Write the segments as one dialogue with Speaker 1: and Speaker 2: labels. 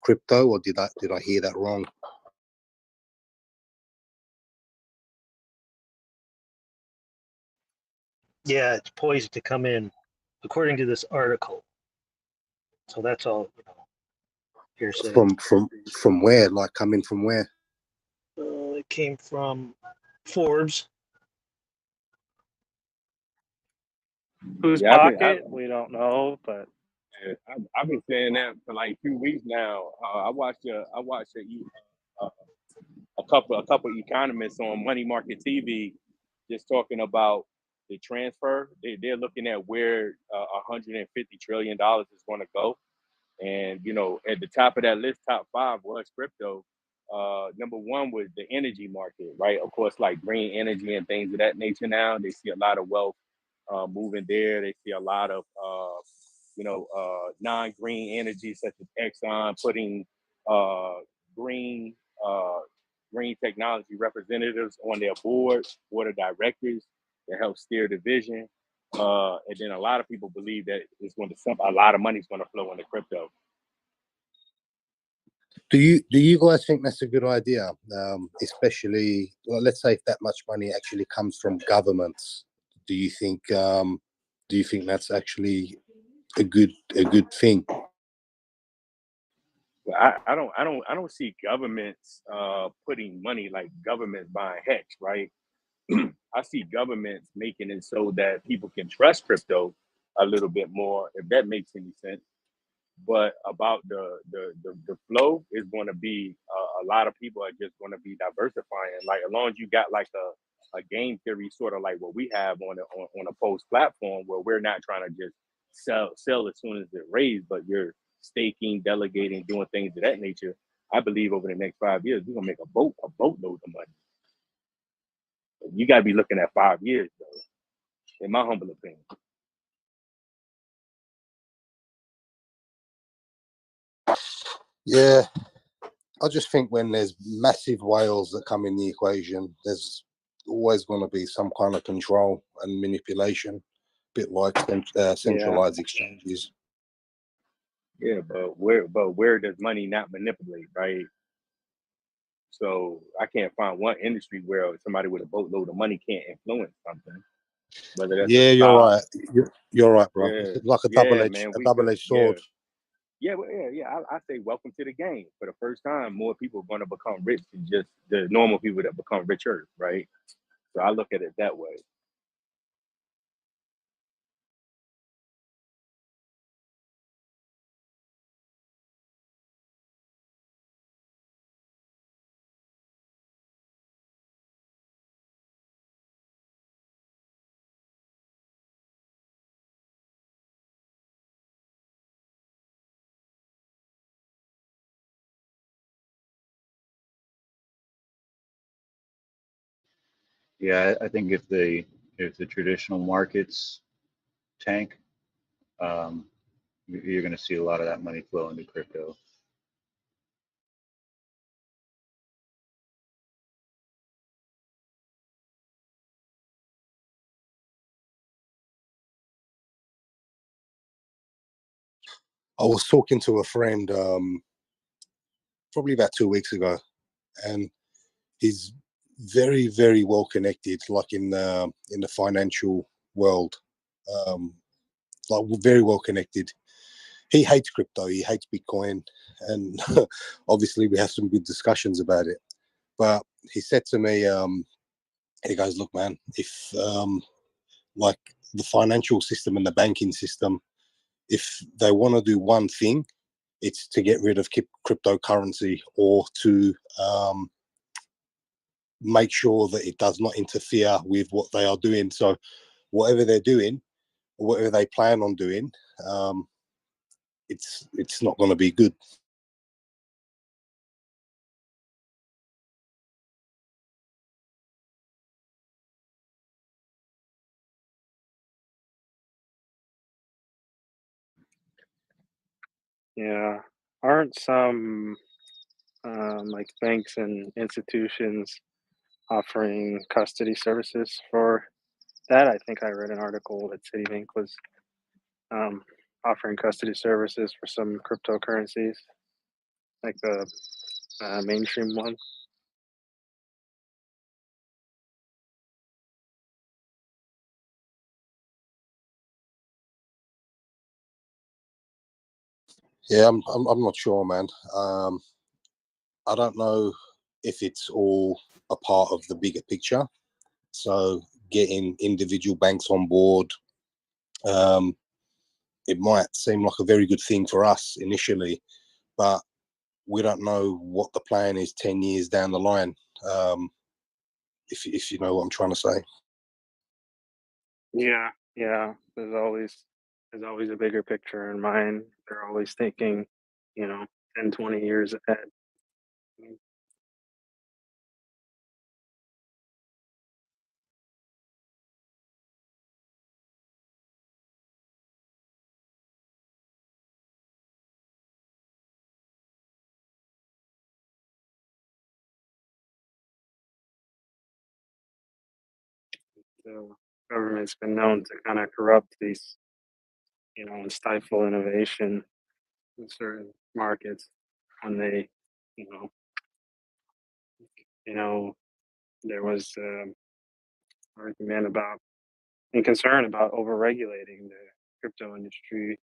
Speaker 1: crypto, or did I hear that wrong?
Speaker 2: Yeah, it's poised to come in, according to this article. So that's all, hearsay.
Speaker 1: From where? Like, coming from where?
Speaker 2: It came from Forbes.
Speaker 3: Whose pocket? We don't know, but
Speaker 4: I've been saying that for like a few weeks now. I watched a couple economists on Money Market TV just talking about the transfer. They're looking at where $150 trillion is going to go, and at the top of that list, top 5 was crypto. Number 1 was the energy market, right? Of course, like green energy and things of that nature. Now they see a lot of wealth moving there. They see a lot of non-green energy such as Exxon putting green technology representatives on their board of directors to help steer the vision. And then a lot of people believe that a lot of money is going to flow into crypto.
Speaker 1: Do you guys think that's a good idea? Especially, well, let's say if that much money actually comes from governments, do you think that's actually a good thing?
Speaker 4: Well, I don't see governments putting money like governments buying HEX, right? I see governments making it so that people can trust crypto a little bit more, if that makes any sense. But about the flow is going to be a lot of people are just going to be diversifying. Like, as long as you got like a game theory, sort of like what we have on a Pulse platform, where we're not trying to just sell as soon as it raised, but you're staking, delegating, doing things of that nature. I believe over the next 5 years, we're gonna make a boatload of money. You got to be looking at 5 years, though, in my humble opinion.
Speaker 1: Yeah, I just think when there's massive whales that come in the equation, there's always going to be some kind of control and manipulation, a bit like centralized exchanges.
Speaker 4: Yeah, but where does money not manipulate, right? So I can't find one industry where somebody with a boatload of money can't influence something. Whether that's
Speaker 1: you're right. You're right, bro.
Speaker 4: Yeah.
Speaker 1: It's like a double-edged sword.
Speaker 4: Yeah, I say welcome to the game. For the first time, more people are going to become rich than just the normal people that become richer, right? So I look at it that way.
Speaker 5: Yeah, I think if the traditional markets tank, you're going to see a lot of that money flow into crypto.
Speaker 1: I was talking to a friend probably about 2 weeks ago, and he's very, very well connected, like in the financial world, like very well connected. He hates crypto, he hates Bitcoin, and obviously we have some good discussions about it. But he said to me, he goes, "Look, man, if like the financial system and the banking system, if they want to do one thing, it's to get rid of cryptocurrency, or to make sure that it does not interfere with what they are doing. So whatever they're doing, or whatever they plan on doing, it's not going to be good."
Speaker 3: yeah, aren't some like banks and institutions offering custody services for that? I think I read an article that Citibank was offering custody services for some cryptocurrencies. like the mainstream one.
Speaker 1: Yeah, I'm not sure, man. I don't know if it's all a part of the bigger picture. So getting individual banks on board, it might seem like a very good thing for us initially, but we don't know what the plan is 10 years down the line. If you know what I'm trying to say.
Speaker 3: Yeah, yeah. There's always a bigger picture in mind. They're always thinking, 10, 20 years ahead. The government's been known to kind of corrupt these, and stifle innovation in certain markets when they, you know, there was argument about and concern about overregulating the crypto industry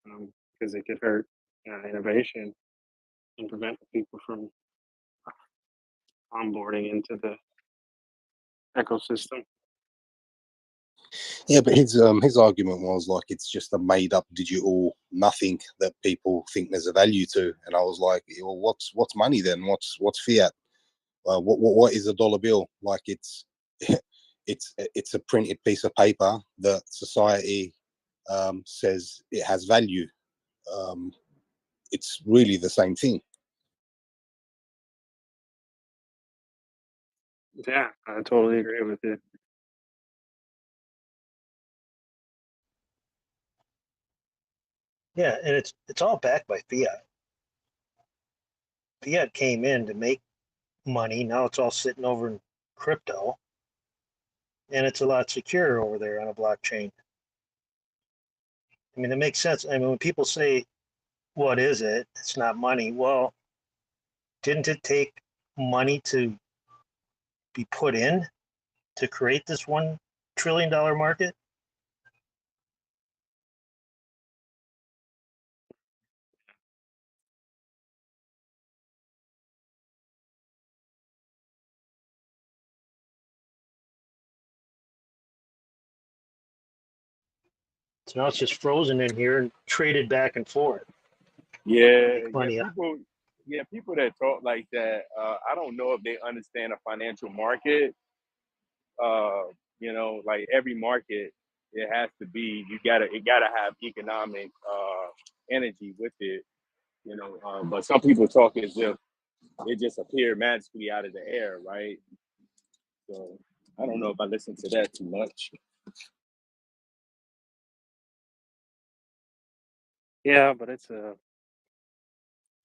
Speaker 3: because it could hurt innovation and prevent people from onboarding into the ecosystem.
Speaker 1: Yeah, but his argument was like it's just a made up digital nothing that people think there's a value to, and I was like, well, what's money then? What's fiat? What is a dollar bill? Like it's it's a printed piece of paper that society says it has value. It's really the same thing.
Speaker 3: Yeah, I totally agree with you.
Speaker 2: Yeah, and it's all backed by fiat. Fiat came in to make money. Now it's all sitting over in crypto, and it's a lot secure over there on a blockchain. I mean, it makes sense. I mean, when people say, "What is it?" It's not money. Well, didn't it take money to be put in to create this $1 trillion market? So now it's just frozen in here and traded back and forth.
Speaker 4: Yeah,
Speaker 2: Money.
Speaker 4: people that talk like that, I don't know if they understand a financial market. Like every market, it has to be it gotta have economic energy with it. But some people talk as if it just appeared magically out of the air, right? So I don't know if I listen to that too much.
Speaker 3: Yeah, but it's a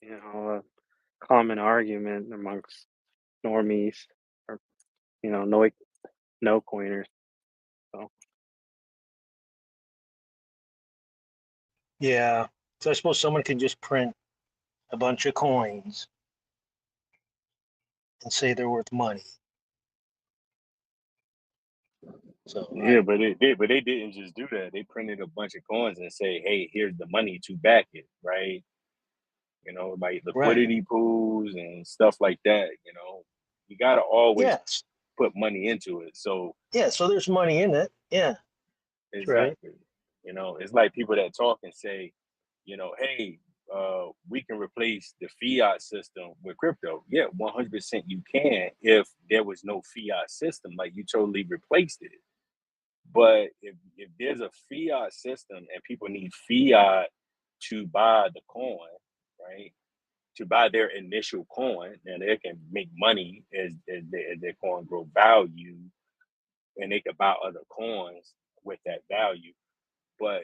Speaker 3: a common argument amongst normies or no coiners. So
Speaker 2: Yeah. So I suppose someone can just print a bunch of coins and say they're worth money. So
Speaker 4: Yeah, but they didn't just do that. They printed a bunch of coins and say, "Hey, here's the money to back it," right? Like liquidity pools and stuff like that. You gotta always
Speaker 2: yes,
Speaker 4: put money into it. So
Speaker 2: yeah. So there's money in it. Yeah, that's right.
Speaker 4: exactly. It's like people that talk and say, hey, we can replace the fiat system with crypto. Yeah, 100% you can if there was no fiat system, like you totally replaced it. But if there's a fiat system and people need fiat to buy the coin, right? To buy their initial coin, and they can make money as their coin grow value, and they can buy other coins with that value. But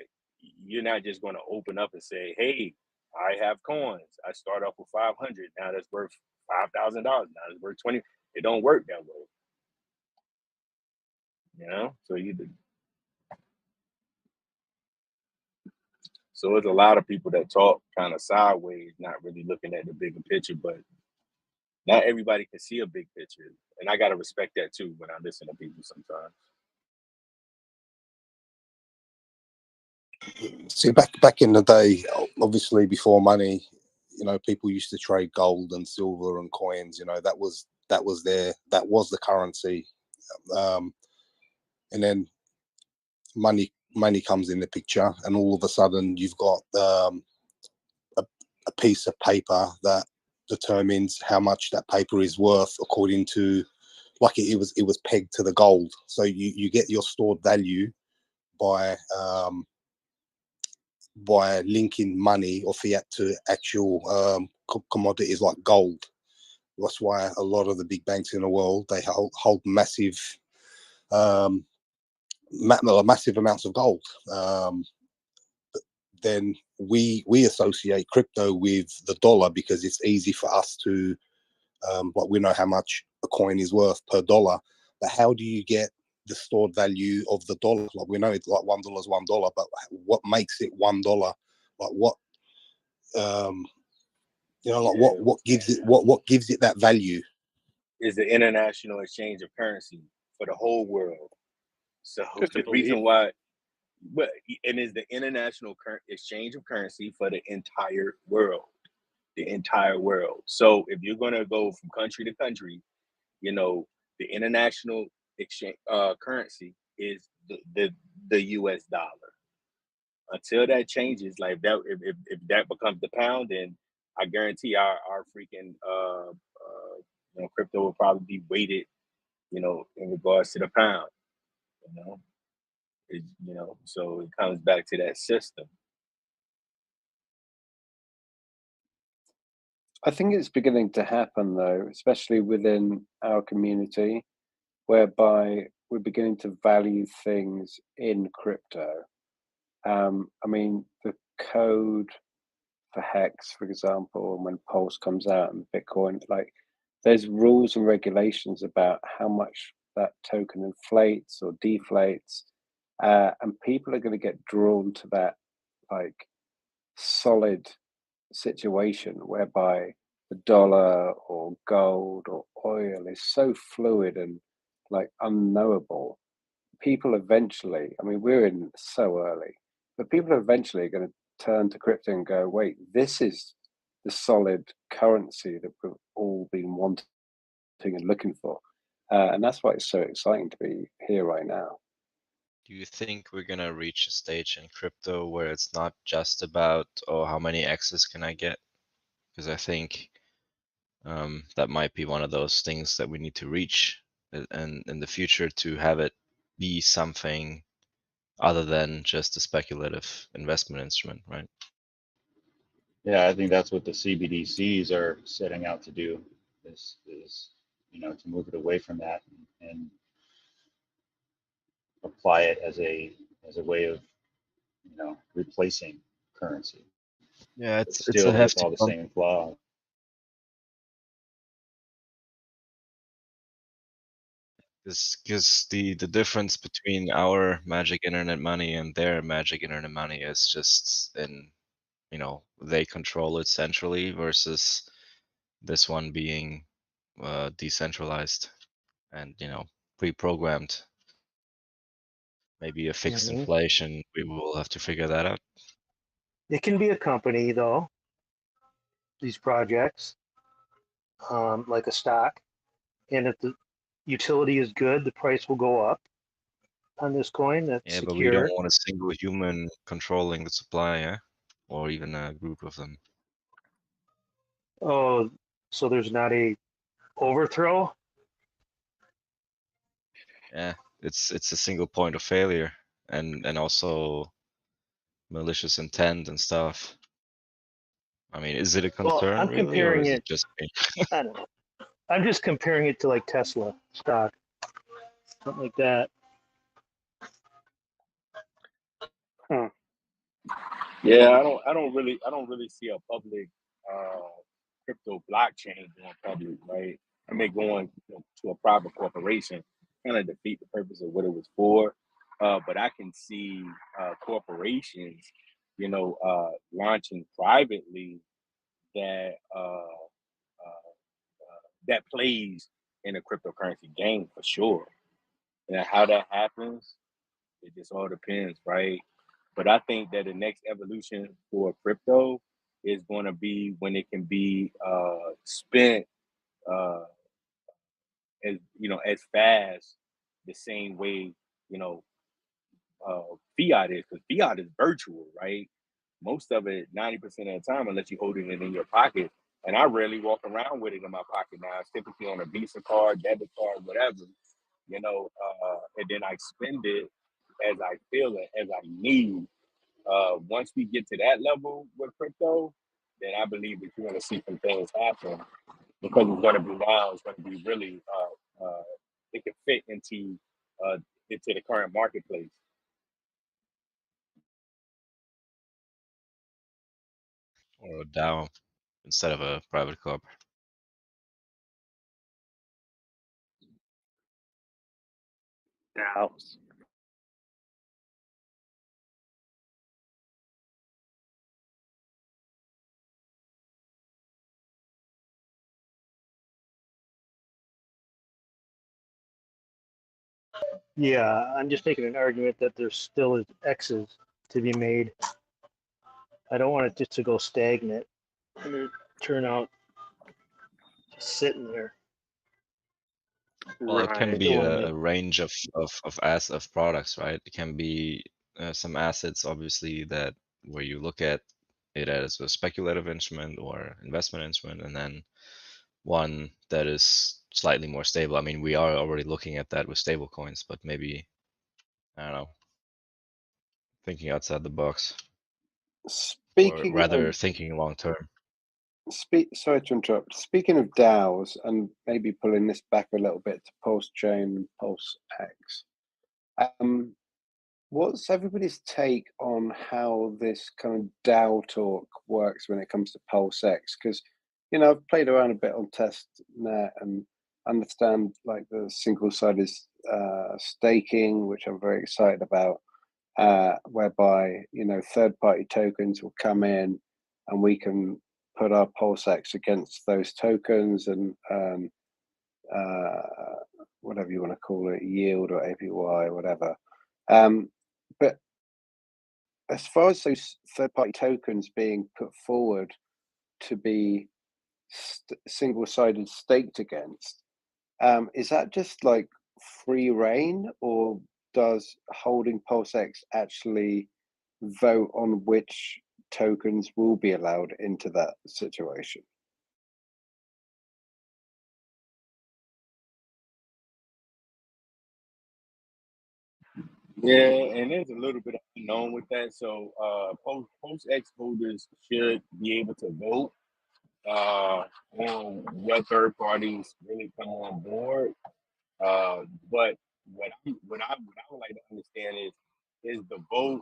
Speaker 4: you're not just going to open up and say, "Hey, I have coins. I start off with 500. Now that's worth $5,000. Now it's worth 20." It don't work that way, So there's a lot of people that talk kind of sideways, not really looking at the bigger picture, but not everybody can see a big picture. And I got to respect that too when I listen to people sometimes.
Speaker 1: See, back in the day, obviously before money, you know, people used to trade gold and silver and coins. You know, that was the currency, and then money comes in the picture, and all of a sudden you've got a piece of paper that determines how much that paper is worth according to, like it was pegged to the gold. So you get your stored value by linking money or fiat to actual commodities like gold. That's why a lot of the big banks in the world, they hold massive massive amounts of gold. Then we associate crypto with the dollar because it's easy for us to like we know how much a coin is worth per dollar. But how do you get the stored value of the dollar? Like we know it's like $1 is $1, but what makes it $1? Like what you know, like what gives it that value?
Speaker 4: Is the international exchange of currency for the whole world. So
Speaker 3: Just to
Speaker 4: the
Speaker 3: believe.
Speaker 4: reason why, but and is the international exchange of currency for the entire world, So if you're gonna go from country to country, you know, the international exchange currency is the U.S. dollar. Until that changes, like that, if that becomes the pound, then I guarantee our freaking you know, crypto will probably be weighted, you know, in regards to the pound. You know, you know, so it comes back to that system.
Speaker 6: I think it's beginning to happen though, especially within our community, whereby we're beginning to value things in crypto. I mean, the code for Hex, for example, and when Pulse comes out and Bitcoin, like there's rules and regulations about how much that token inflates or deflates, and people are going to get drawn to that like solid situation whereby the dollar or gold or oil is so fluid and like unknowable. People eventually, I mean, we're in so early, but people eventually are going to turn to crypto and go, wait, this is the solid currency that we've all been wanting and looking for. And that's why it's so exciting to be here right now.
Speaker 7: Do you think we're gonna reach a stage in crypto where it's not just about, oh, how many X's can I get? Because I think that might be one of those things that we need to reach and in the future to have it be something other than just a speculative investment instrument, right?
Speaker 5: Yeah, I think that's what the CBDCs are setting out to do, is you know, to move it away from that and apply it as a way of, you know, replacing currency,
Speaker 7: Yeah,
Speaker 5: but
Speaker 7: it's a
Speaker 5: still with
Speaker 7: hefty
Speaker 5: all the
Speaker 7: bump
Speaker 5: same flaws.
Speaker 7: because the difference between our magic internet money and their magic internet money is just in, you know, they control it centrally versus this one being decentralized and, you know, pre-programmed. Maybe a fixed inflation, we will have to figure that out.
Speaker 2: It can be a company though, these projects, like a stock. And if the utility is good, the price will go up on this coin that's
Speaker 7: Yeah, but we don't
Speaker 2: secure.
Speaker 7: want a single human controlling the supply, yeah? Or even a group of them.
Speaker 2: Oh, so there's not a overthrow?
Speaker 7: Yeah, it's a single point of failure and also malicious intent and stuff. I mean, is it a
Speaker 2: Well,
Speaker 7: concern
Speaker 2: I'm
Speaker 7: really, or
Speaker 2: comparing
Speaker 7: is
Speaker 2: it,
Speaker 7: it just me?
Speaker 2: I don't know. I'm just comparing it to like Tesla stock, something like that.
Speaker 4: Yeah, I don't really see a public crypto blockchain going public, right? I mean, going, you know, to a private corporation kind of defeat the purpose of what it was for. But I can see corporations launching privately that that plays in a cryptocurrency game for sure. And how that happens, it just all depends, right? But I think that the next evolution for crypto is going to be when it can be spent uh, as fast the same way fiat is, because fiat is virtual, right? Most of it, 90% of the time, unless you're holding it in your pocket. And I rarely walk around with it in my pocket now. It's typically on a Visa card, debit card, whatever, and then I spend it as I feel it, as I need. Once we get to that level with crypto, then I believe that you're going to see some things happen, because it's going to be really, it can fit into the current marketplace.
Speaker 7: Or a DAO instead of a private club.
Speaker 3: DAOs.
Speaker 2: Yeah, I'm just making an argument that there still is X's to be made. I don't want it just to go stagnant and turn out sitting there.
Speaker 7: Well, it can
Speaker 3: Right.
Speaker 7: be
Speaker 2: Doing
Speaker 7: a range of products, right? It can be some assets, obviously, that where you look at it as a speculative instrument or investment instrument, and then one that is slightly more stable. I mean, we are already looking at that with stable coins, but maybe, I don't know, thinking outside the box, or
Speaker 6: Speaking
Speaker 7: rather
Speaker 6: of
Speaker 7: thinking long term.
Speaker 6: sorry to interrupt. Speaking of DAOs, and maybe pulling this back a little bit to Pulsechain and PulseX, what's everybody's take on how this kind of DAO talk works when it comes to PulseX? Because I've played around a bit on testnet and understand like the single-sided staking, which I'm very excited about, whereby third-party tokens will come in and we can put our PulseX against those tokens and whatever you want to call it, yield or APY or whatever. But as far as those third-party tokens being put forward to be single-sided staked against, is that just like free reign, or does holding PulseX actually vote on which tokens will be allowed into that situation?
Speaker 4: Yeah, and there's a little bit of unknown with that. So PulseX holders should be able to vote on what third parties really come on board. But what I would like to understand is the vote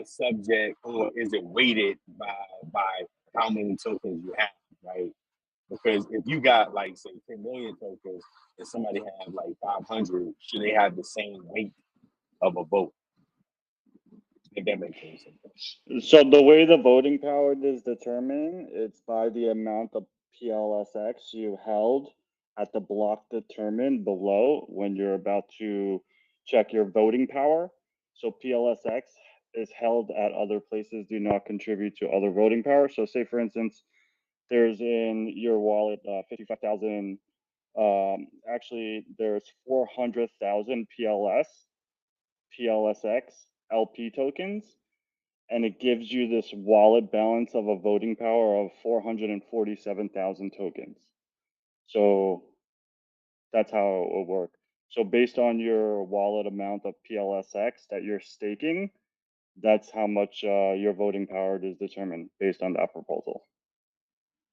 Speaker 4: subject, or is it weighted by how many tokens you have, right? Because if you got like say 10 million tokens and somebody have like 500, should they have the same weight of a vote? If that makes any sense.
Speaker 8: So the way the voting power is determined, it's by the amount of PLSX you held at the block determined below when you're about to check your voting power. So PLSX is held at other places, do not contribute to other voting power. So say for instance, there's in your wallet 55,000, actually there's 400,000 PLSX LP tokens, and it gives you this wallet balance of a voting power of 447,000 tokens. So that's how it will work. So based on your wallet amount of PLSX that you're staking, that's how much your voting power is determined based on that proposal.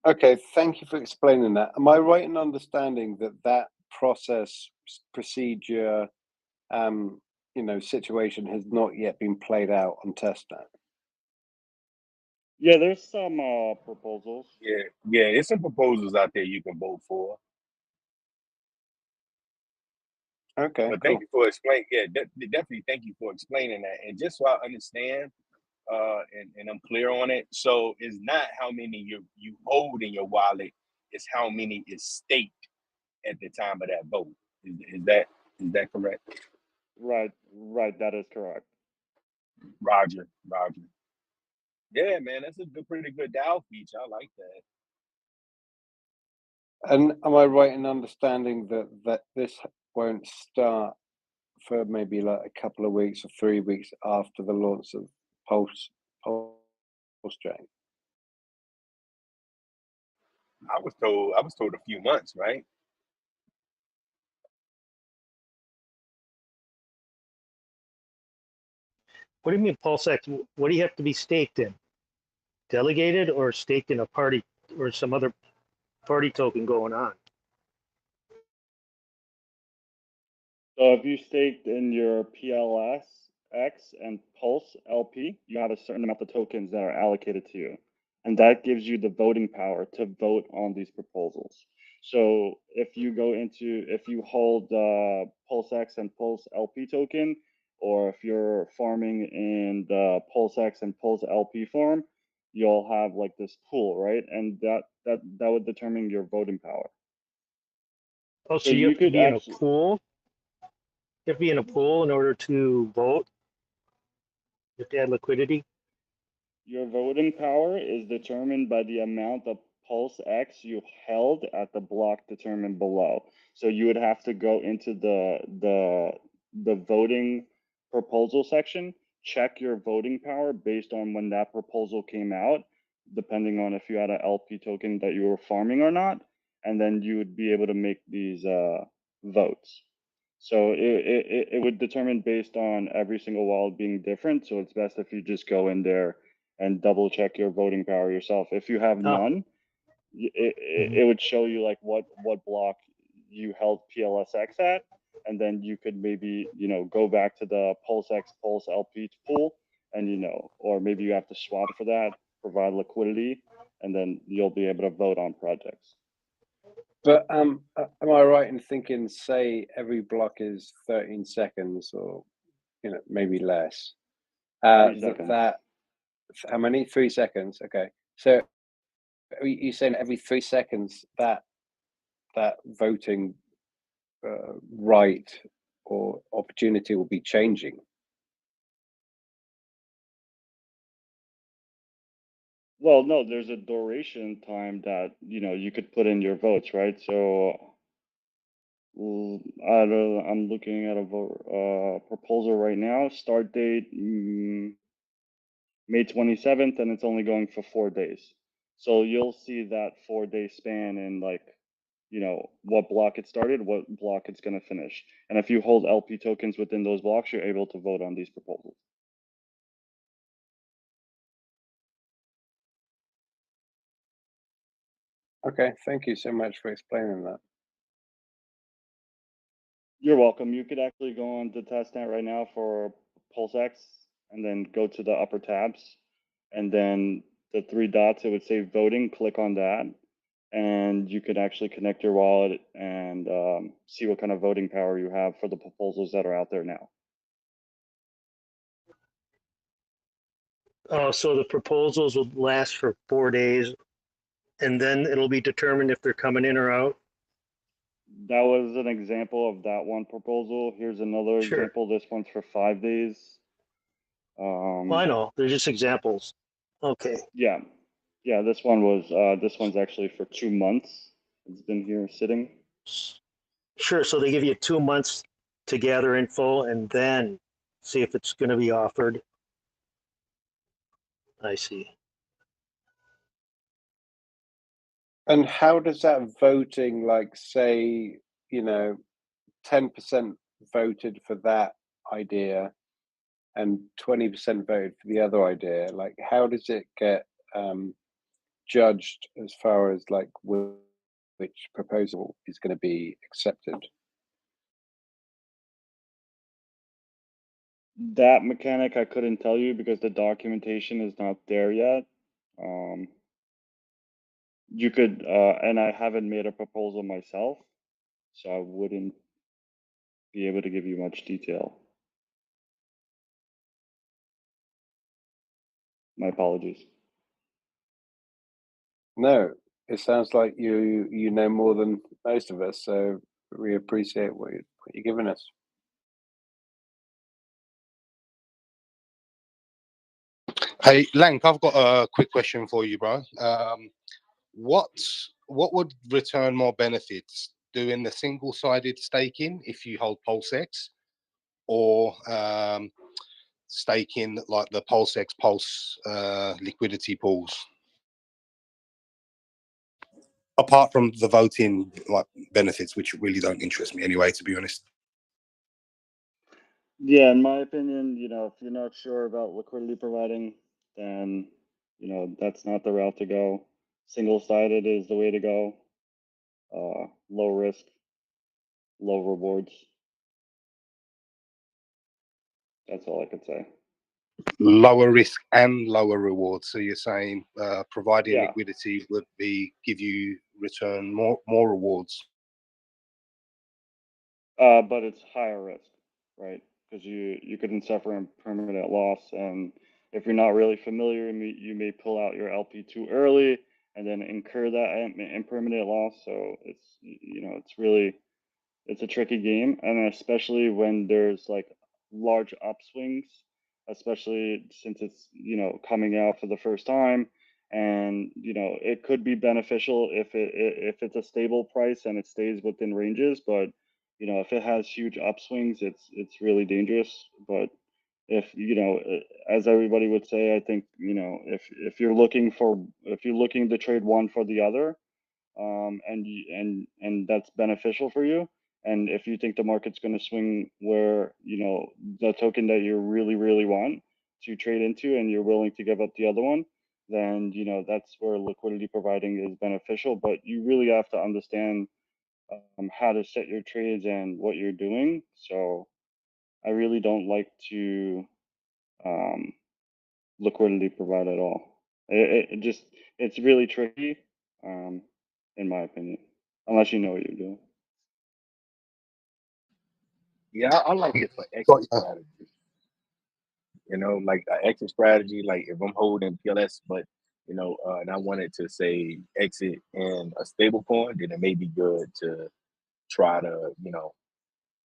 Speaker 6: Okay, thank you for explaining that. Am I right in understanding that process, procedure, situation has not yet been played out on testnet?
Speaker 8: Yeah, there's some proposals.
Speaker 4: Yeah, there's some proposals out there you can vote for.
Speaker 6: Okay,
Speaker 4: But
Speaker 6: cool.
Speaker 4: thank you for explaining. Yeah, definitely thank you for explaining that. And just so I understand, and I'm clear on it. So it's not how many you hold in your wallet, it's how many is staked at the time of that vote. Is that correct?
Speaker 8: Right, right. That is correct.
Speaker 4: Roger, Roger. Yeah, man, that's a pretty good DAO feature. I like that.
Speaker 6: And am I right in understanding that this won't start for maybe like a couple of weeks or 3 weeks after the launch of Pulsechain?
Speaker 4: I was told a few months, right?
Speaker 2: What do you mean PulseX? What do you have to be staked in? Delegated or staked in a party or some other party token going on?
Speaker 8: So if you staked in your PLS X and Pulse LP, you have a certain amount of tokens that are allocated to you. And that gives you the voting power to vote on these proposals. So if you hold PulseX and Pulse LP token, or if you're farming in the PulseX and Pulse LP farm, you'll have like this pool, right? And that would determine your voting power.
Speaker 2: Oh,
Speaker 8: So
Speaker 2: so you
Speaker 8: you
Speaker 2: have to
Speaker 8: could
Speaker 2: be in a
Speaker 8: actually,
Speaker 2: pool? You have to be in a pool in order to vote? You have to add liquidity?
Speaker 8: your voting power is determined by the amount of Pulse X you held at the block determined below. So you would have to go into the voting proposal section, check your voting power based on when that proposal came out, depending on if you had an LP token that you were farming or not, and then you would be able to make these votes. So it would determine based on every single wallet being different. So it's best if you just go in there and double check your voting power yourself. If you have
Speaker 2: Oh,
Speaker 8: none,
Speaker 2: mhm.
Speaker 8: it would show you like what block you held PLSX at, and then you could maybe go back to the PulseX Pulse LP pool, and or maybe you have to swap for that, provide liquidity, and then you'll be able to vote on projects.
Speaker 6: But am I right in thinking, say, every block is 13 seconds, or maybe less?
Speaker 8: 3 seconds.
Speaker 6: That how many? 3 seconds. Okay. So are you saying every 3 seconds that voting right or opportunity will be changing?
Speaker 8: Well, no, there's a duration time that you could put in your votes, right? So I'm looking at a proposal right now. Start date May 27th, and it's only going for 4 days. So you'll see that 4-day span in like what block it started, what block it's going to finish, and if you hold LP tokens within those blocks, you're able to vote on these proposals.
Speaker 6: Okay, thank you so much for explaining that.
Speaker 8: You're welcome. You could actually go on the testnet right now for PulseX and then go to the upper tabs, and then the 3 dots, it would say voting. Click on that, and you could actually connect your wallet and see what kind of voting power you have for the proposals that are out there now.
Speaker 2: Oh, so the proposals will last for 4 days, and then it'll be determined if they're coming in or out?
Speaker 8: That was an example of that one proposal. Here's another
Speaker 2: Sure.
Speaker 8: example. This one's for 5 days.
Speaker 2: Well, I know. They're just examples. Okay.
Speaker 8: Yeah. This one's actually for 2 months. It's been here sitting.
Speaker 2: Sure. So they give you 2 months to gather info and then see if it's going to be offered. I see.
Speaker 6: And how does that voting, like, say, 10% voted for that idea and 20% voted for the other idea? Like, how does it get judged as far as like which proposal is going to be accepted?
Speaker 8: That mechanic I couldn't tell you because the documentation is not there yet. You could, and I haven't made a proposal myself, so I wouldn't be able to give you much detail. My apologies.
Speaker 6: No, it sounds like you know more than most of us, so we appreciate what you're giving us.
Speaker 1: Hey, Lank, I've got a quick question for you, bro. What would return more benefits, doing the single-sided staking if you hold PulseX, or staking like the PulseX Pulse liquidity pools? Apart from the voting like benefits, which really don't interest me anyway, to be honest.
Speaker 8: Yeah, in my opinion, if you're not sure about liquidity providing, then, that's not the route to go. Single-sided is the way to go. Low risk, low rewards. That's all I could say.
Speaker 1: Lower risk and lower reward. So you're saying providing
Speaker 8: Yeah,
Speaker 1: liquidity would give you return more rewards.
Speaker 8: but it's higher risk, right? Because you couldn't suffer a permanent loss, and if you're not really familiar, you may pull out your LP too early and then incur that impermanent loss. So it's a tricky game, and especially when there's like large upswings, especially since it's coming out for the first time, and it could be beneficial if it's a stable price and it stays within ranges, but if it has huge upswings, it's really dangerous. But if as everybody would say, I think if you're looking to trade one for the other, and that's beneficial for you. And if you think the market's going to swing where the token that you really really want to trade into, and you're willing to give up the other one, then that's where liquidity providing is beneficial. But you really have to understand how to set your trades and what you're doing. So I really don't like to um, liquidity provide at all. It's really tricky, um, in my opinion, unless you know what you're doing.
Speaker 4: Yeah, I like it for
Speaker 1: Got
Speaker 4: exit
Speaker 1: ya.
Speaker 4: strategy. Like an exit strategy, like if I'm holding PLS, but and I wanted to say exit in a stable coin, then it may be good to try to,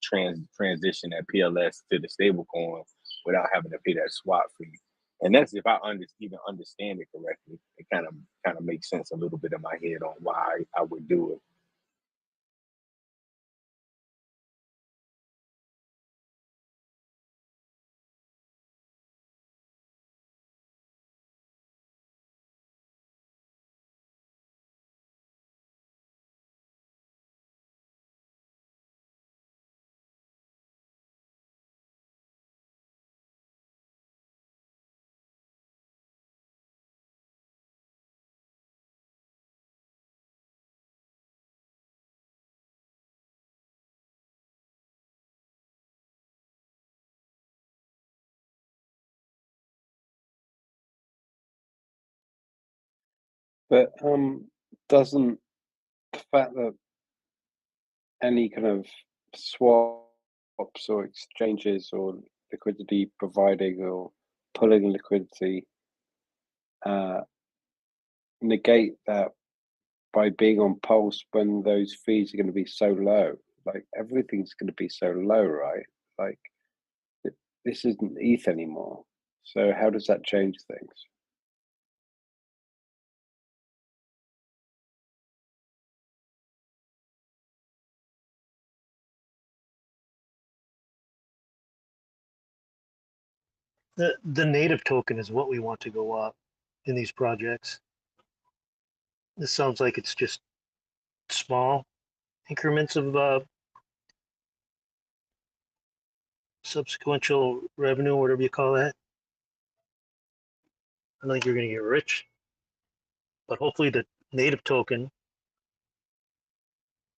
Speaker 4: transition that PLS to the stable coin without having to pay that swap fee. And that's if I even understand it correctly. It kind of makes sense a little bit in my head on why I would do it.
Speaker 6: But doesn't the fact that any kind of swaps or exchanges or liquidity providing or pulling liquidity negate that by being on Pulse when those fees are going to be so low? Like everything's going to be so low, right? Like this isn't ETH anymore. So how does that change things?
Speaker 2: The native token is what we want to go up in these projects. This sounds like it's just small increments of subsequential revenue, whatever you call that. I don't think you're going to get rich, but hopefully the native token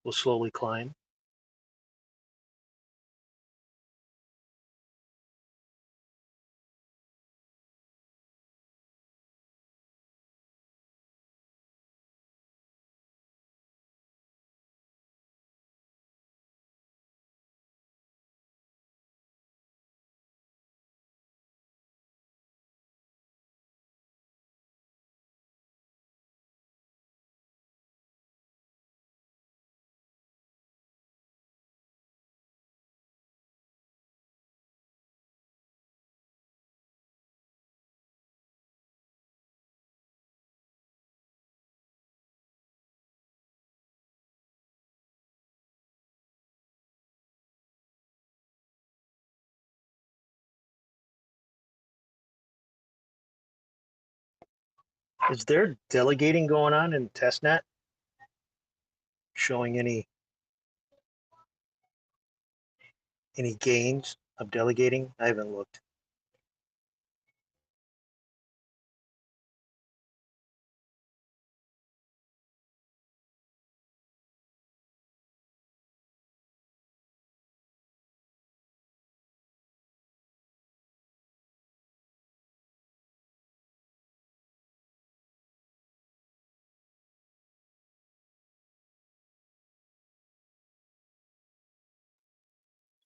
Speaker 2: will slowly climb. Is there delegating going on in testnet? Showing any gains of delegating? I haven't looked.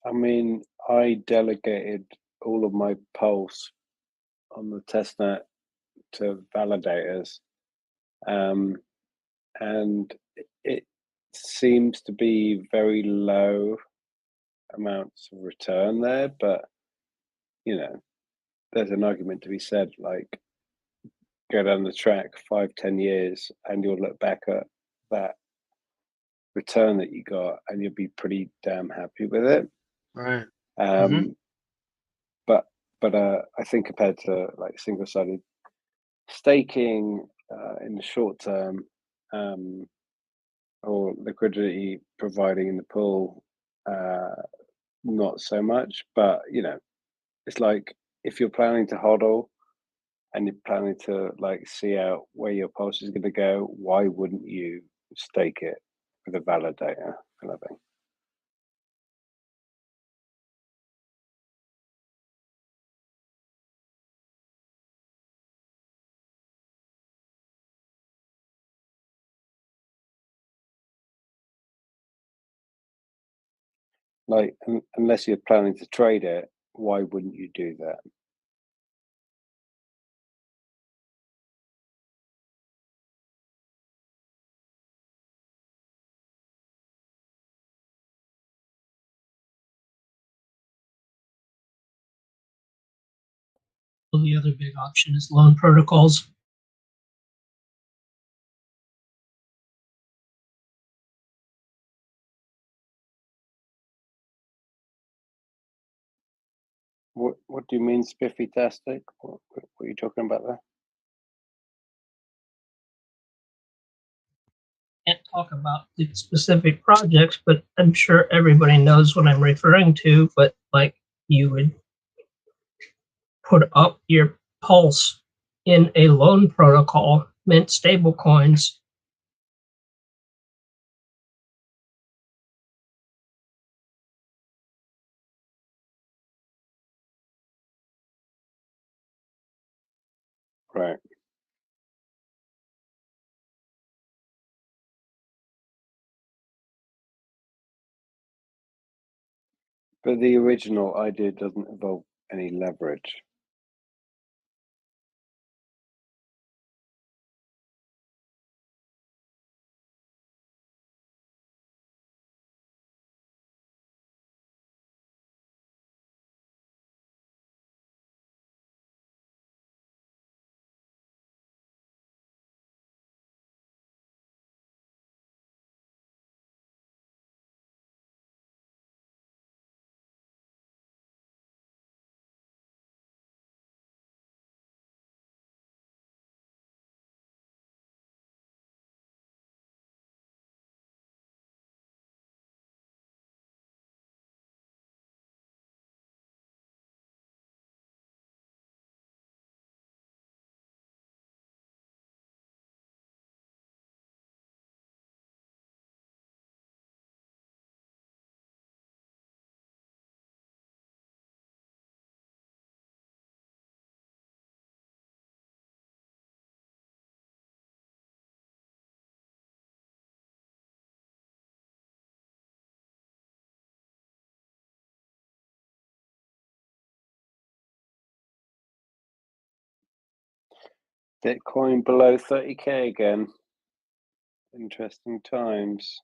Speaker 6: I mean, I delegated all of my Pulse on the testnet to validators, and it seems to be very low amounts of return there. But you know, there's an argument to be said, like go down the track 5-10 years and you'll look back at that return that you got and you'll be pretty damn happy with it.
Speaker 2: Right.
Speaker 6: But I think compared to like single-sided staking in the short term, or liquidity providing in the pool, not so much. But you know, it's like if you're planning to hodl and you're planning to like see out where your pulse is going to go, why wouldn't you stake it with a validator kind of thing? Like, unless you're planning to trade it, why wouldn't you do that?
Speaker 9: The other big option is loan protocols.
Speaker 6: What do you mean spiffy-tastic? What are you talking about there?
Speaker 9: Can't talk about the specific projects, but I'm sure everybody knows what I'm referring to. But like you would put up your pulse in a loan protocol, mint stable coins.
Speaker 6: Right. But the original idea doesn't involve any leverage. Bitcoin below 30K again. Interesting times.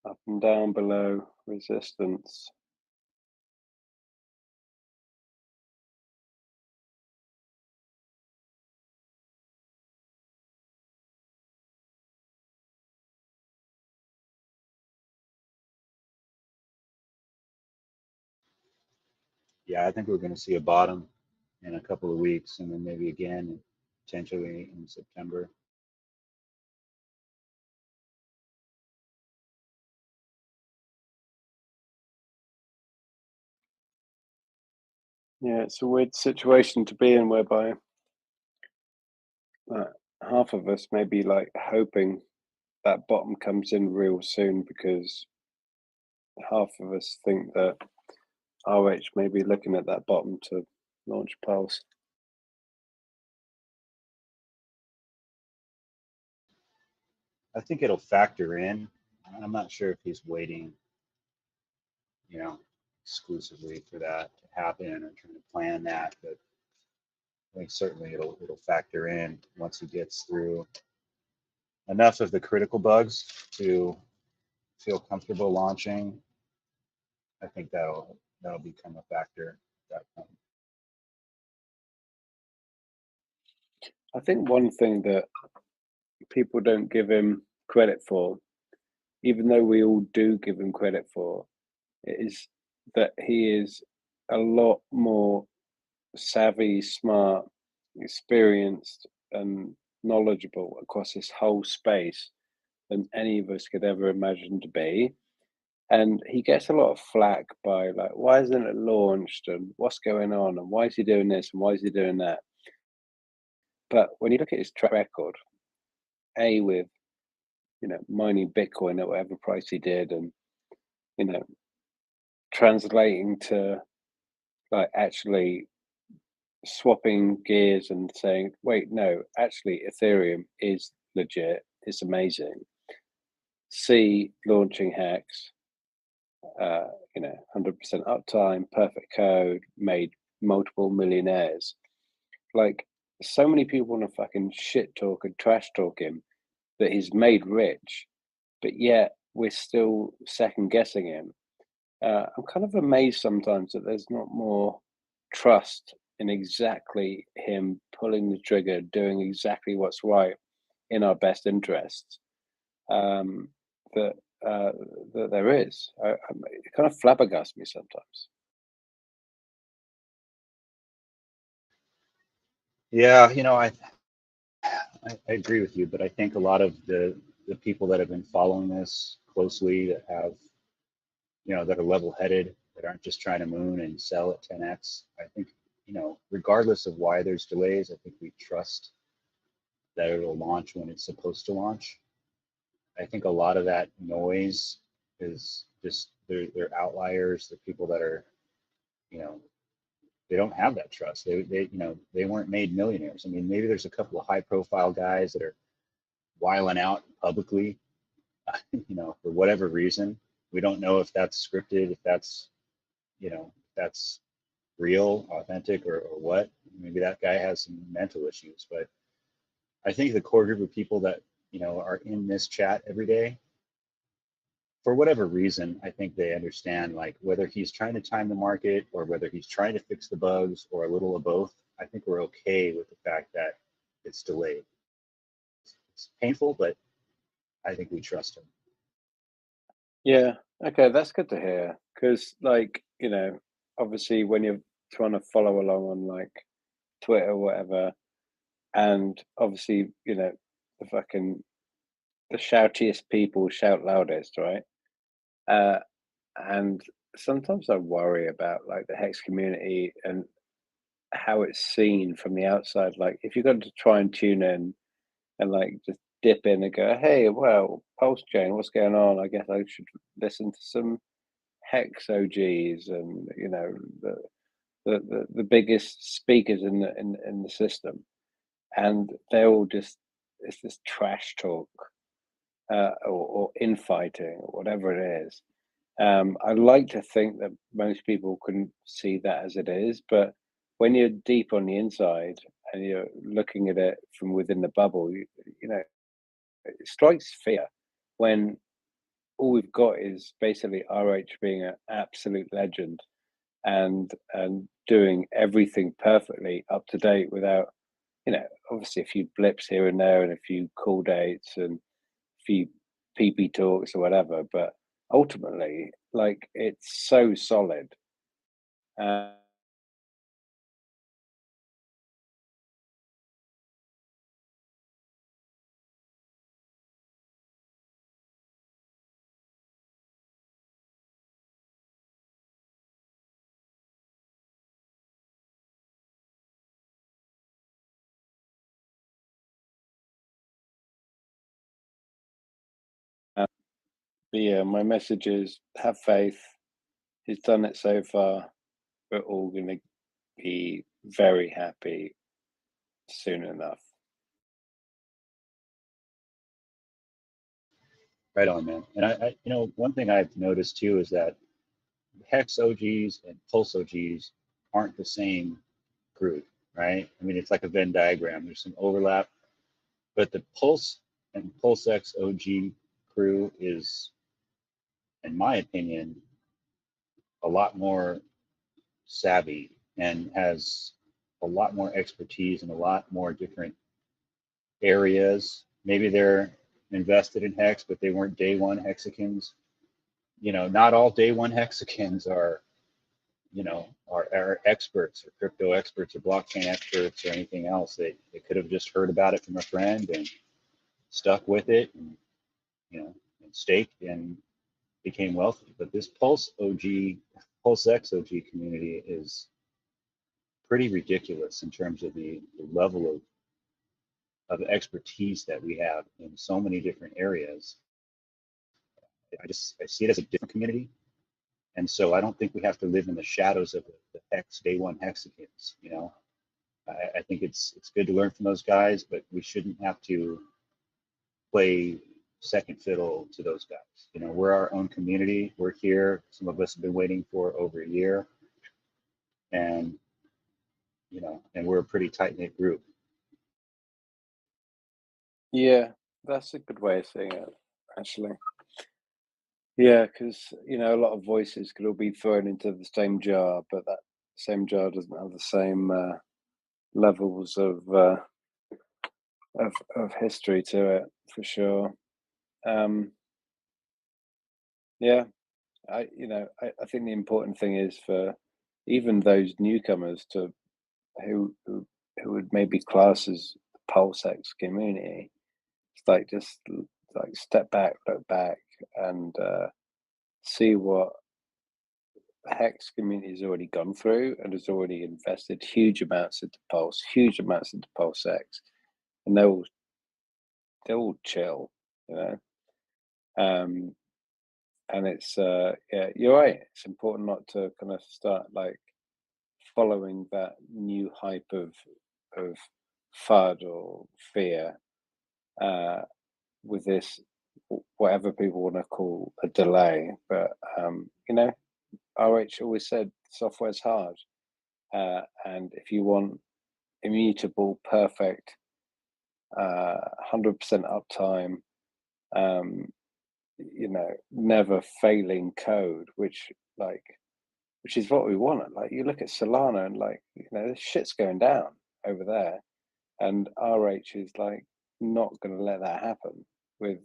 Speaker 6: Up and down below resistance.
Speaker 5: Yeah, I think we're going to see a bottom in a couple of weeks, and then maybe again potentially in September.
Speaker 6: Yeah, it's a weird situation to be in whereby half of us may be like hoping that bottom comes in real soon, because half of us think that RH may be looking at that bottom to launch Pulse.
Speaker 5: I think it'll factor in. I'm not sure if he's waiting, exclusively for that to happen or trying to plan that, but I think certainly it'll factor in once he gets through enough of the critical bugs to feel comfortable launching. I think that'll become a factor at that point.
Speaker 6: I think one thing that people don't give him credit for, even though we all do give him credit for, is that he is a lot more savvy, smart, experienced, and knowledgeable across this whole space than any of us could ever imagine to be. And he gets a lot of flack by like, why isn't it launched, and what's going on, and why is he doing this, and why is he doing that? But when you look at his track record, with mining Bitcoin at whatever price he did, and translating to like actually swapping gears and saying, wait, no, actually Ethereum is legit, it's amazing. C, launching Hex, 100% uptime, perfect code, made multiple millionaires. Like, so many people want to fucking shit talk and trash talk him that he's made rich, but yet we're still second guessing him. I'm kind of amazed sometimes that there's not more trust in exactly him pulling the trigger, doing exactly what's right in our best interests. That there is. It kind of flabbergasts me sometimes.
Speaker 5: Yeah, I agree with you, but I think a lot of the people that have been following this closely, that have, that are level-headed, that aren't just trying to moon and sell at 10x, I think, regardless of why there's delays, I think we trust that it'll launch when it's supposed to launch. I think a lot of that noise is just they're outliers. The people that are, they don't have that trust. They weren't made millionaires. I mean, maybe there's a couple of high-profile guys that are wiling out publicly, for whatever reason. We don't know if that's scripted, if that's, that's real, authentic, or what. Maybe that guy has some mental issues. But I think the core group of people that, are in this chat every day, for whatever reason, I think they understand, like, whether he's trying to time the market or whether he's trying to fix the bugs or a little of both. I think we're okay with the fact that it's delayed. It's painful, but I think we trust him.
Speaker 6: Yeah, okay, that's good to hear. Because, like, obviously when you're trying to follow along on like Twitter or whatever, and obviously, the shoutiest people shout loudest, right? And sometimes I worry about like the Hex community and how it's seen from the outside. Like, if you're going to try and tune in and like just dip in and go, hey, well, Pulsechain, what's going on? I guess I should listen to some Hex OGs, and the biggest speakers in the system, and they're all just, it's this trash talk, or infighting or whatever it is. I like to think that most people can see that as it is, but when you're deep on the inside and you're looking at it from within the bubble, it strikes fear when all we've got is basically RH being an absolute legend and doing everything perfectly up to date without, obviously a few blips here and there and a few call dates and a few PP talks or whatever, but ultimately, like, it's so solid. But yeah, my message is have faith. He's done it so far. We're all going to be very happy soon enough.
Speaker 5: Right on, man. And I one thing I've noticed too is that Hex OGs and Pulse OGs aren't the same group, right? I mean, it's like a Venn diagram. There's some overlap, but the Pulse and PulseX OG crew is, in my opinion, a lot more savvy and has a lot more expertise in a lot more different areas. Maybe they're invested in Hex, but they weren't day one Hexicans. Not all day one Hexicans are experts or crypto experts or blockchain experts or anything else. They could have just heard about it from a friend and stuck with it and staked and became wealthy. But this PulseX OG community is pretty ridiculous in terms of the level of expertise that we have in so many different areas. I see it as a different community. And so I don't think we have to live in the shadows of the Hex day one Hexicans. I think it's good to learn from those guys, but we shouldn't have to play second fiddle to those guys. We're our own community. We're here. Some of us have been waiting for over a year, and and we're a pretty tight knit group.
Speaker 6: Yeah, that's a good way of saying it, actually. Yeah, because a lot of voices could all be thrown into the same jar, but that same jar doesn't have the same levels of history to it, for sure. Yeah, I think the important thing is for even those newcomers to who would maybe class as the PulseX community. It's like just like step back, look back, and see what the Hex community has already gone through and has already invested huge amounts into Pulse, huge amounts into PulseX, and they're all chill, and it's yeah, you're right. It's important not to kind of start like following that new hype of FUD or fear with this whatever people want to call a delay. But RH always said software's hard, and if you want immutable, perfect, 100% uptime, never failing code, which is what we want. Like you look at Solana and this shit's going down over there, and RH is like not going to let that happen with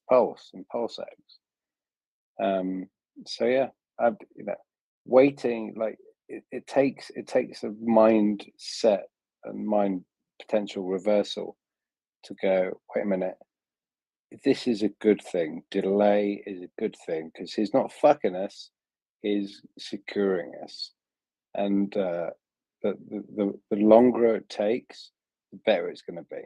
Speaker 6: Pulse and PulseX. So yeah, waiting, like it takes a mindset and mind potential reversal to go, wait a minute, this is a good thing. Delay is a good thing because he's not fucking us, he's securing us. And the longer it takes, the better it's going to be.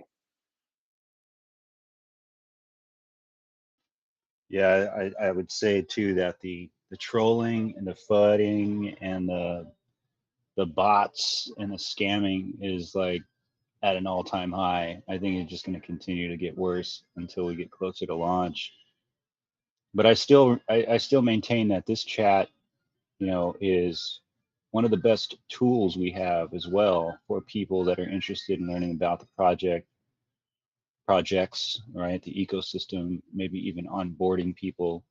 Speaker 5: Yeah, I would say too that the trolling and the fudding and the bots and the scamming is like at an all-time high. I think it's just going to continue to get worse until we get closer to launch. But I still maintain that this chat, is one of the best tools we have as well for people that are interested in learning about the projects, right? The ecosystem, maybe even onboarding people,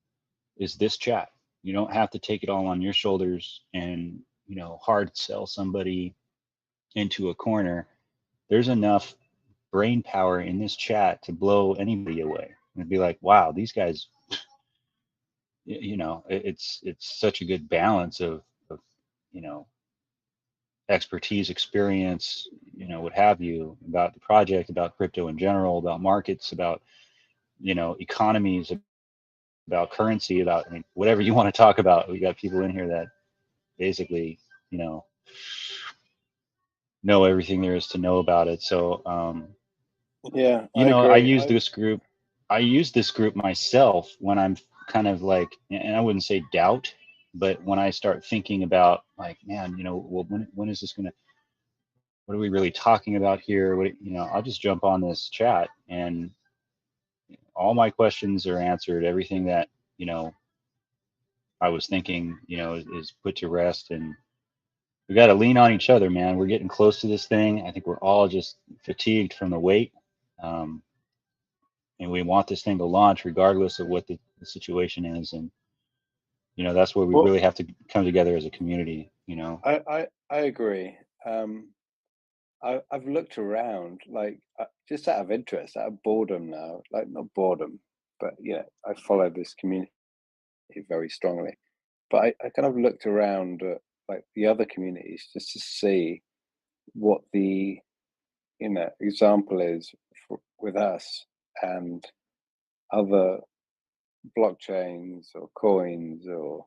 Speaker 5: is this chat. You don't have to take it all on your shoulders and, hard sell somebody into a corner. There's enough brain power in this chat to blow anybody away and be like, wow, these guys, it's such a good balance of expertise, experience, what have you, about the project, about crypto in general, about markets, about economies, about currency, about whatever you want to talk about. We got people in here that basically know everything there is to know about it. So
Speaker 6: yeah,
Speaker 5: I use this group myself when I'm kind of like, and I wouldn't say doubt, but when I start thinking about like, man, well, when is this gonna, what are we really talking about here? I'll just jump on this chat and all my questions are answered. Everything that, I was thinking, is put to rest, and we got to lean on each other, man. We're getting close to this thing. I think we're all just fatigued from the wait. And we want this thing to launch regardless of what the situation is. And, that's where we
Speaker 6: Well,
Speaker 5: really have to come together as a community,
Speaker 6: I agree. I've looked around, like just out of interest, out of boredom now, like not boredom, but I follow this community very strongly. But I kind of looked around at like the other communities just to see what the example is with us and other blockchains or coins or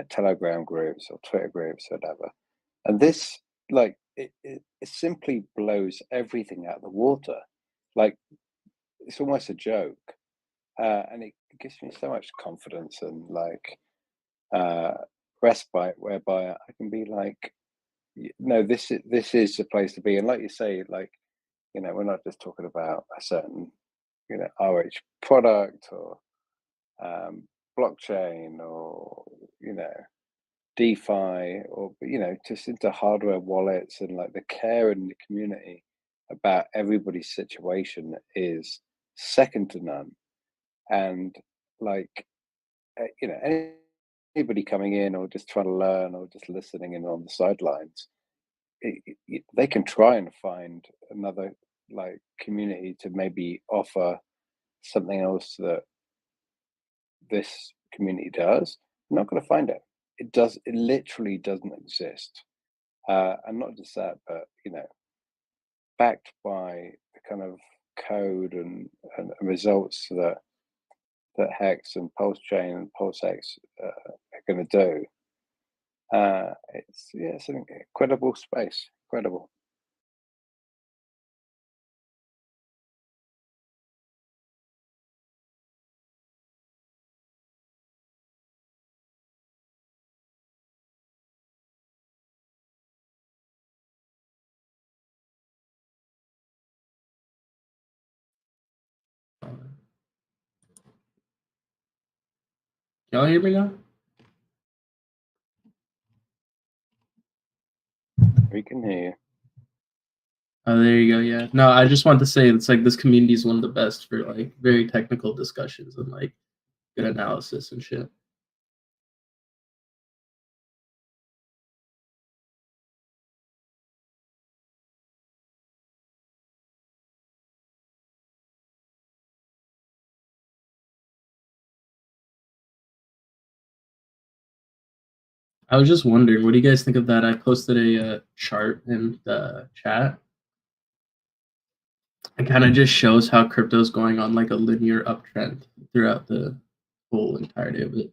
Speaker 6: Telegram groups or Twitter groups or whatever. And this, like, it simply blows everything out of the water. Like, it's almost a joke, and it gives me so much confidence and like respite, whereby I can be like, no, this is the place to be. And like you say, like, we're not just talking about a certain RH product or blockchain or DeFi or just into hardware wallets, and like the care in the community about everybody's situation is second to none. And like anybody coming in or just trying to learn or just listening in on the sidelines, they can try and find another like community to maybe offer something else that this community does. You're not going to find it. It literally doesn't exist. And not just that, but backed by the kind of code and results that Hex and Pulsechain and PulseX are going to do. It's an incredible space. Incredible.
Speaker 10: Y'all hear me now?
Speaker 6: We can hear you.
Speaker 10: Oh, there you go. Yeah. No, I just want to say it's like this community is one of the best for like very technical discussions and like good analysis and shit. I was just wondering, what do you guys think of that? I posted a chart in the chat. It kind of just shows how crypto is going on like a linear uptrend throughout the whole entirety of it.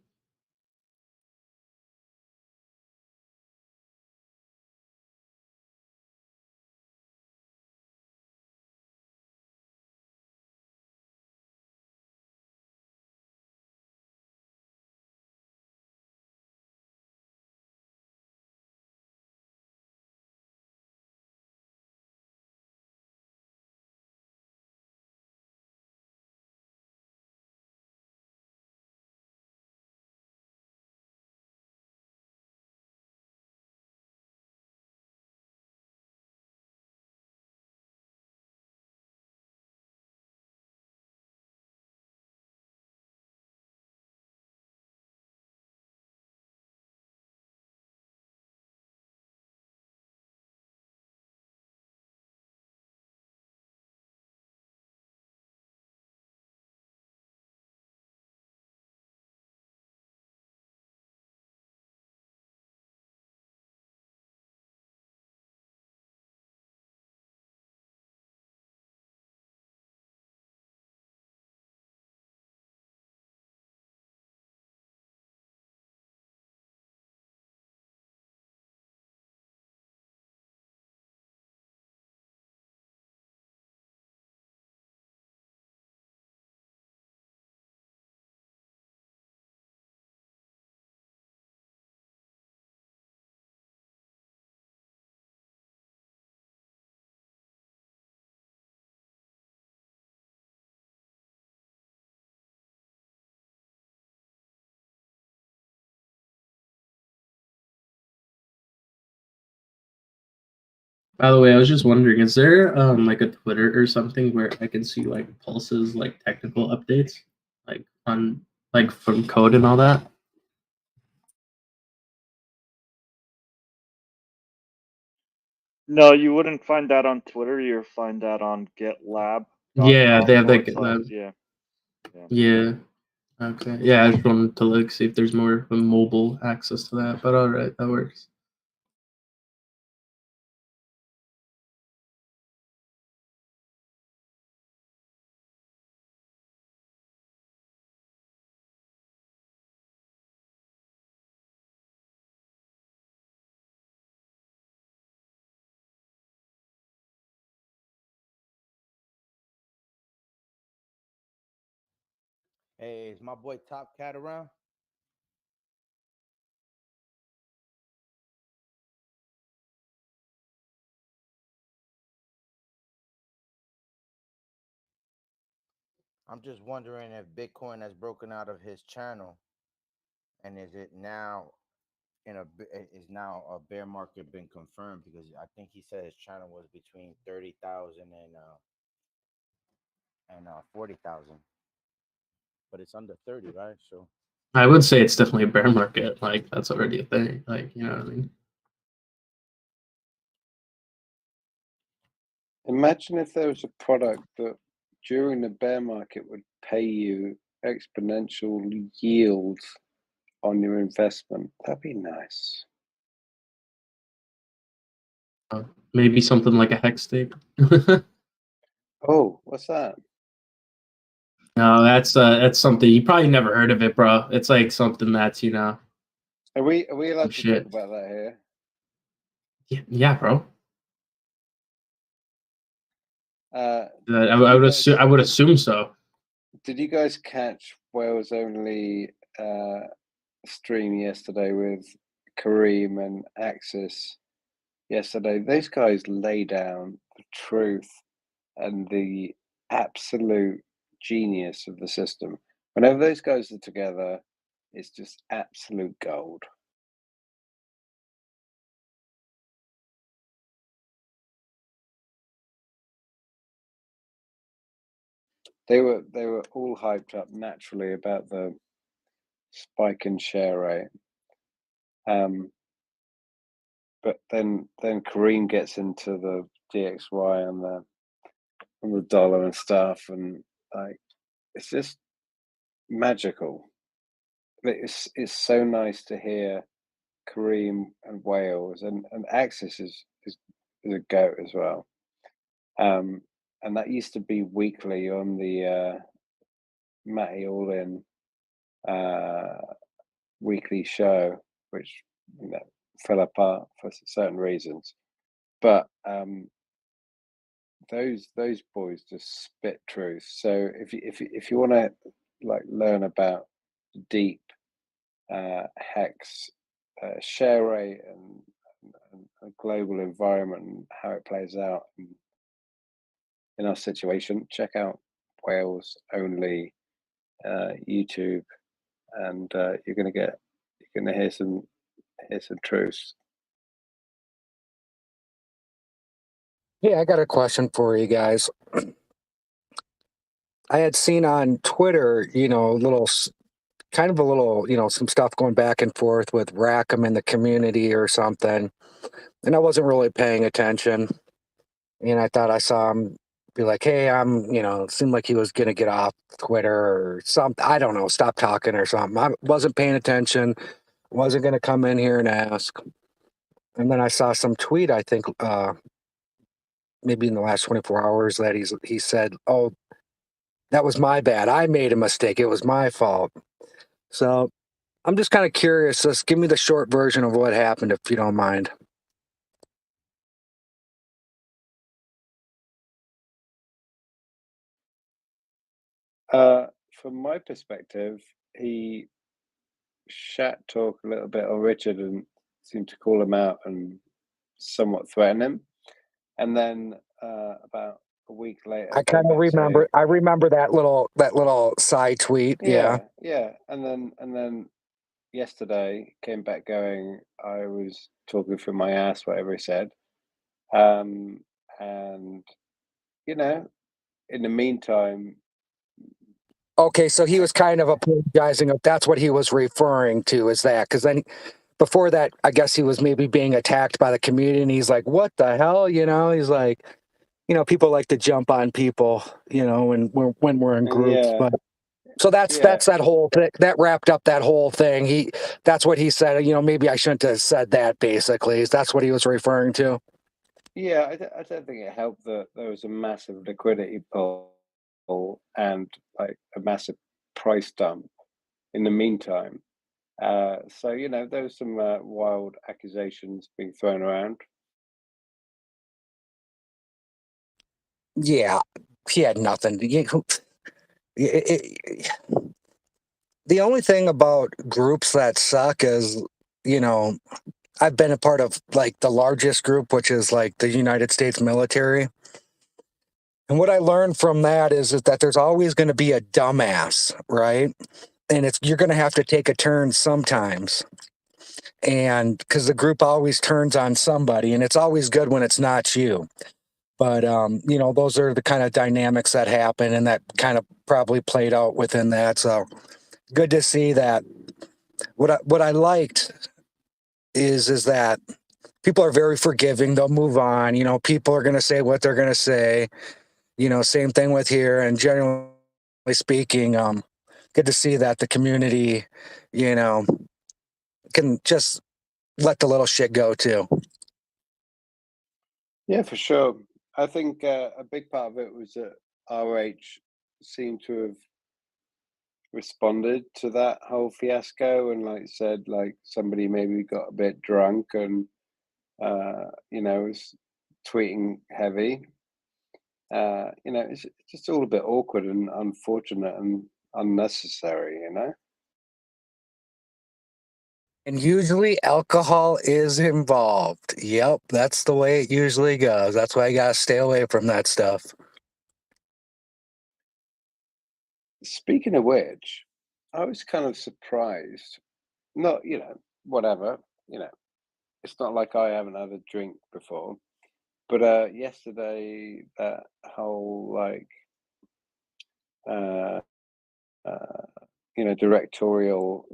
Speaker 10: By the way, I was just wondering, is there like a Twitter or something where I can see like Pulse's like technical updates, like on like from code and all that?
Speaker 8: No, you wouldn't find that on Twitter. You'll find that on GitLab.com
Speaker 10: Yeah, they have like
Speaker 8: yeah.
Speaker 10: yeah. Okay. Yeah, I just wanted to like see if there's more of a mobile access to that, but all right, that works.
Speaker 11: Hey, is my boy Top Cat around? I'm just wondering if Bitcoin has broken out of his channel, and is it now is now a bear market been confirmed? Because I think he said his channel was between 30,000 and 40,000, but it's under 30, right? So
Speaker 10: I would say it's definitely a bear market. Like that's already a thing. Like, you know what I mean?
Speaker 6: Imagine if there was a product that during the bear market would pay you exponential yields on your investment. That'd be nice.
Speaker 10: Maybe something like a hex stake.
Speaker 6: Oh, what's that?
Speaker 10: No, that's something you probably never heard of it, bro. It's like something that's, you know.
Speaker 6: Are we allowed to
Speaker 10: Shit.
Speaker 6: talk about that here?
Speaker 10: Yeah, bro.
Speaker 6: Uh,
Speaker 10: I would assume so.
Speaker 6: Did you guys catch Wales Only stream yesterday with Kareem and Axis? Yesterday, those guys lay down the truth and the absolute genius of the system. Whenever those guys are together, it's just absolute gold. They were all hyped up naturally about the spike in share rate. But then Kareem gets into the DXY and the dollar and stuff, and like it's just magical. It's so nice to hear Kareem and Wales and Axis is a goat as well. And that used to be weekly on the Matty All In weekly show, which fell apart for certain reasons. But those boys just spit truth. So if you want to like learn about deep hex share rate and global environment and how it plays out in our situation, check out Wales Only YouTube, and you're gonna hear some truths.
Speaker 12: Yeah, I got a question for you guys. I had seen on Twitter, kind of a little, some stuff going back and forth with Rackham in the community or something, and I wasn't really paying attention. And I thought I saw him be like, "Hey, it seemed like he was gonna get off Twitter or something. I don't know, stop talking or something." I wasn't paying attention. Wasn't gonna come in here and ask. And then I saw some tweet. I think maybe in the last 24 hours that he said, "Oh, that was my bad. I made a mistake. It was my fault." So I'm just kind of curious. Just give me the short version of what happened, if you don't mind.
Speaker 6: From my perspective, he shat talk a little bit on Richard and seemed to call him out and somewhat threaten him. And then about a week later,
Speaker 12: I kind of remember. I remember that little side tweet. Yeah.
Speaker 6: And then yesterday came back going, I was talking from my ass, whatever he said. And you know, in the meantime,
Speaker 12: Okay, so he was kind of apologizing if that's what he was referring to, is that because then before that, I guess he was maybe being attacked by the community, and he's like, "What the hell?" You know, he's like, people like to jump on people, when we're in groups,
Speaker 6: yeah,
Speaker 12: but so that's
Speaker 6: yeah,
Speaker 12: that whole thing that wrapped up that whole thing. That's what he said. Maybe I shouldn't have said that. Basically, that's what he was referring to.
Speaker 6: yeah. I don't think it helped that there was a massive liquidity pull and like a massive price dump in the meantime. So there was some wild accusations being thrown around.
Speaker 12: Yeah, he had nothing. The only thing about groups that suck is, you know, I've been a part of like the largest group, which is like the United States military. And what I learned from that is that there's always going to be a dumbass, right? And you're going to have to take a turn sometimes. And because the group always turns on somebody, and it's always good when it's not you. But those are the kind of dynamics that happen, and that kind of probably played out within that. So good to see that. What I liked is that people are very forgiving. They'll move on. People are going to say what they're going to say. Same thing with here. And generally speaking, good to see that the community, can just let the little shit go too.
Speaker 6: Yeah, for sure. I think a big part of it was that RH seemed to have responded to that whole fiasco, and like said, like somebody maybe got a bit drunk and was tweeting heavy. It's just all a bit awkward and unfortunate and unnecessary.
Speaker 12: And usually alcohol is involved. Yep, that's the way it usually goes. That's why you gotta stay away from that stuff.
Speaker 6: Speaking of which, I was kind of surprised. Not, whatever, it's not like I haven't had a drink before. But yesterday, that whole like, uh, directorial,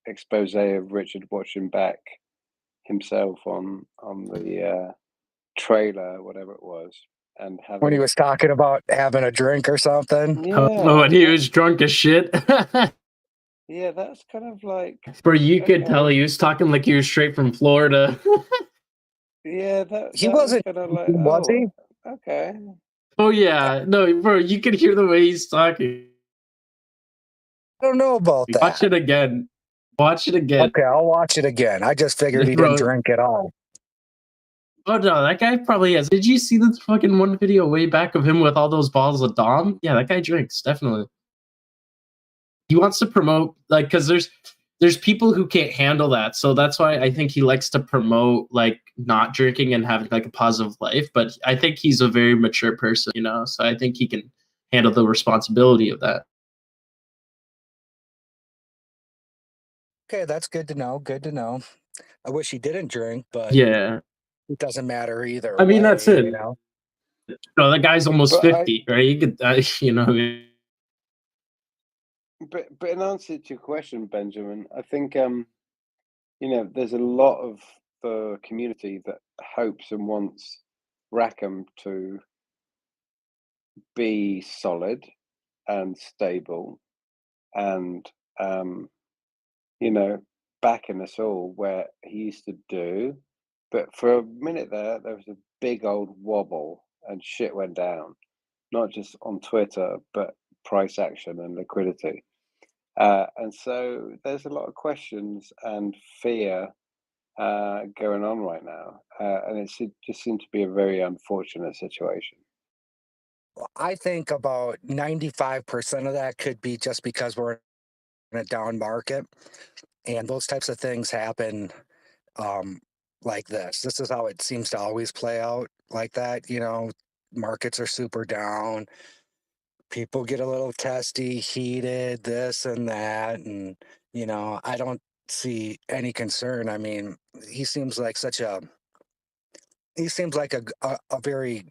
Speaker 6: expose of Richard watching back himself on the trailer, whatever it was, and
Speaker 12: When he
Speaker 6: having,
Speaker 12: was talking about having a drink or something.
Speaker 10: Oh, and he was drunk as shit.
Speaker 6: Yeah, that's kind of like,
Speaker 10: Bro, you could tell
Speaker 6: okay,
Speaker 10: he was talking like he was straight from Florida.
Speaker 6: yeah, that
Speaker 12: He
Speaker 6: was
Speaker 12: wasn't,
Speaker 6: kind of like,
Speaker 12: was he?
Speaker 6: okay.
Speaker 10: Oh yeah, no, bro, you could hear the way he's talking.
Speaker 12: I don't know about that.
Speaker 10: Watch it again. Watch it again.
Speaker 12: Okay, I'll watch it again. I just figured he didn't
Speaker 10: Bro,
Speaker 12: drink at all.
Speaker 10: oh no, that guy probably has. Did you see this fucking one video way back of him with all those bottles of Dom? Yeah, that guy drinks, definitely. He wants to promote, like, because there's people who can't handle that, so that's why I think he likes to promote like not drinking and having like a positive life. But I think he's a very mature person, so I think he can handle the responsibility of that.
Speaker 12: Okay, that's good to know. Good to know. I wish he didn't drink, but
Speaker 10: Yeah,
Speaker 12: it doesn't matter either
Speaker 10: I mean
Speaker 12: way,
Speaker 10: that's it. No, that guy's almost
Speaker 6: But
Speaker 10: 50, right? You could,
Speaker 6: but in answer to your question, Benjamin, I think there's a lot of the community that hopes and wants Rackham to be solid and stable and backing us all where he used to do. But for a minute there was a big old wobble and shit went down, not just on Twitter, but price action and liquidity. And so there's a lot of questions and fear going on right now. And it just seemed to be a very unfortunate situation.
Speaker 12: I think about 95% of that could be just because we're in a down market, and those types of things happen like this. This is how it seems to always play out like that. Markets are super down. People get a little testy, heated, this and that. And, I don't see any concern. I mean, he seems like such a he seems like a very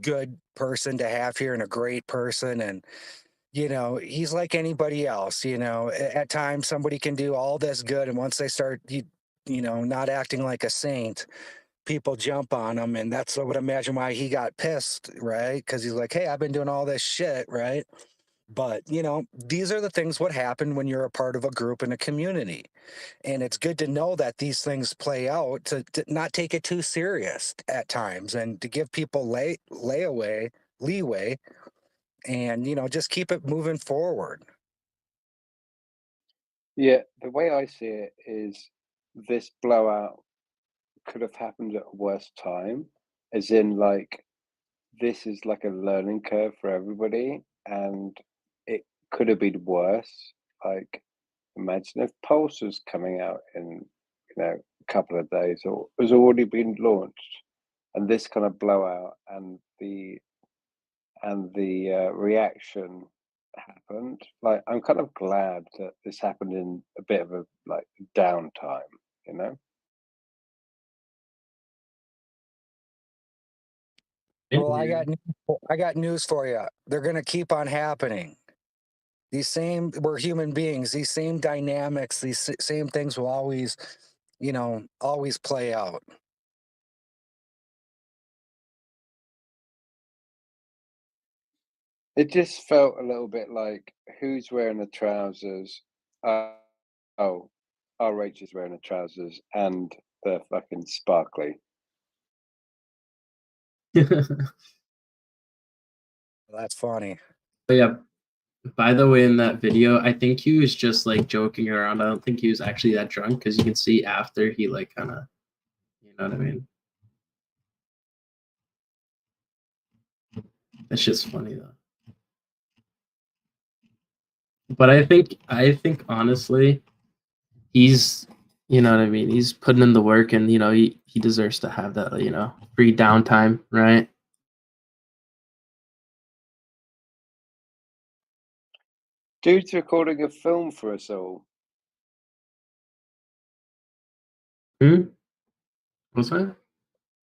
Speaker 12: good person to have here and a great person. And, he's like anybody else, at times somebody can do all this good. And once they start, not acting like a saint, people jump on him. And that's, I would imagine, why he got pissed, right? Because he's like, hey, I've been doing all this shit, right? But, these are the things what happen when you're a part of a group and a community. And it's good to know that these things play out, to not take it too serious at times, and to give people leeway, and, just keep it moving forward.
Speaker 6: Yeah, the way I see it is this blowout could have happened at a worse time, as in, like, this is like a learning curve for everybody, and it could have been worse. Like, imagine if Pulse was coming out in, a couple of days, or has already been launched, and this kind of blowout and the reaction happened. Like, I'm kind of glad that this happened in a bit of a like downtime, you know.
Speaker 12: Well, I got news for you. They're going to keep on happening. We're human beings. These same dynamics, these same things will always, always play out.
Speaker 6: It just felt a little bit like, who's wearing the trousers? Oh, RH is wearing the trousers, and they're fucking sparkly.
Speaker 12: That's funny.
Speaker 10: But yeah, by the way, in that video, I think he was just like joking around. I don't think he was actually that drunk, because you can see after he like kind of, you know what I mean? That's just funny though. But I think honestly, he's, you know what I mean? He's putting in the work, and he deserves to have that, free downtime, right?
Speaker 6: Dude's recording a film for us all.
Speaker 10: What's that?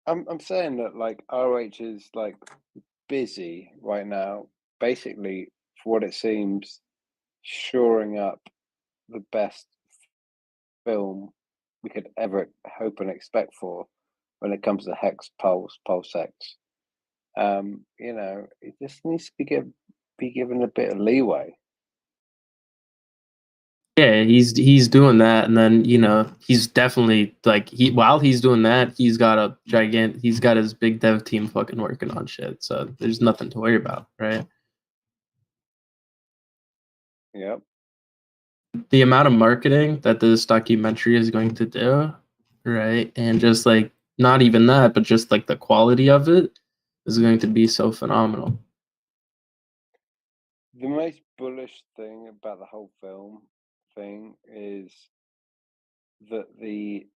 Speaker 6: I'm saying that, like, RH is like busy right now, basically, for what it seems, shoring up the best film we could ever hope and expect for when it comes to Hex PulseX. It just needs to be given a bit of leeway.
Speaker 10: Yeah, he's doing that, and then he's definitely like while he's doing that, he's got his big dev team fucking working on shit. So there's nothing to worry about, right?
Speaker 6: Yep.
Speaker 10: The amount of marketing that this documentary is going to do, right, and just like not even that, but just like the quality of it is going to be so phenomenal.
Speaker 6: The most bullish thing about the whole film thing is that the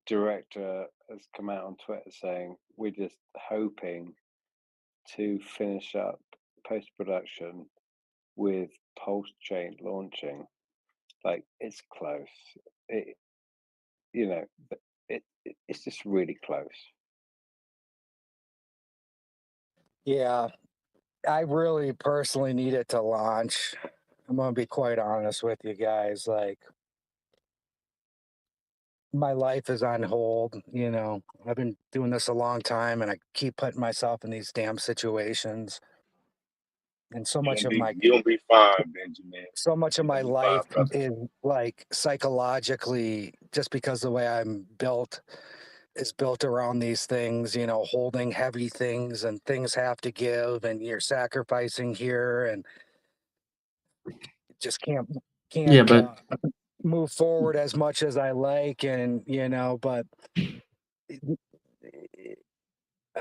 Speaker 6: director has come out on Twitter saying, we're just hoping to finish up post-production with Pulsechain launching. Like, it's close. It's just really close.
Speaker 12: Yeah, I really personally need it to launch. I'm going to be quite honest with you guys. Like, my life is on hold. I've been doing this a long time, and I keep putting myself in these damn situations. And so much of my
Speaker 4: You'll be fine, Benjamin.
Speaker 12: so much of my
Speaker 4: You'll be
Speaker 12: life
Speaker 4: fine, brother.
Speaker 12: is like psychologically, just because the way I'm built is built around these things, holding heavy things, and things have to give, and you're sacrificing here, and just can't
Speaker 10: Yeah, but
Speaker 12: move forward as much as I like. And but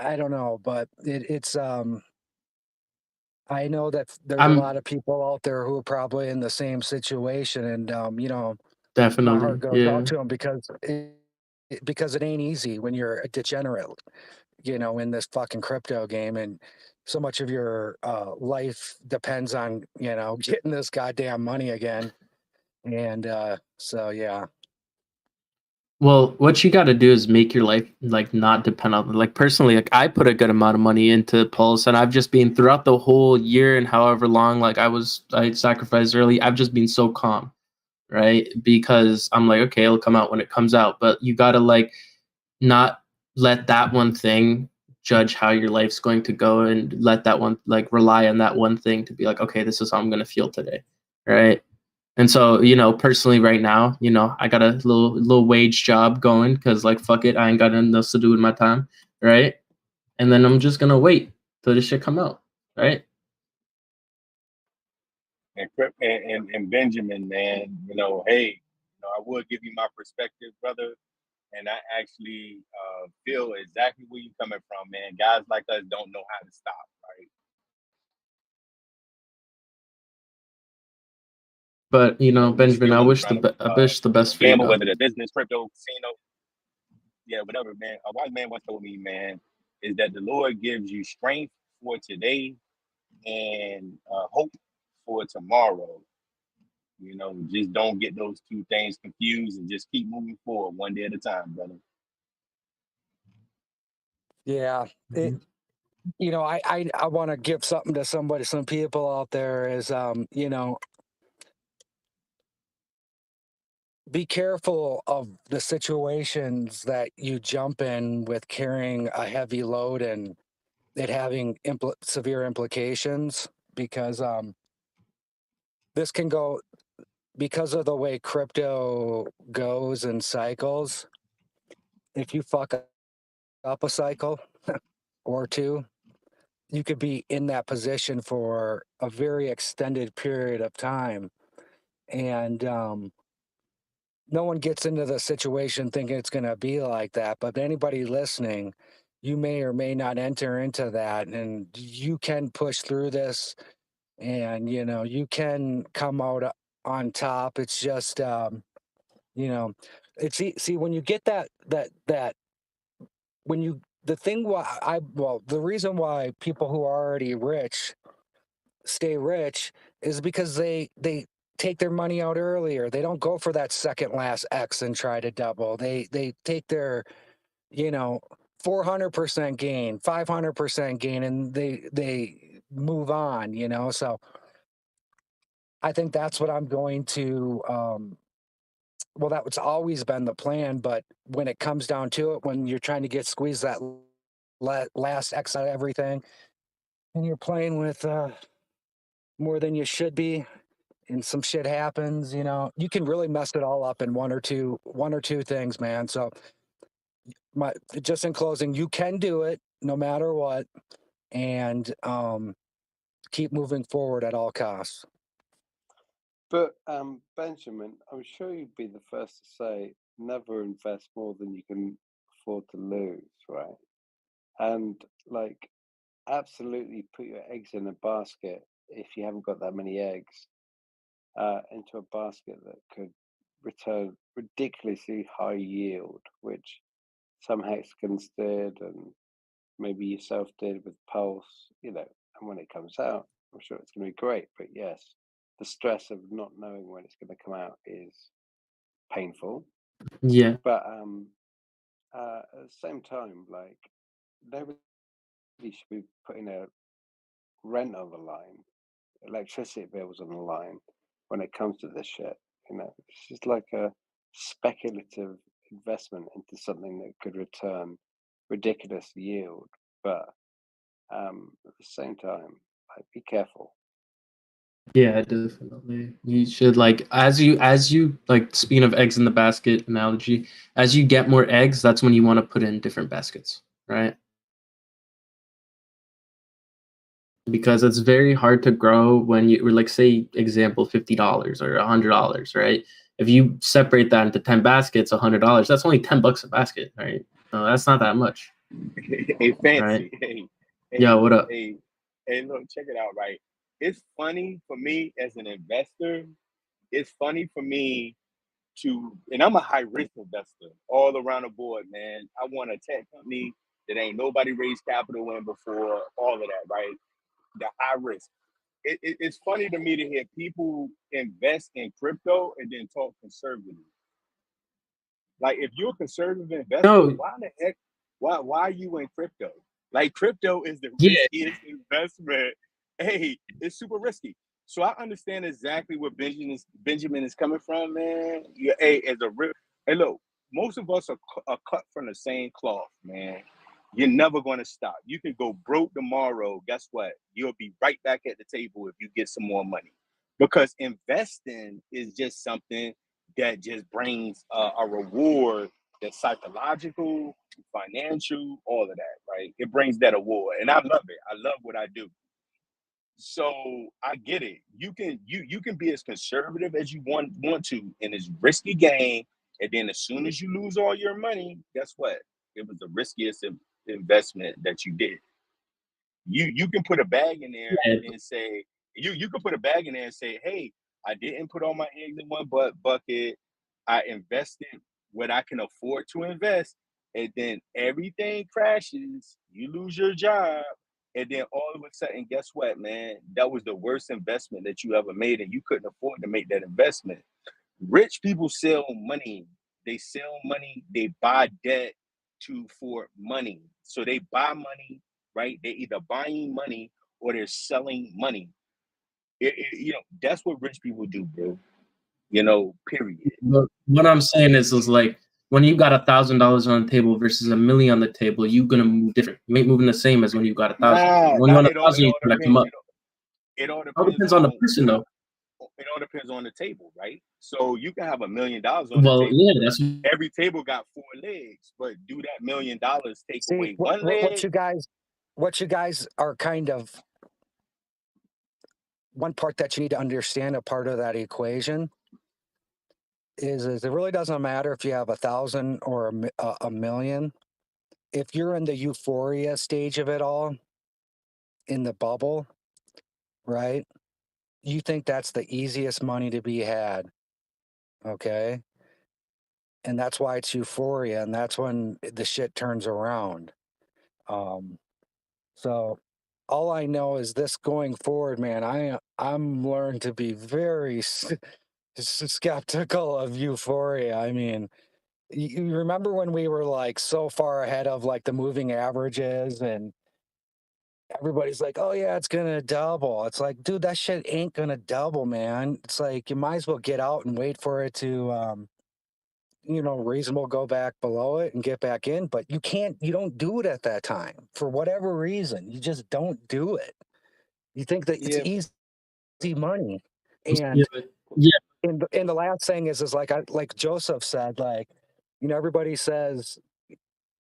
Speaker 12: I don't know, but it's I know that there's a lot of people out there who are probably in the same situation, and
Speaker 10: definitely,
Speaker 12: my heart goes
Speaker 10: yeah.
Speaker 12: out to them, because it ain't easy when you're a degenerate, in this fucking crypto game, and so much of your life depends on getting this goddamn money again. And so yeah.
Speaker 10: Well, what you got to do is make your life like not depend on like personally. Like I put a good amount of money into Pulse, and I've just been throughout the whole year and however long like I sacrificed early. I've just been so calm, right? Because I'm like, okay, it'll come out when it comes out. But you got to like not let that one thing judge how your life's going to go, and let that one like rely on that one thing to be like, okay, this is how I'm going to feel today, right? And so, personally right now, I got a little wage job going because like fuck it, I ain't got nothing else to do with my time, right? And then I'm just gonna wait till this shit come out, right?
Speaker 4: And Benjamin, man, hey, I would give you my perspective, brother, and I actually feel exactly where you're coming from, man. Guys like us don't know how to stop, right?
Speaker 10: But
Speaker 4: We
Speaker 10: Benjamin,
Speaker 4: still
Speaker 10: I
Speaker 4: in the
Speaker 10: wish
Speaker 4: ground
Speaker 10: I wish the best for you,
Speaker 4: gamble,
Speaker 10: though.
Speaker 4: whether the business, crypto, casino, yeah, whatever, man. A wise man once told me, man, is that the Lord gives you strength for today and hope for tomorrow. Just don't get those two things confused and just keep moving forward one day at a time, brother.
Speaker 12: Yeah. I want to give something to some people out there is, be careful of the situations that you jump in with carrying a heavy load and it having severe implications, because this can go, because of the way crypto goes in cycles. If you fuck up a cycle or two, you could be in that position for a very extended period of time. And no one gets into the situation thinking it's going to be like that. But anybody listening, you may or may not enter into that. And you can push through this, and, you can come out on top. It's just, it's see when you get that when you the thing why the reason why people who are already rich stay rich is because they take their money out earlier. They don't go for that second last X and try to double. They take their, 400% gain, 500% gain, and they move on. So I think that's what I'm going to. Well, that's always been the plan, but when it comes down to it, when you're trying to get squeezed that last X out of everything, and you're playing with more than you should be, and some shit happens, you can really mess it all up in one or two things, man. So just in closing, you can do it no matter what, and keep moving forward at all costs.
Speaker 6: But Benjamin, I'm sure you'd be the first to say never invest more than you can afford to lose, right? And like absolutely put your eggs in a basket if you haven't got that many eggs into a basket that could return ridiculously high yield, which some hexagons did, and maybe yourself did with Pulse, and when it comes out, I'm sure it's going to be great. But yes, the stress of not knowing when it's going to come out is painful.
Speaker 10: Yeah.
Speaker 6: But at the same time, like nobody should be putting a rent on the line, electricity bills on the line when it comes to this shit. It's just like a speculative investment into something that could return ridiculous yield. But at the same time, like, be careful.
Speaker 10: Yeah, definitely. You should like as you like, speaking of eggs in the basket analogy, as you get more eggs, that's when you want to put in different baskets, right? Because it's very hard to grow when you, or like say example $50 or $100, right? If you separate that into 10 baskets, $100, that's only $10 a basket, right? So that's not that much.
Speaker 4: Hey, fancy.
Speaker 10: Right?
Speaker 4: Hey,
Speaker 10: Yeah, what up?
Speaker 4: Hey, look, check it out, right? It's funny for me as an investor. It's funny for me and I'm a high risk investor all around the board, man. I want a tech company that ain't nobody raised capital in before, all of that, right? The high risk. It's funny to me to hear people invest in crypto and then talk conservative. Like, if you're a conservative investor,
Speaker 10: No,
Speaker 4: why the heck? Why are you in crypto? Like, crypto is the
Speaker 10: yeah,
Speaker 4: riskiest investment. Hey, it's super risky. So I understand exactly where Benjamin is coming from, man. Yeah, hey, as a real, hey, look, most of us are cut from the same cloth, man. You're never going to stop. You can go broke tomorrow. Guess what? You'll be right back at the table if you get some more money. Because investing is just something that just brings a reward that's psychological, financial, all of that, right? It brings that award. And I love it. I love what I do. So I get it. You can be as conservative as you want to in this risky game, and then as soon as you lose all your money, guess what? It was the riskiest investment that you did. You can put a bag in there
Speaker 10: yeah.
Speaker 4: and then say you can put a bag in there and say, hey, I didn't put all my eggs in one bucket. I invested what I can afford to invest, and then everything crashes. You lose your job, and then all of a sudden, guess what, man? That was the worst investment that you ever made, and you couldn't afford to make that investment. Rich people sell money. They sell money. They buy debt for money. So they buy money, right? They're either buying money or they're selling money. That's what rich people do, bro. Period.
Speaker 10: But what I'm saying is like when you got $1,000 on the table versus $1 million on the table, you're gonna move different. You ain't moving the same as when you got 1,000. When you want
Speaker 4: It all
Speaker 10: 1,000, you try to come
Speaker 4: depends.
Speaker 10: up.
Speaker 4: It all
Speaker 10: All
Speaker 4: depends
Speaker 10: depends on the
Speaker 4: on
Speaker 10: person, though.
Speaker 4: it all depends on the table, right? So you can have $1 million on the
Speaker 10: Well,
Speaker 4: table.
Speaker 10: yeah, that's
Speaker 4: Every table got 4 legs, but do that $1 million take
Speaker 12: See,
Speaker 4: away one leg?
Speaker 12: what you guys are kind of one part that you need to understand. A part of that equation is it really doesn't matter if you have 1,000 or a million. If you're in the euphoria stage of it all, in the bubble, right? You think that's the easiest money to be had, okay? And that's why it's euphoria, and that's when the shit turns around. Um, so all I know is this going forward, man. I'm learned to be very skeptical of euphoria. I mean, you remember when we were like so far ahead of like the moving averages, and everybody's like, "Oh yeah, it's gonna double." It's like, dude, that shit ain't gonna double, man. It's like you might as well get out and wait for it to reasonable go back below it and get back in, but you don't do it at that time for whatever reason. You just don't do it. You think that it's
Speaker 6: Yeah,
Speaker 12: easy money.
Speaker 10: yeah,
Speaker 12: And
Speaker 10: yeah.
Speaker 12: in the last thing is like Joseph said, like, everybody says,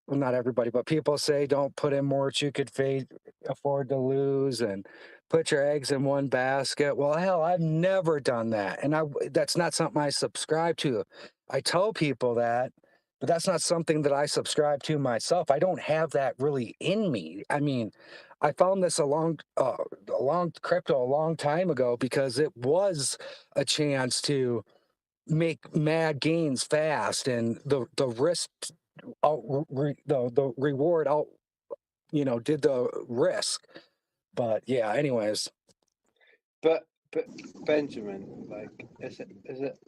Speaker 12: well, not everybody, but people say don't put in more that you could afford to lose and put your eggs in one basket. Well, hell, I've never done that. And that's not something I subscribe to. I tell people that, but that's not something that I subscribe to myself. I don't have that really in me. I mean, I found this a long crypto a long time ago because it was a chance to make mad gains fast, and the risk the reward out did the risk. But yeah, anyways.
Speaker 6: but Benjamin, like, is it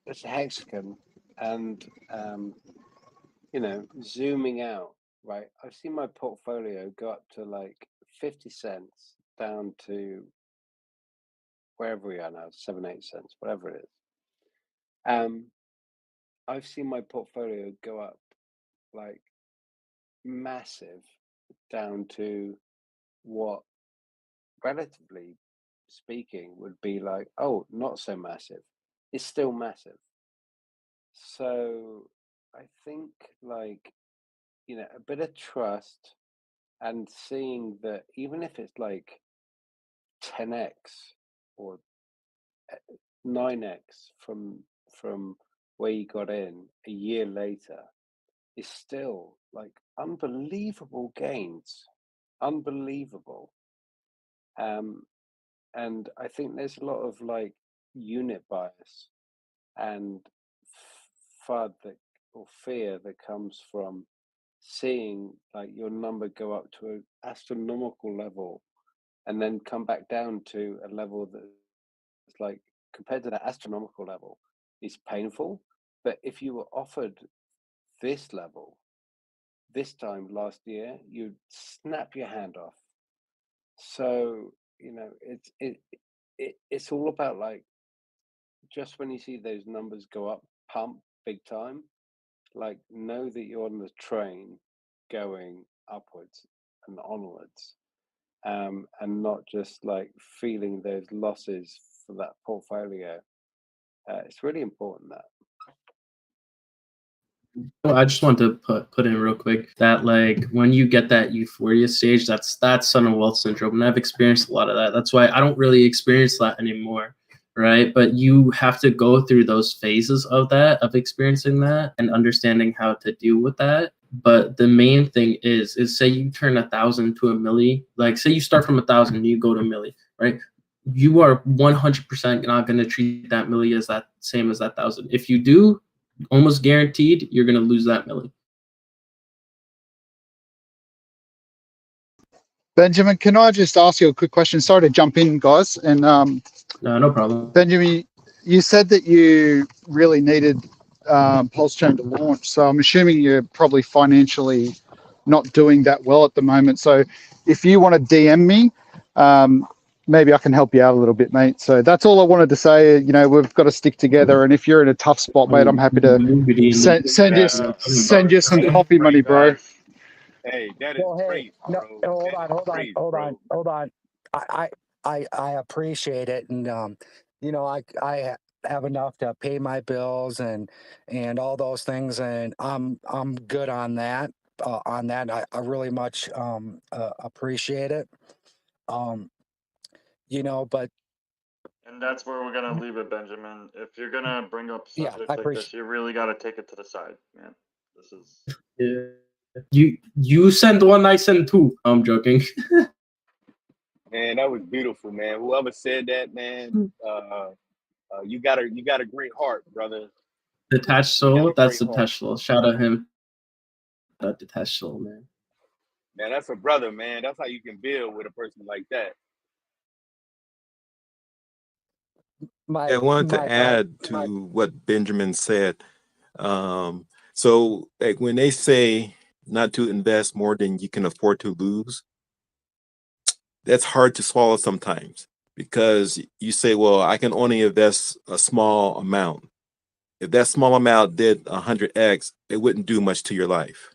Speaker 6: it's a hexagon, and zooming out, right? I've seen my portfolio go up to like 50 cents down to wherever we are now, 7-8 cents, whatever it is. I've seen my portfolio go up like massive down to what, relatively speaking, would be like, oh, not so massive. It's still massive. So I think, like, a bit of trust, and seeing that even if it's like 10x or 9x from where you got in a year later, is still like unbelievable gains, unbelievable. And I think there's a lot of like unit bias and FUD that, or fear, that comes from seeing like your number go up to an astronomical level and then come back down to a level that's like, compared to that astronomical level, is painful. But if you were offered this level this time last year, you'd snap your hand off. So, you know, it's all about, like, just when you see those numbers go up, pump big time, like, know that you're on the train going upwards and onwards, and not just like feeling those losses for that portfolio. It's really important that.
Speaker 10: I just want to put in real quick that, like, when you get that euphoria stage, that's son of wealth syndrome, and I've experienced a lot of that. That's why I don't really experience that anymore, right? But you have to go through those phases of that, of experiencing that, and understanding how to deal with that. But the main thing is say you turn 1,000 to a milli, like say you start from 1,000 and you go to a milli, right? You are 100% not going to treat that milli as that same as that 1,000. If you do, almost guaranteed you're going to lose that milli.
Speaker 13: Benjamin, can I just ask you a quick question? Sorry to jump in, guys. And
Speaker 10: no problem.
Speaker 13: Benjamin, you said that you really needed Pulsechain to launch. So I'm assuming you're probably financially not doing that well at the moment. So if you want to DM me, maybe I can help you out a little bit, mate. So that's all I wanted to say. You know, we've got to stick together. And if you're in a tough spot, mate, I'm happy to send you some coffee money, bro.
Speaker 4: Hey, that is great, bro.
Speaker 12: Hold on. I appreciate it, and you know, I have enough to pay my bills and all those things, and I'm good on that. I really much appreciate it. You know, but.
Speaker 8: And that's where we're gonna leave it, Benjamin. If you're gonna bring up subjects like this, you really gotta take it to the side, man. This is
Speaker 10: you send one, I send two. I'm joking.
Speaker 4: Man, that was beautiful, man. Whoever said that, man, you got a great heart, brother.
Speaker 10: Detached soul. That's detached soul. Shout out him. That detached soul, man.
Speaker 4: Man, that's a brother, man. That's how you can build with a person like that.
Speaker 14: I wanted to add to what Benjamin said. So, like, when they say not to invest more than you can afford to lose, that's hard to swallow sometimes, because you say, well, I can only invest a small amount. If that small amount did 100x, it wouldn't do much to your life.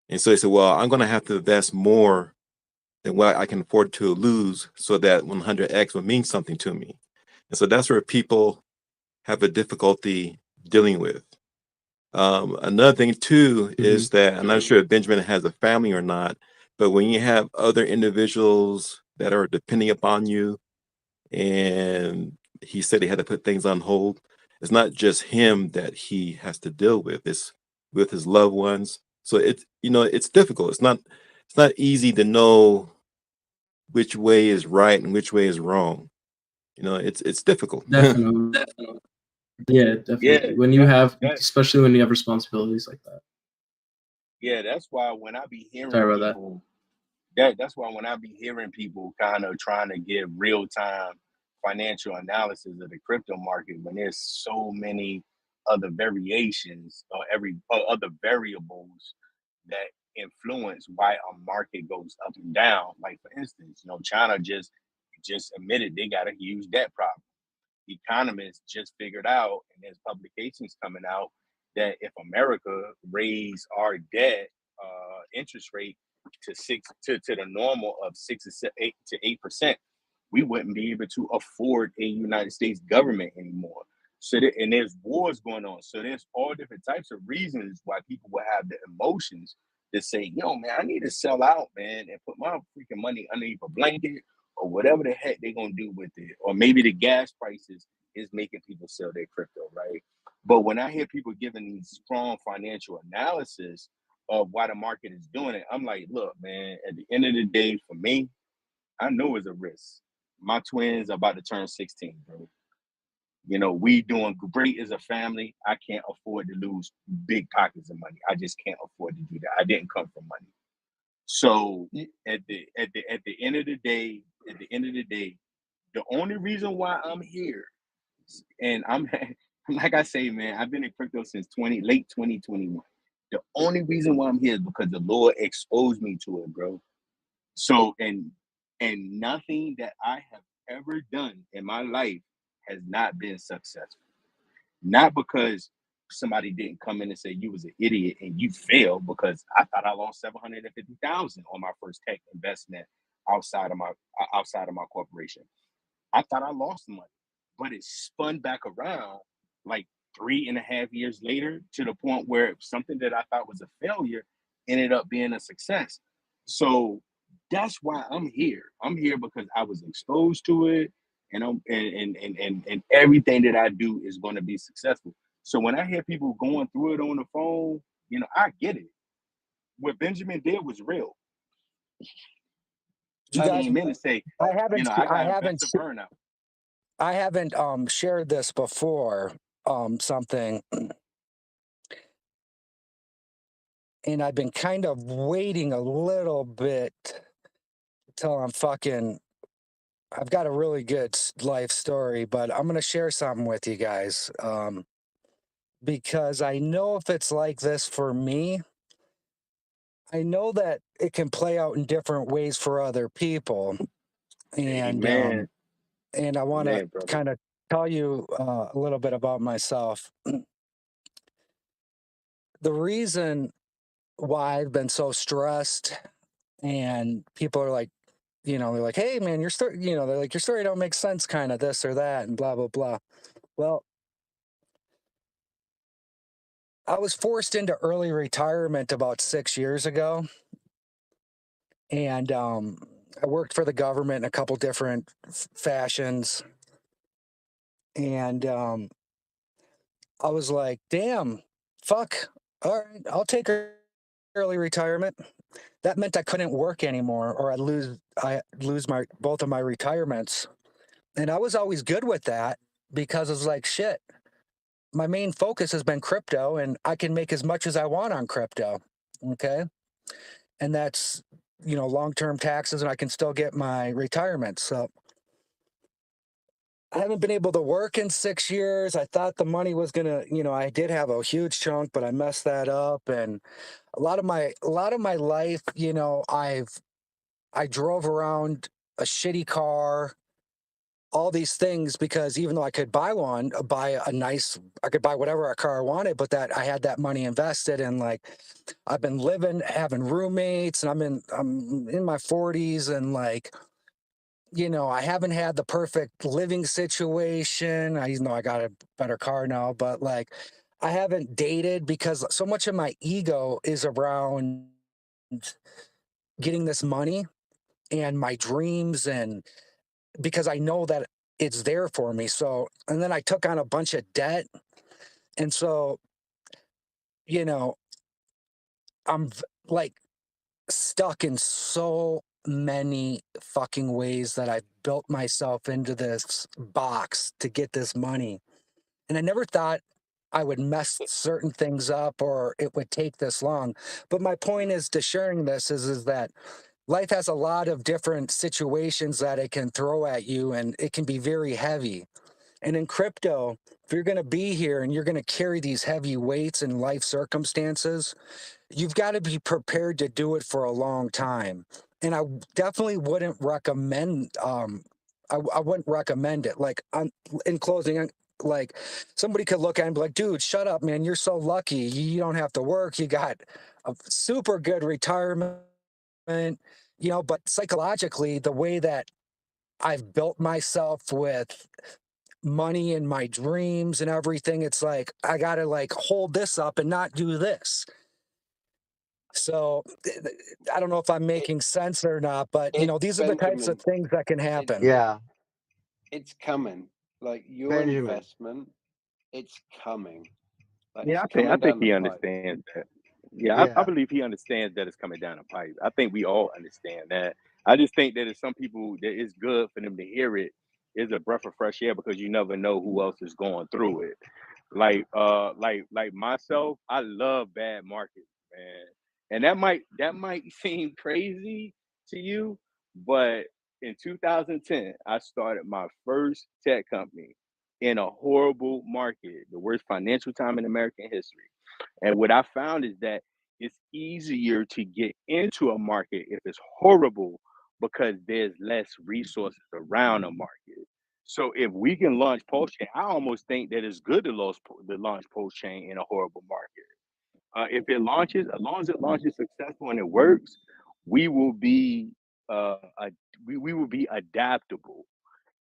Speaker 14: And so they say, well, I'm going to have to invest more than what I can afford to lose so that 100x would mean something to me. And so that's where people have a difficulty dealing with. Another thing too is that I'm not sure if Benjamin has a family or not, but when you have other individuals that are depending upon you, and he said he had to put things on hold, it's not just him that he has to deal with, it's with his loved ones. So it's, you know, it's difficult. It's not easy to know which way is right and which way is wrong. You know, it's difficult.
Speaker 10: Definitely. Yeah, definitely.
Speaker 4: Yeah,
Speaker 10: when you have, especially when you have responsibilities like that.
Speaker 4: Yeah, that's why when I be hearing
Speaker 10: Sorry about
Speaker 4: people, that's why when I be hearing people kind of trying to give real time financial analysis of the crypto market, when there's so many other variations or other variables that influence why a market goes up and down. Like, for instance, you know, China just admitted they got a huge debt problem. Economists just figured out, and there's publications coming out, that if America raised our debt interest rate to the normal of 8%, we wouldn't be able to afford a United States government anymore. So and there's wars going on. So there's all different types of reasons why people will have the emotions to say, yo, man, I need to sell out, man, and put my freaking money underneath a blanket, or whatever the heck they're gonna do with it. Or maybe the gas prices is making people sell their crypto, right? But when I hear people giving these strong financial analysis of why the market is doing it, I'm like, look, man, at the end of the day, for me, I know it's a risk. My twins are about to turn 16, bro. You know, we doing great as a family. I can't afford to lose big pockets of money. I just can't afford to do that. I didn't come from money. So at the end of the day, the only reason why I'm here, and like I say, man, I've been in crypto since late 2021. The only reason why I'm here is because the Lord exposed me to it, bro. So, and nothing that I have ever done in my life has not been successful. Not because somebody didn't come in and say you was an idiot and you failed, because I thought I lost 750,000 on my first tech investment outside of my corporation. I thought I lost money, but it spun back around like 3.5 years later to the point where something that I thought was a failure ended up being a success. So that's why I'm here. I'm here because I was exposed to it, and and everything that I do is going to be successful. So when I hear people going through it on the phone, I get it. What Benjamin did was real.
Speaker 12: You
Speaker 4: I
Speaker 12: guys,
Speaker 4: came in and say,
Speaker 12: I haven't,
Speaker 4: I
Speaker 12: I
Speaker 4: got
Speaker 12: haven't,
Speaker 4: investor burnout.
Speaker 12: I haven't shared this before. Something, and I've been kind of waiting a little bit till I've got a really good life story, but I'm gonna share something with you guys because I know if it's like this for me, I know that it can play out in different ways for other people, and
Speaker 4: Amen.
Speaker 12: I want to
Speaker 4: Amen, brother.
Speaker 12: kind of tell you a little bit about myself. The reason why I've been so stressed, and people are like, they're like, "Hey, man, your story," they're like, "Your story don't make sense," kind of this or that, and blah blah blah. Well, I was forced into early retirement about 6 years ago, and I worked for the government in a couple different fashions, and I was like, "Damn, fuck, all right, I'll take early retirement." That meant I couldn't work anymore, or I lose my both of my retirements, and I was always good with that because I was like, "Shit, my main focus has been crypto, and I can make as much as I want on crypto." Okay. And that's, long-term taxes, and I can still get my retirement. So I haven't been able to work in 6 years. I thought the money was gonna, I did have a huge chunk, but I messed that up. And a lot of my life, I drove around a shitty car, all these things, because even though I could buy I could buy whatever car I wanted, but that I had that money invested, and like I've been having roommates, and I'm in my 40s, and like, I haven't had the perfect living situation. I got a better car now, but like I haven't dated because so much of my ego is around getting this money and my dreams, and because I know that it's there for me. So, and then I took on a bunch of debt. And so, you know, like stuck in so many fucking ways that I built myself into this box to get this money. And I never thought I would mess certain things up or it would take this long. But my point is to sharing this is that life has a lot of different situations that it can throw at you, and it can be very heavy. And in crypto, if you're going to be here and you're going to carry these heavy weights in life circumstances, you've got to be prepared to do it for a long time. And I definitely wouldn't recommend, I wouldn't recommend it. Like, in closing, like somebody could look at it and be like, "Dude, shut up, man. You're so lucky. You don't have to work. You got a super good retirement." But psychologically, the way that I've built myself with money and my dreams and everything, it's like I gotta like hold this up and not do this. So I don't know if I'm
Speaker 6: It,
Speaker 12: making sense or not, but
Speaker 6: it
Speaker 12: these are the types of
Speaker 6: Benjamin,
Speaker 12: things that can
Speaker 6: it,
Speaker 12: happen.
Speaker 8: Yeah,
Speaker 6: it's coming. Like your
Speaker 8: Benjamin.
Speaker 6: investment, it's coming. Like
Speaker 4: Yeah,
Speaker 6: it's
Speaker 4: I
Speaker 6: coming
Speaker 4: think
Speaker 6: down the
Speaker 4: he
Speaker 6: pipe.
Speaker 4: understands that. Yeah, I
Speaker 8: Yeah,
Speaker 4: believe he understands that it's coming down the pipe. I think we all understand that. I just think that it's some people that it's good for them to hear it. It's a breath of fresh air because you never know who else is going through it. Like myself, I love bad markets, man. And that might seem crazy to you, but in 2010, I started my first tech company in a horrible market, the worst financial time in American history. And what I found is that it's easier to get into a market if it's horrible because there's less resources around a market. So if we can launch Pulsechain, I almost think that it's good to launch Pulsechain in a horrible market. If it launches, as long as it launches successful and it works, we will be we will be adaptable,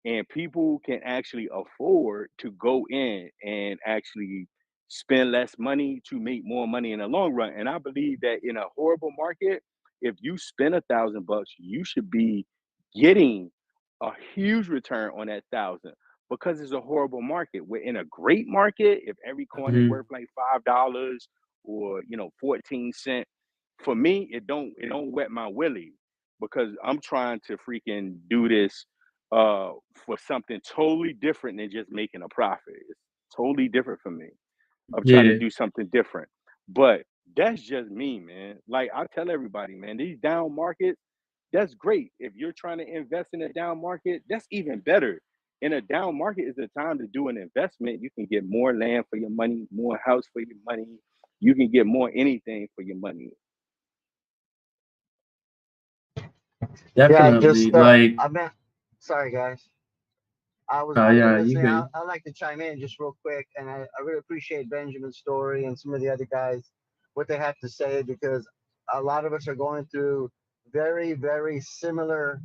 Speaker 4: and people can actually afford to go in and actually spend less money to make more money in the long run. And I believe that in a horrible market, if you spend $1,000, you should be getting a huge return on that thousand because it's a horrible market. We're in a great market. If every coin is worth like $5 or 14 cents, for me, it don't wet my willy because I'm trying to freaking do this for something totally different than just making a profit. It's totally different for me. I'm trying to
Speaker 10: Yeah.
Speaker 4: do something different. But that's just me, man. Like I tell everybody, man, these down markets, that's great. If you're trying to invest in a down market, that's even better. In a down market is the time to do an investment. You can get more land for your money, more house for your money. You can get more anything for your money.
Speaker 15: Yeah,
Speaker 10: Definitely.
Speaker 15: just
Speaker 10: Like,
Speaker 15: I meant. Sorry, guys. I was
Speaker 10: yeah, you
Speaker 15: listening.
Speaker 10: good.
Speaker 15: I'd like to chime in just real quick, and I really appreciate Benjamin's story and some of the other guys what they have to say because a lot of us are going through very very similar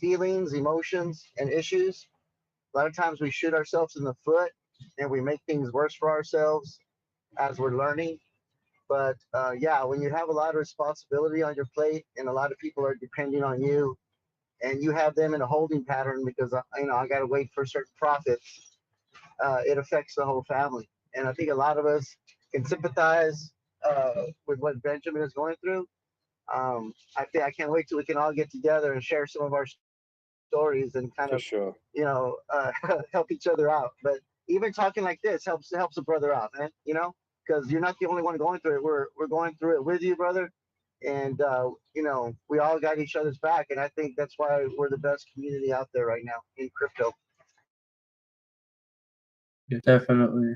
Speaker 15: feelings, emotions, and issues. A lot of times we shoot ourselves in the foot and we make things worse for ourselves as we're learning. But yeah, when you have a lot of responsibility on your plate and a lot of people are depending on you, and you have them in a holding pattern because I got to wait for certain profits, it affects the whole family. And I think a lot of us can sympathize with what Benjamin is going through. I think I can't wait till we can all get together and share some of our stories and kind
Speaker 6: For
Speaker 15: of,
Speaker 6: sure.
Speaker 15: help each other out. But even talking like this helps a brother out, man. Because you're not the only one going through it. We're going through it with you, brother. And we all got each other's back, and I think that's why we're the best community out there right now in crypto.
Speaker 10: Yeah, definitely.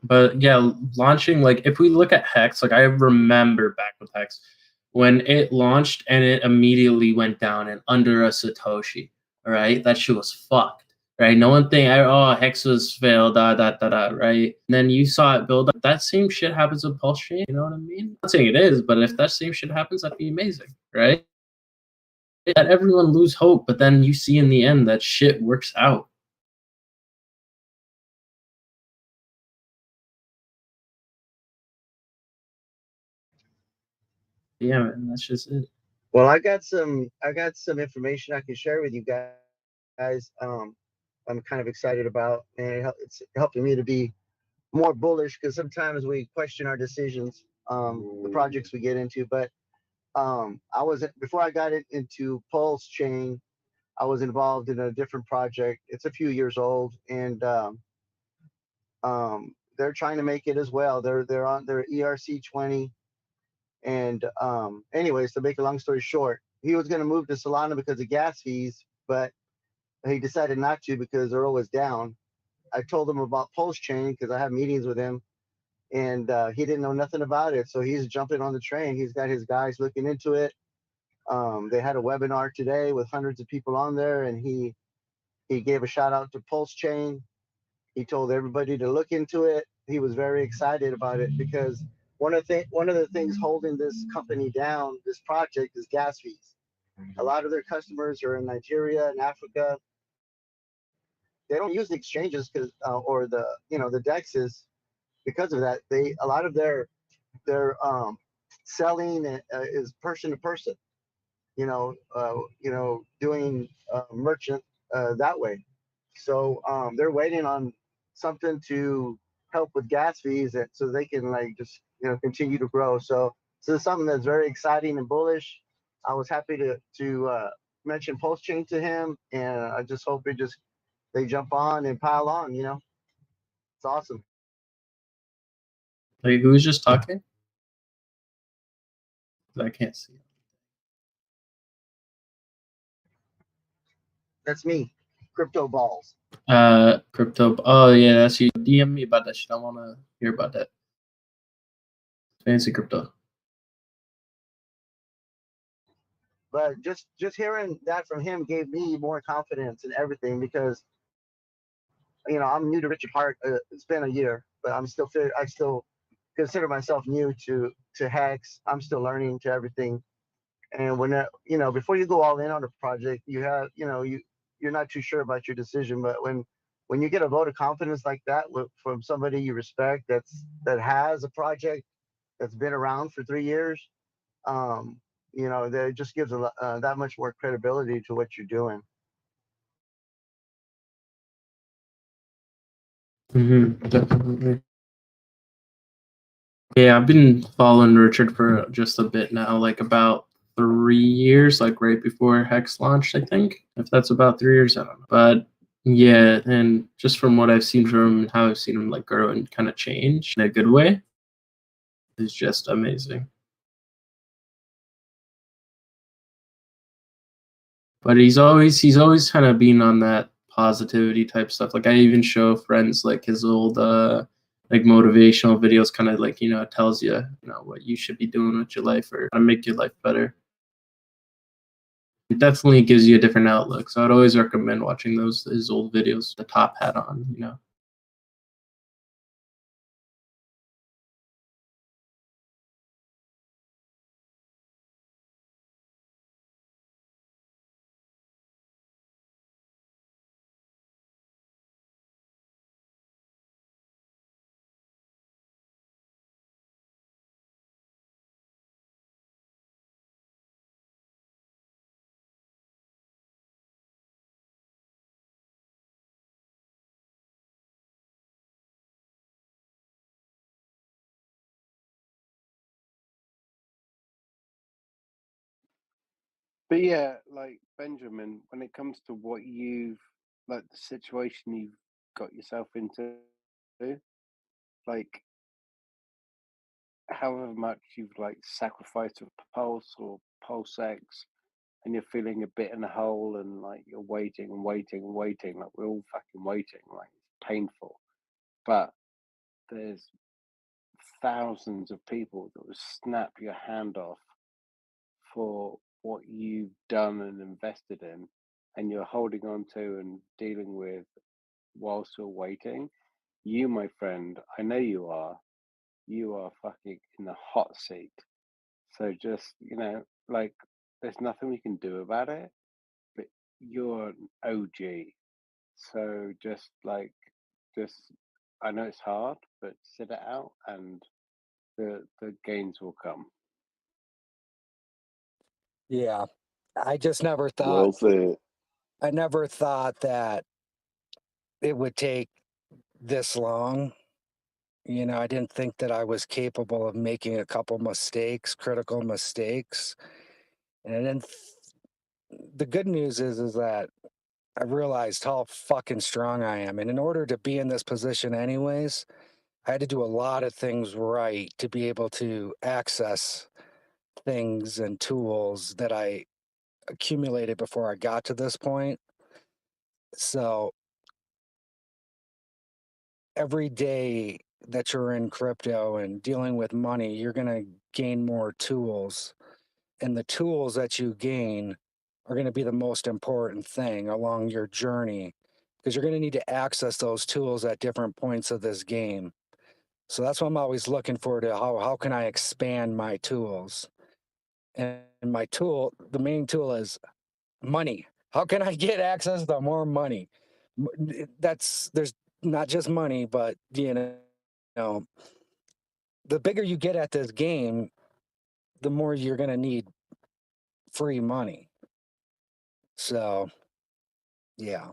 Speaker 10: But yeah, launching, like if we look at Hex, like I remember back with Hex when it launched and it immediately went down and under a Satoshi. All right, that shit was fucked. Right, no one think, oh, Hex was failed, right? And then you saw it build up. That same shit happens with Pulsechain. You know what I mean? I'm not saying it is, but if that same shit happens, that'd be amazing, right? Let everyone lose hope, but then you see in the end that shit works out. Yeah, man, that's just it.
Speaker 15: Well, I got some information I can share with you guys. I'm kind of excited about, and it's helping me to be more bullish because sometimes we question our decisions, the projects we get into. But before I got into Pulsechain, I was involved in a different project. It's a few years old, and they're trying to make it as well. They're on their ERC20, and anyways, to make a long story short, he was going to move to Solana because of gas fees, but he decided not to because Earl was down. I told him about Pulsechain because I have meetings with him, and he didn't know nothing about it. So he's jumping on the train. He's got his guys looking into it. They had a webinar today with hundreds of people on there, and he gave a shout out to Pulsechain. He told everybody to look into it. He was very excited about it because one of the things holding this company down, this project, is gas fees. A lot of their customers are in Nigeria and Africa. They don't use the exchanges because or the dexes because of that. A lot of their selling is person to person. Doing merchant that way. So they're waiting on something to help with gas fees, so they can just continue to grow. So this is something that's very exciting and bullish. I was happy to mention Pulsechain to him, and I just hope they jump on and pile on. It's awesome.
Speaker 10: Like, who was just talking? I can't see.
Speaker 15: That's me, Crypto Balls.
Speaker 10: Crypto. Oh yeah, that's you. DM me about that shit. I want to hear about that. Fancy crypto.
Speaker 15: But just hearing that from him gave me more confidence in everything because I'm new to Richard Hart. It's been a year, but I still consider myself new to Hex. I'm still learning to everything. And when before you go all in on a project, you're not too sure about your decision. But when you get a vote of confidence like that from somebody you respect that has a project that's been around for 3 years, that just gives that much more credibility to what you're doing.
Speaker 10: Definitely. Yeah, I've been following Richard for just a bit now, like about 3 years, like right before Hex launched, I think. If that's about 3 years, I don't know. But yeah, and just from what I've seen from him and how I've seen him like grow and kind of change in a good way, is just amazing. But he's always kind of been on that positivity type stuff. Like I even show friends like his old like motivational videos, kind of like tells you what you should be doing with your life or how to make your life better. It definitely gives you a different outlook. So I'd always recommend watching his old videos, the top hat on.
Speaker 6: But yeah, like Benjamin, when it comes to what the situation you've got yourself into, like however much you've like sacrificed with Pulse or PulseX, and you're feeling a bit in a hole, and like you're waiting and waiting and waiting, like we're all fucking waiting, like it's painful. But there's thousands of people that will snap your hand off for what you've done and invested in, and you're holding on to and dealing with whilst you're waiting. You, my friend, I know you are fucking in the hot seat. So just, like, there's nothing we can do about it, but you're an OG. So just, I know it's hard, but sit it out and the gains will come.
Speaker 12: Yeah, I just never thought.
Speaker 16: Well said.
Speaker 12: I never thought that it would take this long. I didn't think that I was capable of making a couple mistakes, critical mistakes. And then the good news is that I realized how fucking strong I am. And in order to be in this position anyways, I had to do a lot of things right to be able to access things and tools that I accumulated before I got to this point. So every day that you're in crypto and dealing with money, you're going to gain more tools. And the tools that you gain are going to be the most important thing along your journey because you're going to need to access those tools at different points of this game. So that's what I'm always looking for to how can I expand my tools? And the main tool is money. How can I get access to more money? There's not just money, but the bigger you get at this game, the more you're going to need free money. So, yeah.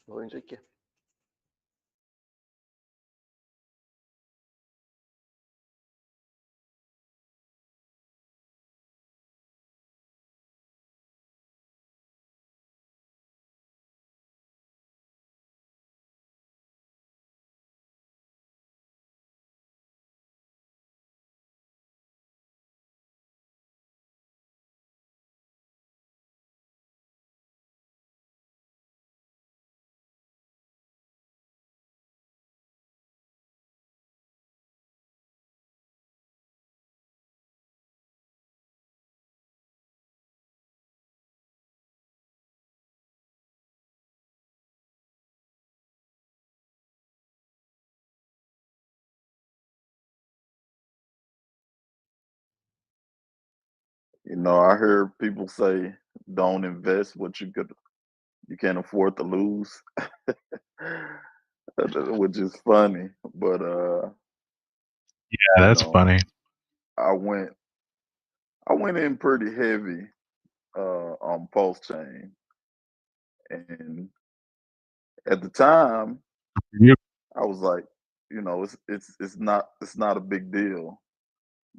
Speaker 16: O Enrique.
Speaker 17: You know, I hear people say, "Don't invest what you can't afford to lose," which is funny. But
Speaker 18: Yeah,
Speaker 17: you
Speaker 18: that's
Speaker 17: know,
Speaker 18: funny.
Speaker 17: I went I went in pretty heavy on Pulsechain, and at the time,
Speaker 18: You
Speaker 17: I was like, you know, it's not a big deal.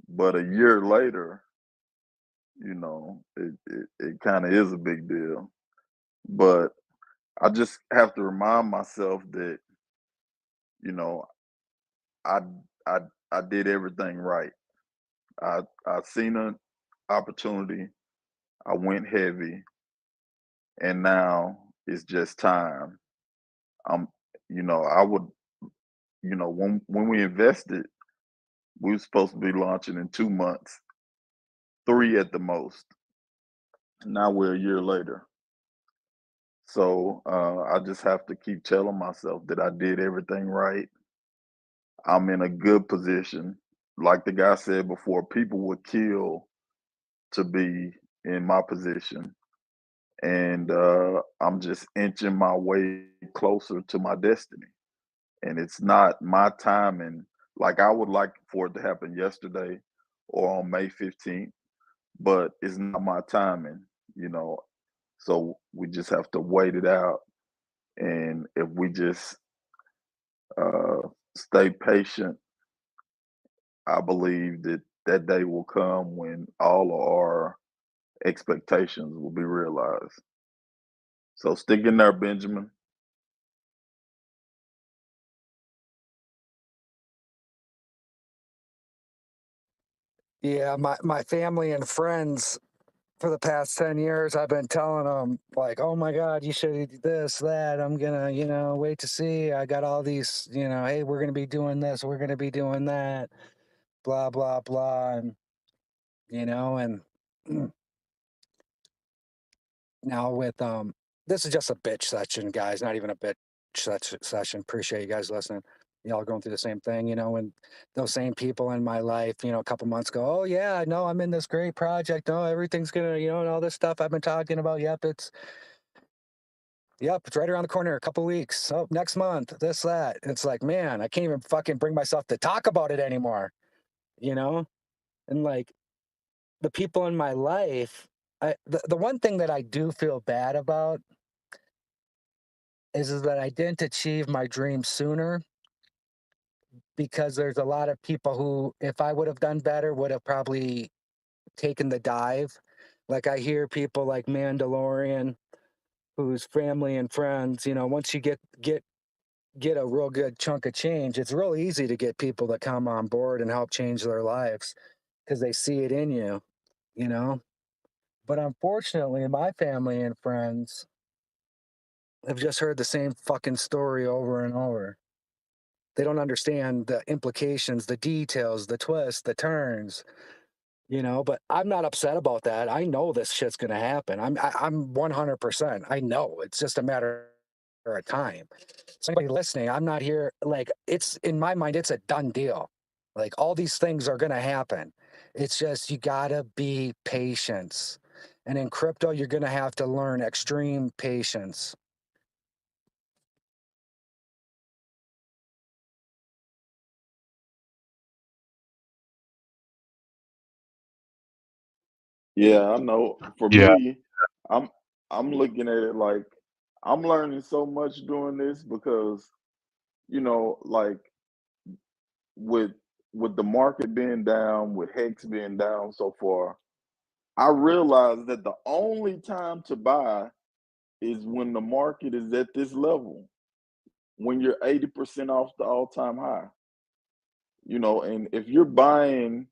Speaker 17: But a year later, you know, it kind of is a big deal. But I just have to remind myself that, you know, I I I did everything right. I seen an opportunity. I went heavy, and now it's just time. I'm, you know, I would, you know, when we invested, we were supposed to be launching in 2 months, three at the most. Now we're a year later. So I just have to keep telling myself that I did everything right. I'm in a good position. Like the guy said before, people would kill to be in my position. And I'm just inching my way closer to my destiny. And it's not my timing. Like I would like for it to happen yesterday or on May 15th, but it's not my timing, you know. So we just have to wait it out. And if we just uh, stay patient, I believe that that day will come when all of our expectations will be realized. So stick in there, Benjamin.
Speaker 12: Yeah, my family and friends for the past 10 years, I've been telling them, like, oh my God, you should do this, that. I'm going to, wait to see. I got all these, hey, we're going to be doing this, we're going to be doing that, blah, blah, blah. And, and now with, this is just a bitch session, guys, not even a bitch session. Appreciate you guys listening. Y'all going through the same thing, and those same people in my life, a couple months ago, oh yeah, no, I'm in this great project. Oh, everything's gonna, and all this stuff I've been talking about. Yep, it's right around the corner, a couple weeks. Oh, next month, this, that. It's like, man, I can't even fucking bring myself to talk about it anymore, And like the people in my life, the one thing that I do feel bad about is that I didn't achieve my dream sooner, because there's a lot of people who, if I would have done better, would have probably taken the dive. Like I hear people like Mandalorian, whose family and friends, once you get a real good chunk of change, it's real easy to get people to come on board and help change their lives because they see it in you, you know. But unfortunately, my family and friends have just heard the same fucking story over and over. They don't understand the implications, the details, the twists, the turns, but I'm not upset about that. I know this shit's going to happen. I'm 100%. I know it's just a matter of time. So anybody listening, I'm not here. Like, it's in my mind, it's a done deal. Like, all these things are going to happen. It's just, you got to be patient. And in crypto, you're going to have to learn extreme patience.
Speaker 17: Yeah, I know. For
Speaker 18: Yeah.
Speaker 17: me, I'm I'm looking at it like I'm learning so much doing this because, like with with the market being down, with Hex being down so far, I realized that the only time to buy is when the market is at this level, when you're 80% off the all-time high. And if you're buying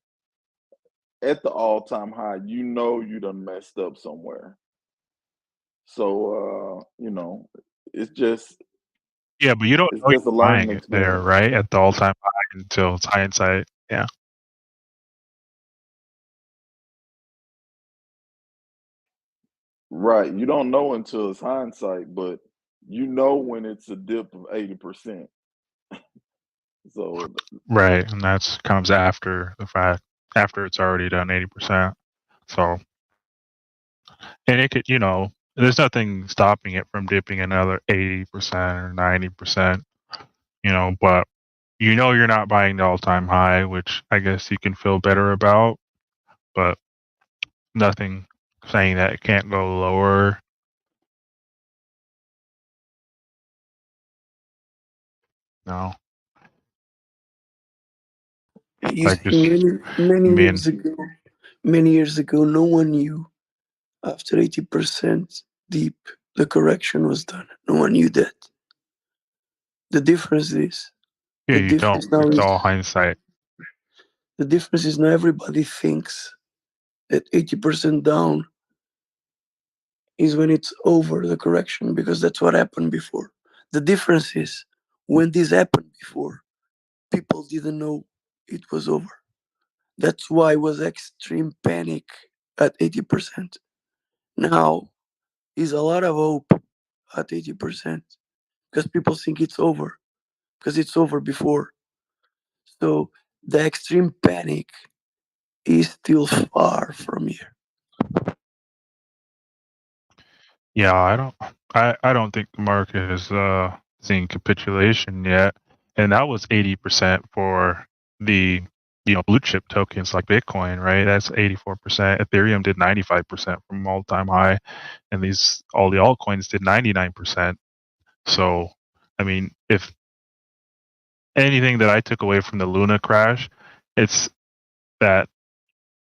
Speaker 17: at the all-time high, you done messed up somewhere. So it's just
Speaker 18: Yeah, but you don't
Speaker 17: it's
Speaker 18: know
Speaker 17: just a
Speaker 18: you're
Speaker 17: learning
Speaker 18: buying it there,
Speaker 17: experience.
Speaker 18: right? At the all-time high until it's hindsight. Yeah.
Speaker 17: Right. You don't know until it's hindsight, but you know when it's a dip of 80%. So
Speaker 18: Right, and that's comes after the fact, after it's already done 80%. So, and it could, there's nothing stopping it from dipping another 80% or 90%, but you're not buying the all-time high, which I guess you can feel better about, but nothing saying that it can't go lower. No,
Speaker 16: You
Speaker 18: like
Speaker 16: see,
Speaker 18: just being,
Speaker 16: many years ago, no one knew after 80% deep the correction was done. No one knew that. The difference is
Speaker 18: yeah,
Speaker 16: the
Speaker 18: you don't.
Speaker 16: difference now
Speaker 18: It's
Speaker 16: is
Speaker 18: all hindsight.
Speaker 16: the difference is now everybody thinks that 80% down is when it's over the correction because that's what happened before. The difference is when this happened before, people didn't know it was over. That's why it was extreme panic at 80%. Now is a lot of hope at 80% because people think it's over because it's over before. So the extreme panic is still far from here.
Speaker 18: Yeah, I don't think the market is seeing capitulation yet. And that was 80% for the blue chip tokens like Bitcoin, right? That's 84%. Ethereum did 95% from all time high, and all the altcoins did 99%. So, I mean, if anything that I took away from the Luna crash, it's that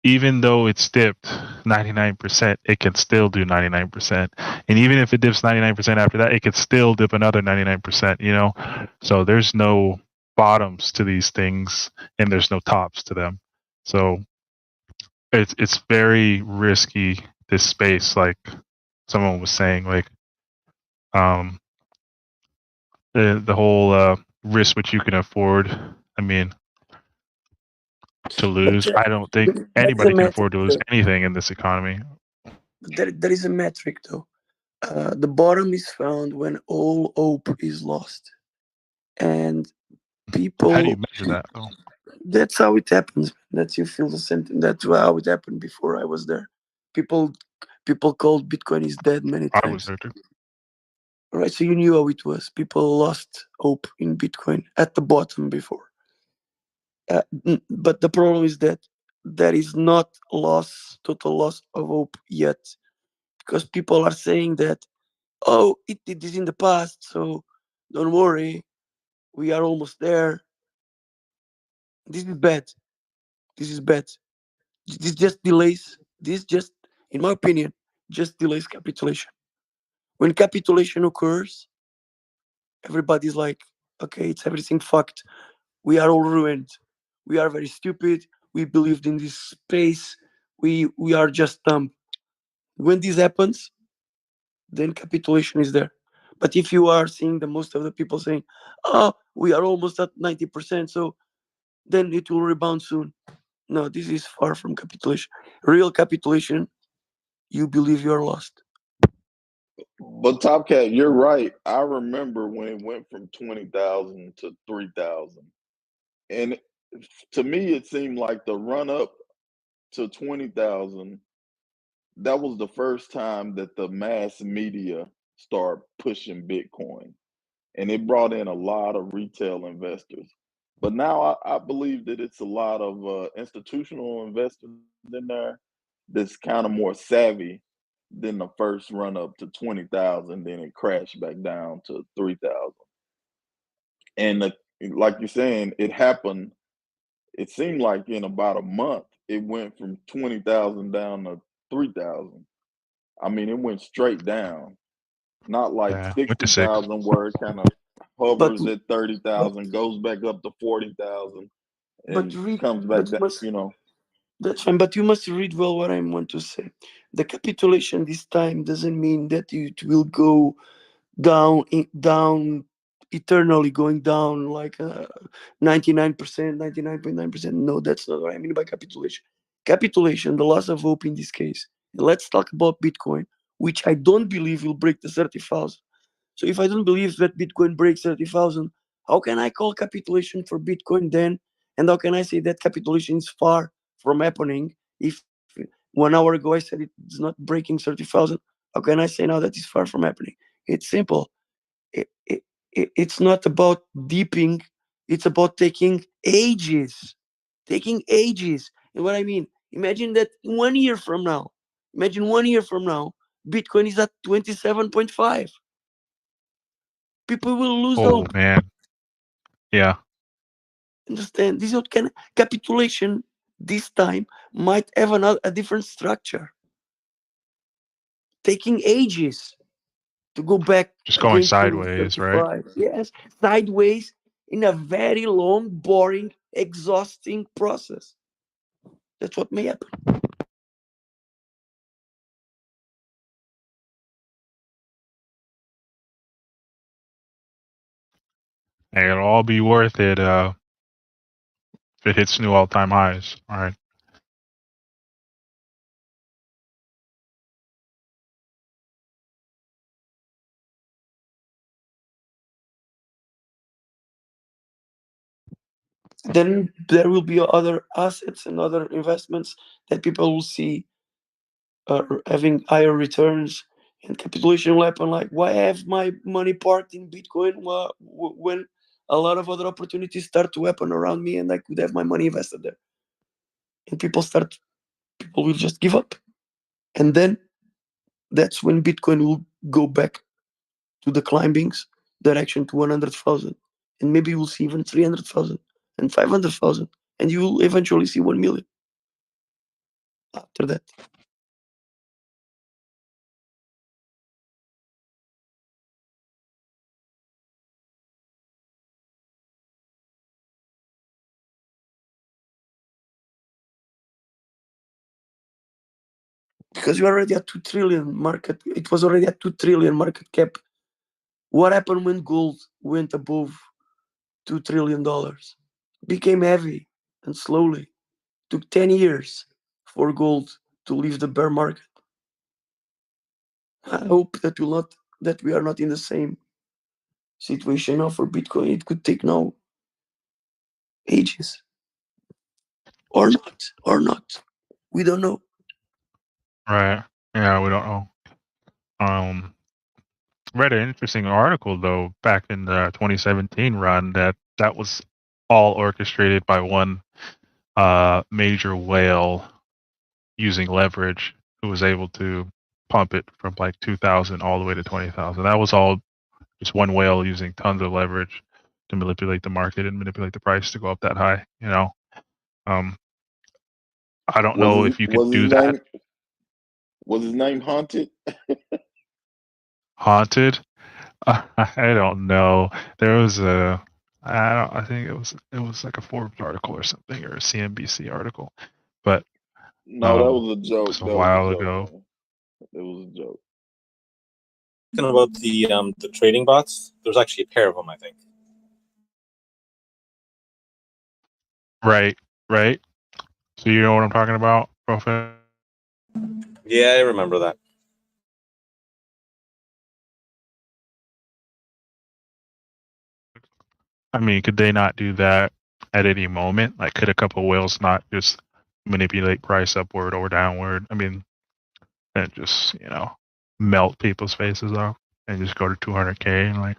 Speaker 18: even though it's dipped 99%, it can still do 99%. And even if it dips 99% after that, it can still dip another 99%, So there's no bottoms to these things and there's no tops to them. So it's very risky, this space, like someone was saying, like um the whole risk which you can afford. I mean, to
Speaker 16: But
Speaker 18: lose. I don't think
Speaker 16: there is a
Speaker 18: anybody can
Speaker 16: metric
Speaker 18: afford to lose
Speaker 16: though.
Speaker 18: anything in this economy.
Speaker 16: There is a metric though. The bottom is found when all hope is lost. And
Speaker 18: How do you
Speaker 16: people,
Speaker 18: measure that, though?
Speaker 16: that's how it happens. That's you feel the same thing. That's how it happened before I was there. People people called Bitcoin is dead many
Speaker 18: I was
Speaker 16: times.
Speaker 18: there too.
Speaker 16: Right, so you knew how it was. People lost hope in Bitcoin at the bottom before. But the problem is that there is not total loss of hope yet, because people are saying that, oh, it did this in the past, so don't worry, we are almost there. This is bad. This is bad. This just delays. This just, in my opinion, just delays capitulation. When capitulation occurs, everybody's like, okay, it's everything fucked. We are all ruined. We are very stupid. We believed in this space. We are just dumb. When this happens, then capitulation is there. But if you are seeing the most of the people saying, "Oh, we are almost at 90%, so then it will rebound soon." No, this is far from capitulation. Real capitulation, you believe you are lost.
Speaker 17: But Top Cat, you're right. I remember when it went from 20,000 to 3,000. And to me, it seemed like the run up to 20,000, that was the first time that the mass media started pushing Bitcoin. And it brought in a lot of retail investors. But now I believe that it's a lot of institutional investors in there that's kind of more savvy then the first run up to 20,000, then it crashed back down to 3,000. And like you're saying, it happened. It seemed like in about a month, it went from 20,000 down to 3,000. I mean, it went straight down, not like
Speaker 18: Yeah, went to 6.
Speaker 17: 60,000 where it kind of
Speaker 16: But
Speaker 17: hovers at
Speaker 16: but
Speaker 17: 30,000, goes back up to 40,000,
Speaker 16: but
Speaker 17: and
Speaker 16: read
Speaker 17: comes back
Speaker 16: but you
Speaker 17: down.
Speaker 16: must that's fine. But you must read well what I want to say. The capitulation this time doesn't mean that it will go down eternally, going down like 99%, 99.9%. No, that's not what I mean by capitulation. Capitulation, the loss of hope in this case. Let's talk about Bitcoin, which I don't believe will break the 30,000. So if I don't believe that Bitcoin breaks 30,000, how can I call capitulation for Bitcoin then? And how can I say that capitulation is far from happening if 1 hour ago I said it's not breaking 30,000? How can I say now that it's far from happening? It's simple. It's not about deeping, it's about taking ages. Taking ages. And what I mean, imagine that 1 year from now, Bitcoin is at 27.5. People will lose
Speaker 18: Oh
Speaker 16: hope.
Speaker 18: man, yeah.
Speaker 16: Understand? This is kind of capitulation this time might have a different structure, taking ages to go back
Speaker 18: Just going
Speaker 16: again to
Speaker 18: sideways, right?
Speaker 16: 35. Yes, sideways in a very long, boring, exhausting process. That's what may happen.
Speaker 18: Hey, it'll all be worth it if it hits new all-time highs. All right.
Speaker 16: Then there will be other assets and other investments that people will see having higher returns, and capitulation will happen. Like, why have my money parked in Bitcoin when a lot of other opportunities start to happen around me and I could have my money invested there? And people will just give up. And then that's when Bitcoin will go back to the climbing's direction to 100,000. And maybe we'll see even 300,000 and 500,000. And you will eventually see 1 million after that. Because you're already at 2 trillion market. It was already at 2 trillion market cap. What happened when gold went above $2 trillion? Became heavy and slowly. Took 10 years for gold to leave the bear market. I hope that we are not in the same situation now for Bitcoin. It could take now ages. Or not. We don't know.
Speaker 18: Right. Yeah, we don't know. Read an interesting article though back in the 2017 run that was all orchestrated by one major whale using leverage who was able to pump it from like 2,000 all the way to 20,000. That was all just one whale using tons of leverage to manipulate the market and manipulate the price to go up that high. You know, I don't know if you could
Speaker 17: Was his
Speaker 18: do that.
Speaker 17: name Haunted?
Speaker 18: Haunted? I don't know. There was I think it was like a Forbes article or something or a CNBC article, but
Speaker 17: No, that was a
Speaker 18: it
Speaker 17: joke.
Speaker 18: was a
Speaker 17: That was a
Speaker 18: while
Speaker 17: joke,
Speaker 18: ago.
Speaker 17: man. It was a joke.
Speaker 19: Talking about the trading bots, there's actually a pair of them, I think.
Speaker 18: Right, right. So you know what I'm talking about, Prophet?
Speaker 19: Yeah, I remember that.
Speaker 18: I mean, could they not do that at any moment? Like, could a couple whales not just manipulate price upward or downward? I mean, and just melt people's faces off and just go to 200K in like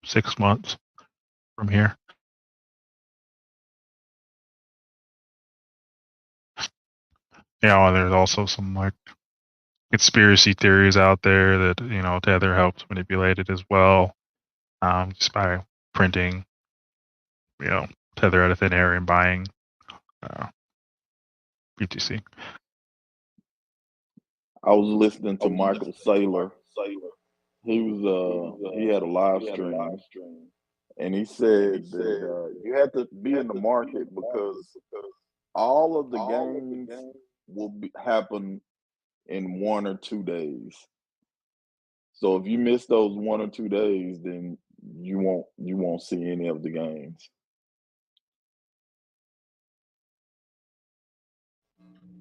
Speaker 18: 6 months from here. And there's also some like conspiracy theories out there that Tether helps manipulate it as well, just by printing Tether out of thin air and buying BTC.
Speaker 17: I was listening to Michael Saylor. He had a live stream, and he said that you have to be in the market because all of the gains will happen in 1 or 2 days. So if you miss those 1 or 2 days, then you won't see any of the gains.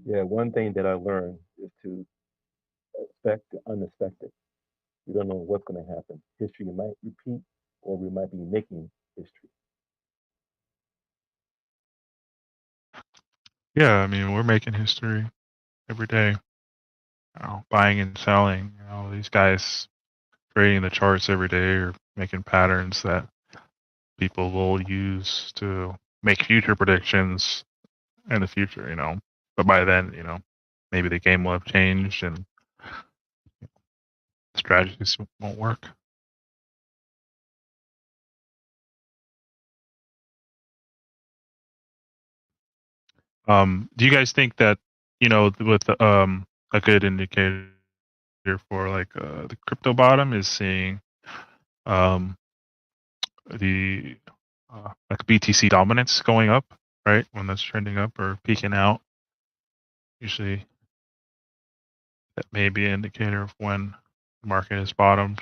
Speaker 20: Yeah, one thing that I learned is to expect the unexpected. We don't know what's going to happen. History might repeat, or we might be making history.
Speaker 18: Yeah, I mean, we're making history every day. Buying and selling. These guys trading the charts every day are making patterns that people will use to make future predictions in the future. But by then, maybe the game will have changed and strategies won't work. Do you guys think that with a good indicator for like the crypto bottom is seeing the like BTC dominance going up, right? When that's trending up or peaking out, usually that may be an indicator of when the market has bottomed.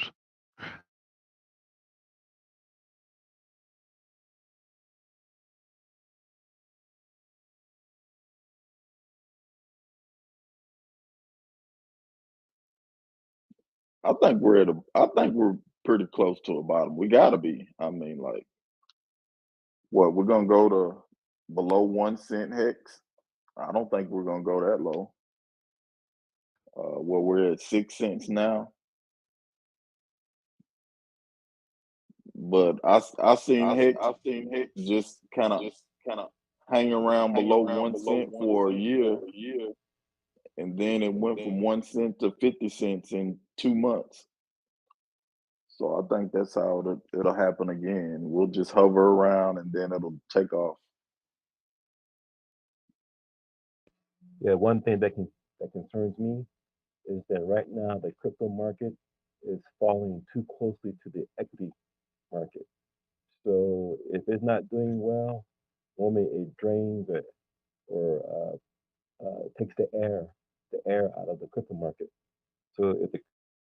Speaker 17: I think we're pretty close to a bottom. We gotta be. I mean, like, what, we're gonna go to below 1 cent hex? I don't think we're gonna go that low. Well, we're at 6 cents now, but I seen hex just kind of hang around below 1 cent for a year, and then it went from 1 cent to 50 cents in 2 months. So I think that's how it'll happen again. We'll just hover around and then it'll take off.
Speaker 20: Yeah, one thing that concerns me is that right now the crypto market is falling too closely to the equity market. So if it's not doing well, normally it drains it or takes the air out of the crypto market. So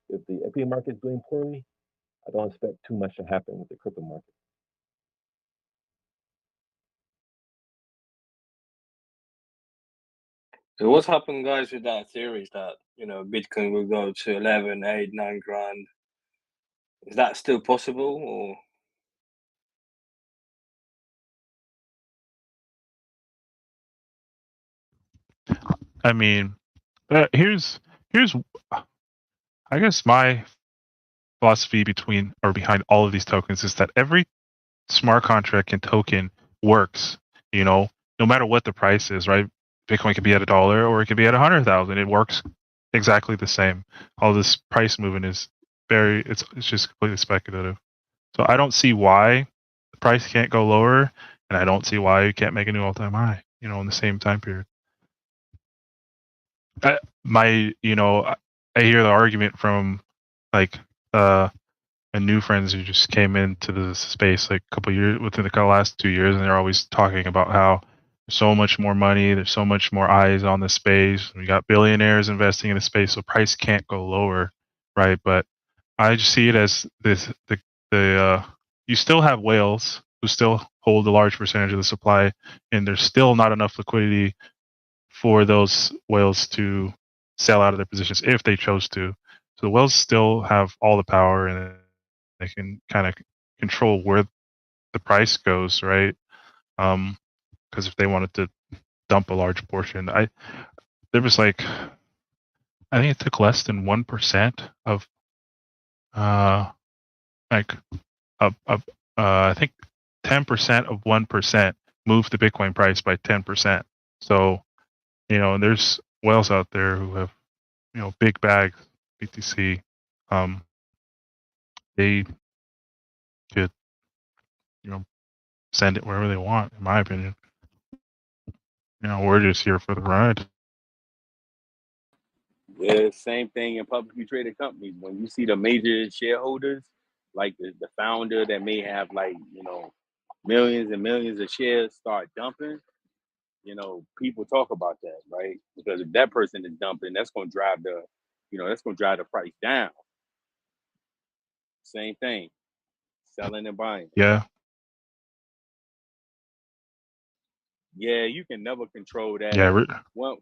Speaker 20: if the equity market is doing poorly, I don't expect too much to happen with the crypto market.
Speaker 21: So what's happened, guys, with that theory is that Bitcoin will go to 11, 8, 9 grand. Is that still possible, or?
Speaker 18: I mean, here's I guess my philosophy behind all of these tokens is that every smart contract and token works, no matter what the price is, right? Bitcoin could be at $1 or it could be at 100,000. It works exactly the same. All this price movement is it's just completely speculative. So I don't see why the price can't go lower, and I don't see why you can't make a new all-time high, in the same time period. I hear the argument from like my new friends who just came into the space like a couple years within the last 2 years, and they're always talking about how there's so much more money, there's so much more eyes on the space. We got billionaires investing in the space, so price can't go lower, right? But I just see it as you still have whales who still hold a large percentage of the supply, and there's still not enough liquidity for those whales to sell out of their positions if they chose to. So the whales still have all the power, and they can kind of control where the price goes, right? Because if they wanted to dump a large portion, there was like, I think it took less than 1% of I think 10% of 1% moved the Bitcoin price by 10%. So, and there's whales out there who have, big bags, BTC, they could, send it wherever they want, in my opinion. We're just here for the ride.
Speaker 4: Yeah, same thing in publicly traded companies. When you see the major shareholders, like the founder that may have like, millions and millions of shares start dumping, people talk about that, right? Because if that person is dumping, that's gonna drive the price down. Same thing, selling and buying.
Speaker 18: Yeah.
Speaker 4: Yeah, you can never control that.
Speaker 18: Yeah.
Speaker 4: One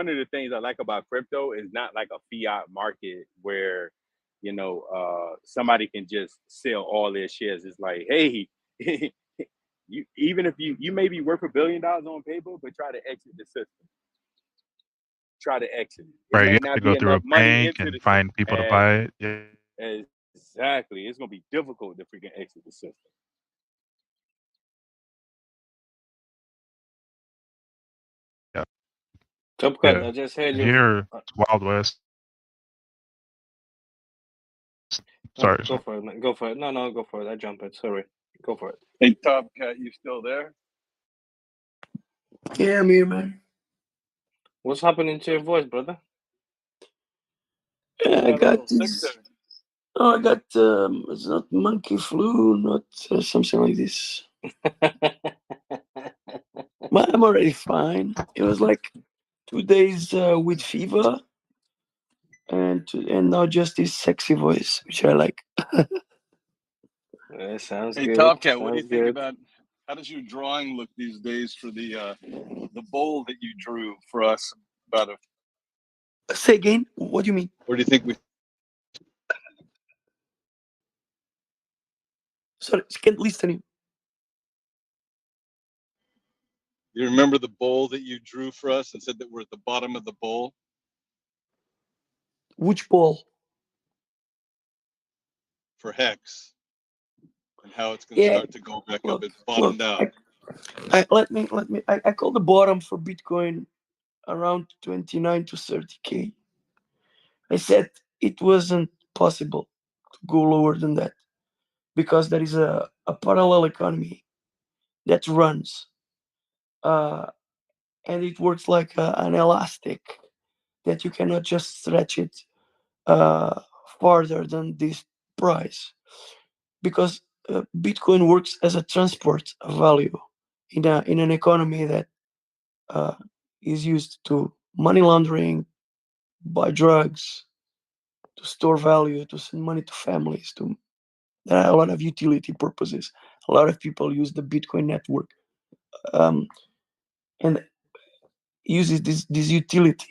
Speaker 4: of the things I like about crypto is not like a fiat market where, somebody can just sell all their shares. It's like, hey, you even if you may be worth $1 billion on paper, but try to exit the system. Try to exit it. It
Speaker 18: Right. You
Speaker 4: may
Speaker 18: have
Speaker 4: not
Speaker 18: to
Speaker 4: be
Speaker 18: go through a
Speaker 4: enough money
Speaker 18: bank
Speaker 4: into
Speaker 18: and
Speaker 4: the
Speaker 18: find people to
Speaker 4: system.
Speaker 18: buy it. Yeah.
Speaker 4: Exactly. It's gonna be difficult to freaking exit the system.
Speaker 18: Yeah.
Speaker 21: Top Cut, I just heard you.
Speaker 18: Here, it's Wild West. Sorry.
Speaker 21: Go for it, man. Go for it. No, go for it. I jump it. Sorry. Go for it.
Speaker 3: Hey, Top Cat, you still there?
Speaker 16: Yeah, I'm here, man.
Speaker 21: What's happening to your voice, brother?
Speaker 16: Yeah, I got
Speaker 3: sick
Speaker 16: this.
Speaker 3: there.
Speaker 16: Oh, I got it's not monkey flu, not something like this. But I'm already fine. It was like 2 days with fever, and now just this sexy voice, which I like.
Speaker 21: Yeah, sounds
Speaker 3: Hey,
Speaker 21: good.
Speaker 3: Top Cat, what do you
Speaker 21: Sounds
Speaker 3: think
Speaker 21: good.
Speaker 3: about how does your drawing look these days for the bowl that you drew for us about a?
Speaker 16: Say again. What do you mean?
Speaker 3: Where do you think we?
Speaker 16: Sorry, I can't listen to you.
Speaker 3: You remember the bowl that you drew for us and said that we're at the bottom of the bowl?
Speaker 16: Which bowl?
Speaker 3: For Hex, and how it's going to start to go back up. It's bottomed out.
Speaker 16: Let me. I call the bottom for Bitcoin around 29 to 30K. I said it wasn't possible to go lower than that because there is a parallel economy that runs, and it works like an elastic that you cannot just stretch it farther than this price, because Bitcoin works as a transport of value in an economy that is used to money laundering, buy drugs, to store value, to send money to families. There are a lot of utility purposes. A lot of people use the Bitcoin network and uses this utility.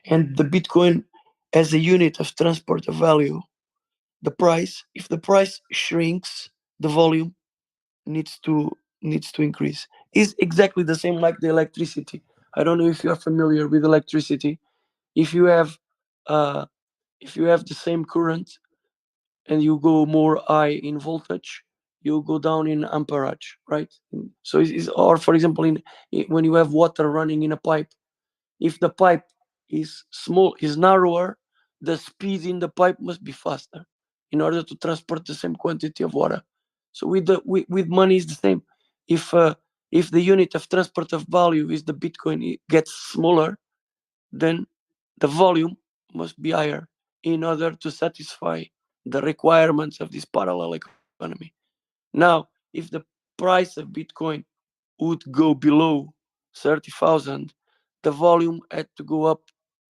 Speaker 16: And the Bitcoin as a unit of transport of value, the price, if the price shrinks, the volume needs to increase. Is exactly the same like the electricity. I don't know if you are familiar with electricity. If you have the same current and you go more high in voltage, you go down in amperage, right? So or for example, when you have water running in a pipe, if the pipe is narrower, the speed in the pipe must be faster in order to transport the same quantity of water. So with money is the same. If the unit of transport of value is the Bitcoin, it gets smaller, then the volume must be higher in order to satisfy the requirements of this parallel economy. Now, if the price of Bitcoin would go below 30,000, the volume had to go up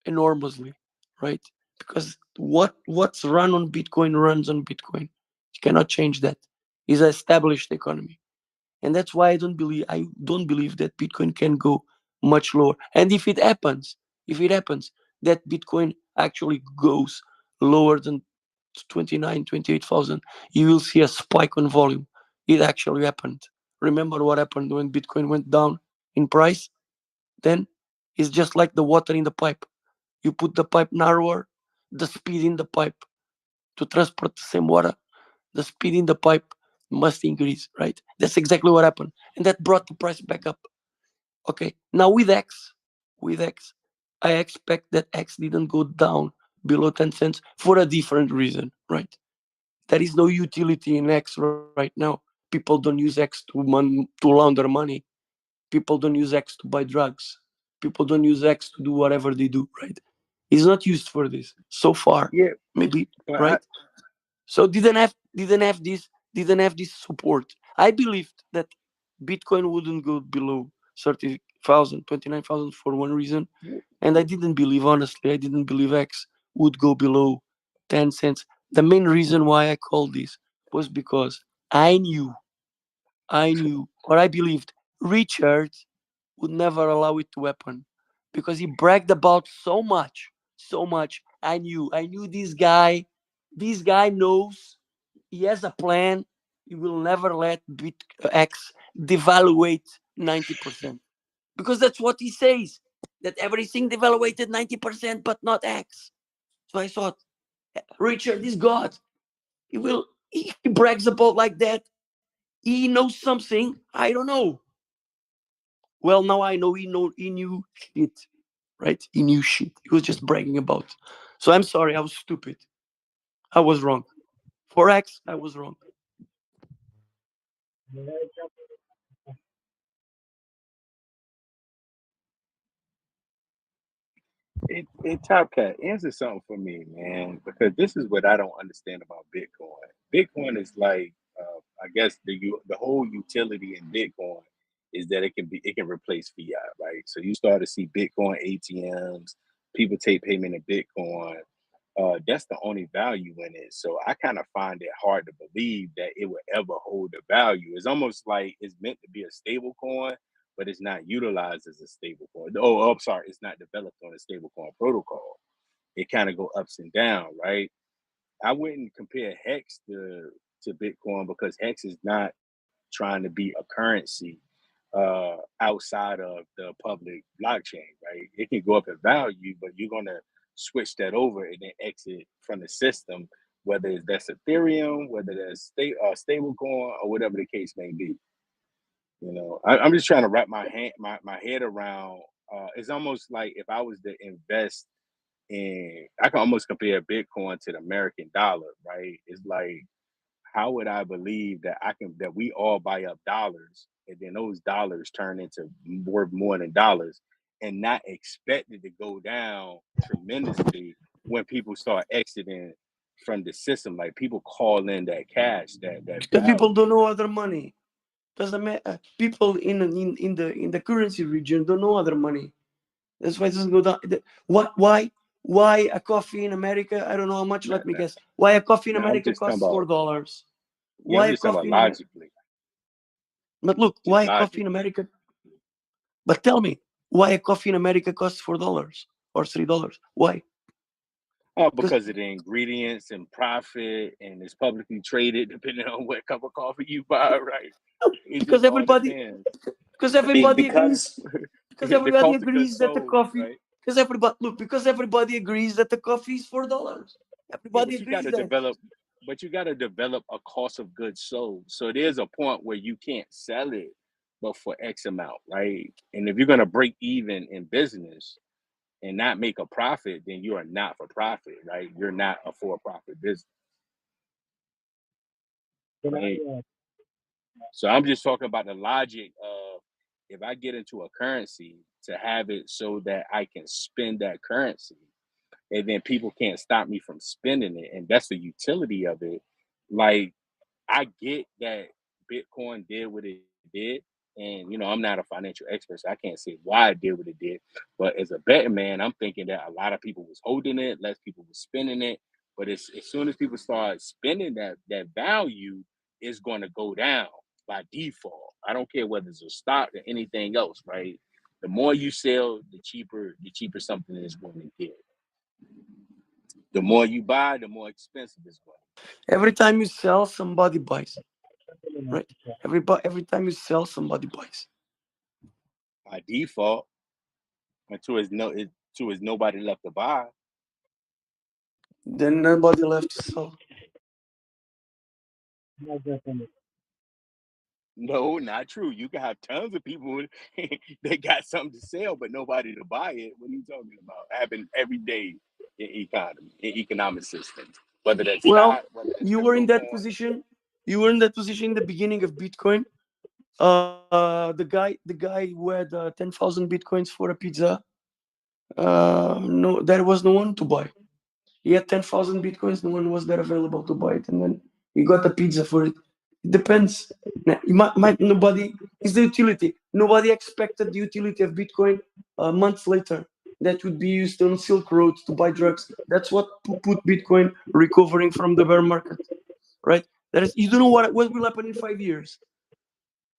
Speaker 16: enormously, right? Because what's run on Bitcoin runs on Bitcoin. You cannot change that. It's an established economy. And that's why I don't believe that Bitcoin can go much lower. And if it happens that Bitcoin actually goes lower than 29, 28,000, you will see a spike on volume. It actually happened. Remember what happened when Bitcoin went down in price? Then it's just like the water in the pipe. You put the pipe narrower, the speed in the pipe to transport the same water, the speed in the pipe must increase, right? That's exactly what happened. And that brought the price back up. Okay. Now with X, I expect that X didn't go down below 10 cents for a different reason, right? There is no utility in X right now. People don't use X to launder money. People don't use X to buy drugs. People don't use X to do whatever they do, right? It's not used for this so far.
Speaker 4: Yeah,
Speaker 16: Maybe,
Speaker 4: but
Speaker 16: right? So didn't have this support. I believed that Bitcoin wouldn't go below 30,000, 29,000 for one reason, and I didn't believe, honestly, I didn't believe X would go below 10 cents. The main reason why I called this was because I knew, or I believed Richard would never allow it to happen because he bragged about so much. I knew this guy knows, he has a plan. He will never let X devaluate 90%, because that's what he says, that everything devaluated 90%, but not X. So I thought, Richard is God. He brags about like that. He knows something I don't know. Well, now I know he knew shit, right? He knew shit. He was just bragging about. So I'm sorry, I was stupid. I was wrong. For X, I was wrong.
Speaker 4: Top Cat, answer something for me, man, because this is what I don't understand about Bitcoin. Bitcoin is like, I guess the whole utility in Bitcoin is that it can replace fiat, right? So you start to see Bitcoin ATMs, people take payment in Bitcoin. That's the only value in it. So I kind of find it hard to believe that it would ever hold the value. It's almost like it's meant to be a stable coin, but it's not utilized as a stable coin. Oh, I'm sorry, it's not developed on a stable coin protocol. It kind of go ups and down, right? I wouldn't compare Hex to Bitcoin because Hex is not trying to be a currency outside of the public blockchain, right? It can go up in value, but you're gonna switch that over and then exit from the system, whether that's Ethereum, whether that's stable coin, or whatever the case may be. I'm just trying to wrap my head around. It's almost like if I was to invest in, I can almost compare Bitcoin to the American dollar, right? It's like, how would I believe that we all buy up dollars and then those dollars turn into worth more than dollars and not expect it to go down tremendously when people start exiting from the system, like people call in that cash, that
Speaker 16: Because people
Speaker 4: value.
Speaker 16: don't know other money. Doesn't matter. People in the currency region don't know other money. That's why it doesn't go down. What? Why a coffee in America? I don't know how much.
Speaker 4: Nah,
Speaker 16: Let me guess. Why a coffee in
Speaker 4: nah, I'm
Speaker 16: America
Speaker 4: just talking
Speaker 16: costs
Speaker 4: about,
Speaker 16: $4?
Speaker 4: yeah,
Speaker 16: Why
Speaker 4: I'm
Speaker 16: a
Speaker 4: just talking about
Speaker 16: coffee in America?
Speaker 4: logically,
Speaker 16: But look,
Speaker 4: just
Speaker 16: why a coffee in
Speaker 4: logically.
Speaker 16: America? But tell me, why a coffee in America costs $4 or $3? Why? Because
Speaker 4: Because of the ingredients and profit, and it's publicly traded depending on what cup of coffee you buy, right? It
Speaker 16: because
Speaker 4: just all
Speaker 16: everybody
Speaker 4: depends.
Speaker 16: because everybody agrees
Speaker 4: Because
Speaker 16: because
Speaker 4: the
Speaker 16: everybody
Speaker 4: cost of goods
Speaker 16: agrees that the
Speaker 4: sold,
Speaker 16: coffee
Speaker 4: right?
Speaker 16: because everybody agrees that the coffee is $4.
Speaker 4: Yeah,
Speaker 16: Everybody agrees that.
Speaker 4: but you got to develop a cost of goods sold. So there's a point where you can't sell it, but for X amount, right? And if you're gonna break even in business and not make a profit, then you are not for profit, right? You're not a for-profit business, right? So I'm just talking about the logic of, if I get into a currency, to have it so that I can spend that currency and then people can't stop me from spending it. And that's the utility of it. Like, I get that Bitcoin did what it did. And, I'm not a financial expert, so I can't say why it did what it did. But as a betting man, I'm thinking that a lot of people was holding it, less people was spending it. But as soon as people start spending that value, it's going to go down by default. I don't care whether it's a stock or anything else, right? The more you sell, the cheaper something is going to get. The more you buy, the more expensive it's going to
Speaker 16: Every time you sell, somebody buys, right? Every time you sell, somebody buys.
Speaker 4: be. By default, until it's nobody left to buy.
Speaker 16: Then nobody left to sell.
Speaker 4: No, not true. You can have tons of people that got something to sell, but nobody to buy it. What are you talking about? Happen every day. economic system, whether that's
Speaker 16: Well,
Speaker 4: not, whether it's
Speaker 16: you were in that
Speaker 4: crypto coin.
Speaker 16: position. You were in that position in the beginning of Bitcoin. The guy who had 10,000 bitcoins for a pizza. No, there was no one to buy. He had 10,000 bitcoins. No one was there available to buy it, and then he got a pizza for it. It depends. Nobody is the utility. Nobody expected the utility of Bitcoin months later. That would be used on Silk Road to buy drugs. That's what put Bitcoin recovering from the bear market, right? That is, you don't know what will happen in 5 years.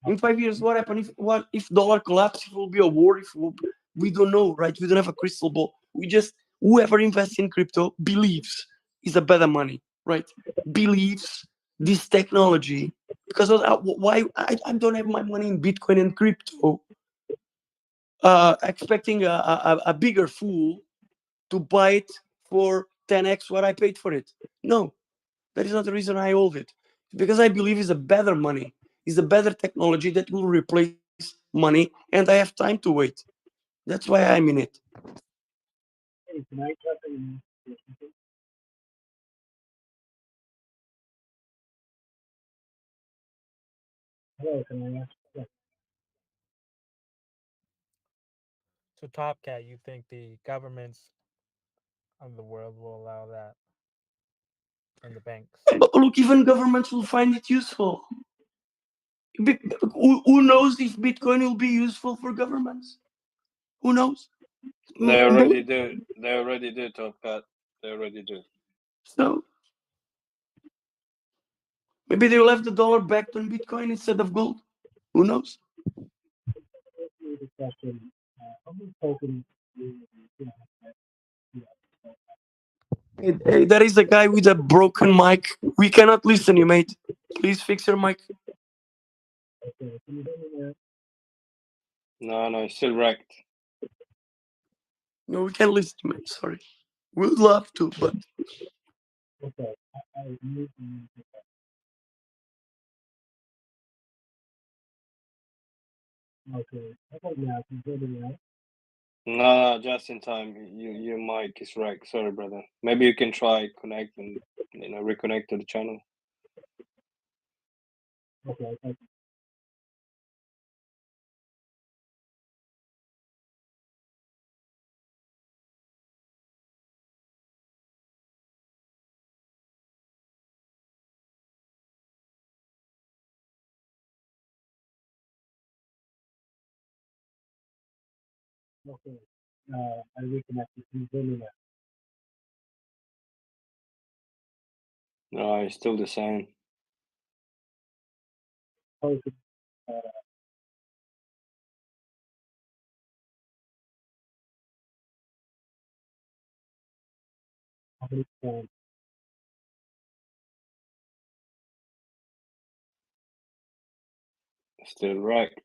Speaker 16: In 5 years, what happens if dollar collapse? If it will be a war? We don't know, right? We don't have a crystal ball. We just, whoever invests in crypto believes is a better money, right? Believes this technology, because why I don't have my money in Bitcoin and crypto, expecting a bigger fool to buy it for 10x what I paid for it. No, that is not the reason I hold it. Because I believe it's a better money, it's a better technology that will replace money, and I have time to wait. That's why I'm in it.
Speaker 7: Hey, can I jump in? Hello, can I ask a question?
Speaker 22: So Top Cat, you think the governments of the world will allow that, and the banks?
Speaker 16: But look, even governments will find it useful. Who knows if Bitcoin will be useful for governments? Who knows?
Speaker 21: They already do. They already do, Top Cat. They already do.
Speaker 16: So maybe they will have the dollar backed on Bitcoin instead of gold. Who knows?
Speaker 7: The question, how many tokens do you
Speaker 16: Hey, there is a guy with a broken mic. We cannot listen you, mate. Please fix your mic.
Speaker 7: Okay, can you hear me
Speaker 21: No,
Speaker 7: now?
Speaker 21: it's still wrecked.
Speaker 16: No, we can't listen, mate. Sorry. We'd love to, but
Speaker 7: Okay, I need okay. Okay, now can you hear me now?
Speaker 21: No, just in time. Your mic is wrecked. Sorry, brother. Maybe you can try connect and reconnect to the channel.
Speaker 7: Okay, thank you. Okay, I reconnected. Can you hear me now?
Speaker 21: No, it's still the same.
Speaker 7: Okay, how many times?
Speaker 21: Still wrecked.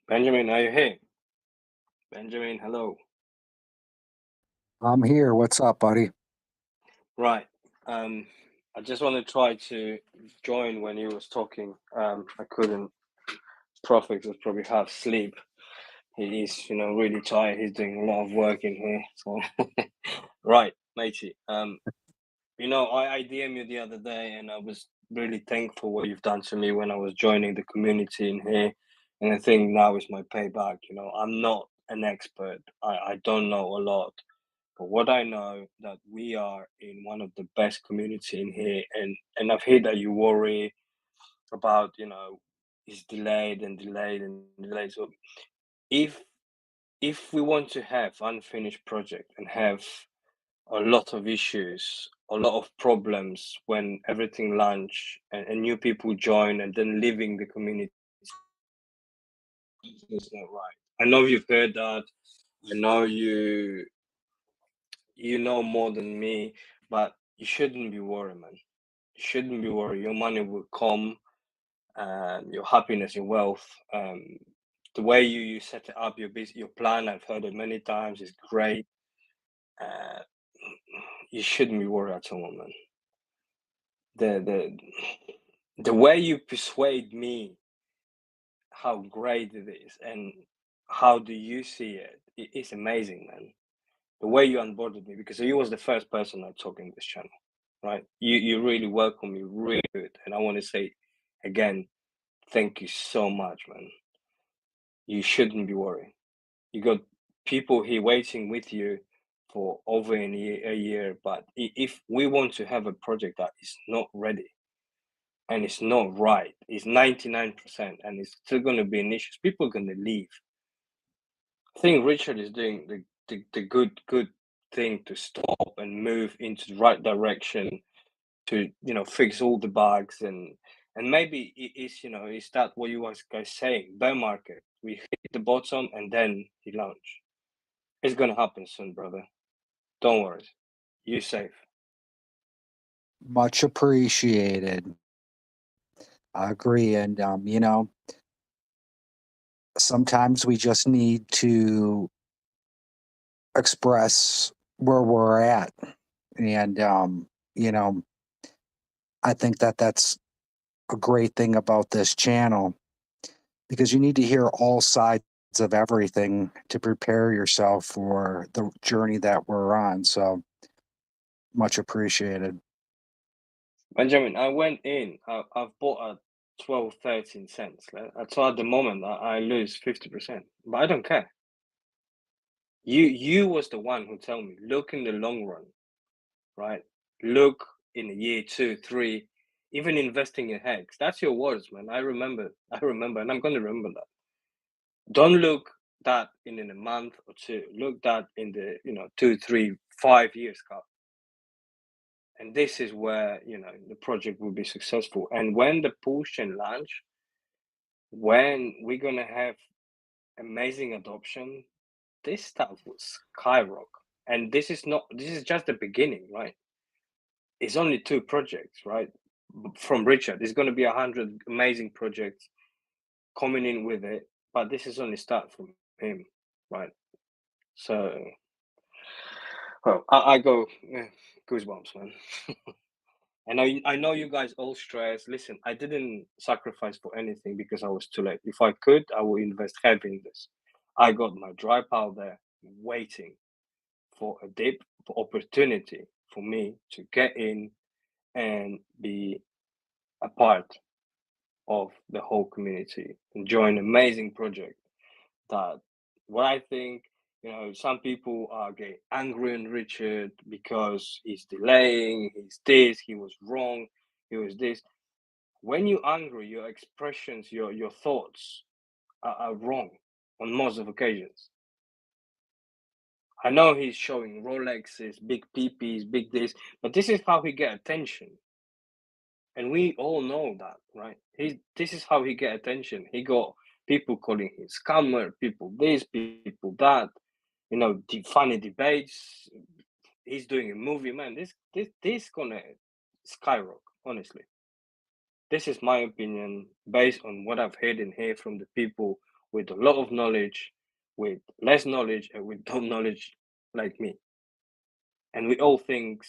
Speaker 21: Benjamin, are you here? Benjamin, hello.
Speaker 12: I'm here. What's up, buddy?
Speaker 21: Right. I just want to try to join when he was talking. I couldn't. Prophet was probably half asleep. He's really tired. He's doing a lot of work in here. So right, matey. I DM you the other day, and I was really thankful what you've done to me when I was joining the community in here. And I think now is my payback. I'm not an expert. I don't know a lot. But what I know that we are in one of the best community in here, and I've heard that you worry about, it's delayed and delayed and delayed. So if we want to have unfinished project and have a lot of issues, a lot of problems when everything launch and new people join and then leaving the community, it's not right. I know you've heard that. I know you know more than me, but you shouldn't be worried, man. You shouldn't be worried. Your money will come, your happiness, your wealth. The way you set it up, your plan, I've heard it many times, is great. You shouldn't be worried at all, man. The way you persuade me how great it is and how do you see it, it's amazing, man. The way you onboarded me, because you was the first person I talked in this channel, right? You really welcome me really good, and I want to say again, thank you so much, man. You shouldn't be worried. You got people here waiting with you for over a year, but if we want to have a project that is not ready and it's not right, it's 99% and it's still going to be an issue, people are going to leave. I think Richard is doing the good thing to stop and move into the right direction to fix all the bugs and maybe it's that what you guys saying, bear market, we hit the bottom and then he launch. It's gonna happen soon, brother. Don't worry. You're safe.
Speaker 12: Much appreciated. I agree. And, sometimes we just need to express where we're at. And, I think that that's a great thing about this channel, because you need to hear all sides of everything to prepare yourself for the journey that we're on. So much appreciated.
Speaker 21: Benjamin, I went in, I've bought at 12, 13 cents. So at the moment I lose 50%, but I don't care. You was the one who told me, look in the long run, right? Look in a year, 2, 3, even investing in HEX. That's your words, man. I remember, and I'm going to remember that. Don't look that in a month or two. Look that in the 2, 3, 5 years cap. And this is where the project will be successful. And when the Pulsechain launch, when we're gonna have amazing adoption, this stuff will skyrocket. And this is just the beginning, right? It's only 2 projects, right? From Richard, it's gonna be 100 amazing projects coming in with it, but this is only start from him, right? So, well, I go goosebumps, man. And I know you guys all stress. Listen, I didn't sacrifice for anything because I was too late. If I could, I would invest heavy in this. I got my dry powder there waiting for a dip, for opportunity for me to get in and be a part of the whole community and join an amazing project that what I think, some people are getting angry on Richard because he's delaying, he's this, he was wrong, he was this. When you're angry, your expressions, your thoughts are wrong on most of occasions. I know he's showing Rolexes, big PPs, big this, but this is how he get attention. And we all know that, right? This is how he get attention. He got people calling him scammer, people this, people that, funny debates. He's doing a movie, man. This gonna skyrocket, honestly. This is my opinion based on what I've heard and hear from the people with a lot of knowledge, with less knowledge, and with no knowledge like me. And we all think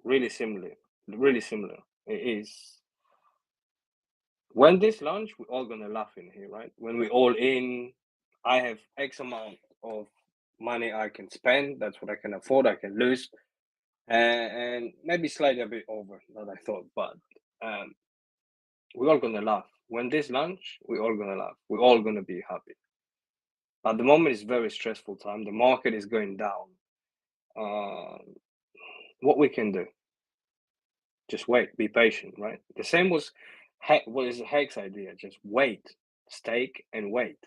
Speaker 21: really similar, really similar. It is. When this launch, we're all gonna laugh in here, right? When we're all in, I have X amount of money I can spend. That's what I can afford. I can lose, and maybe slightly a bit over than I thought. But we're all gonna laugh when this launch. We're all gonna laugh. We're all gonna be happy. At the moment, it's very stressful time. The market is going down. What we can do? Just wait, be patient, right? The same was what is the Hex idea? Just wait, stake and wait.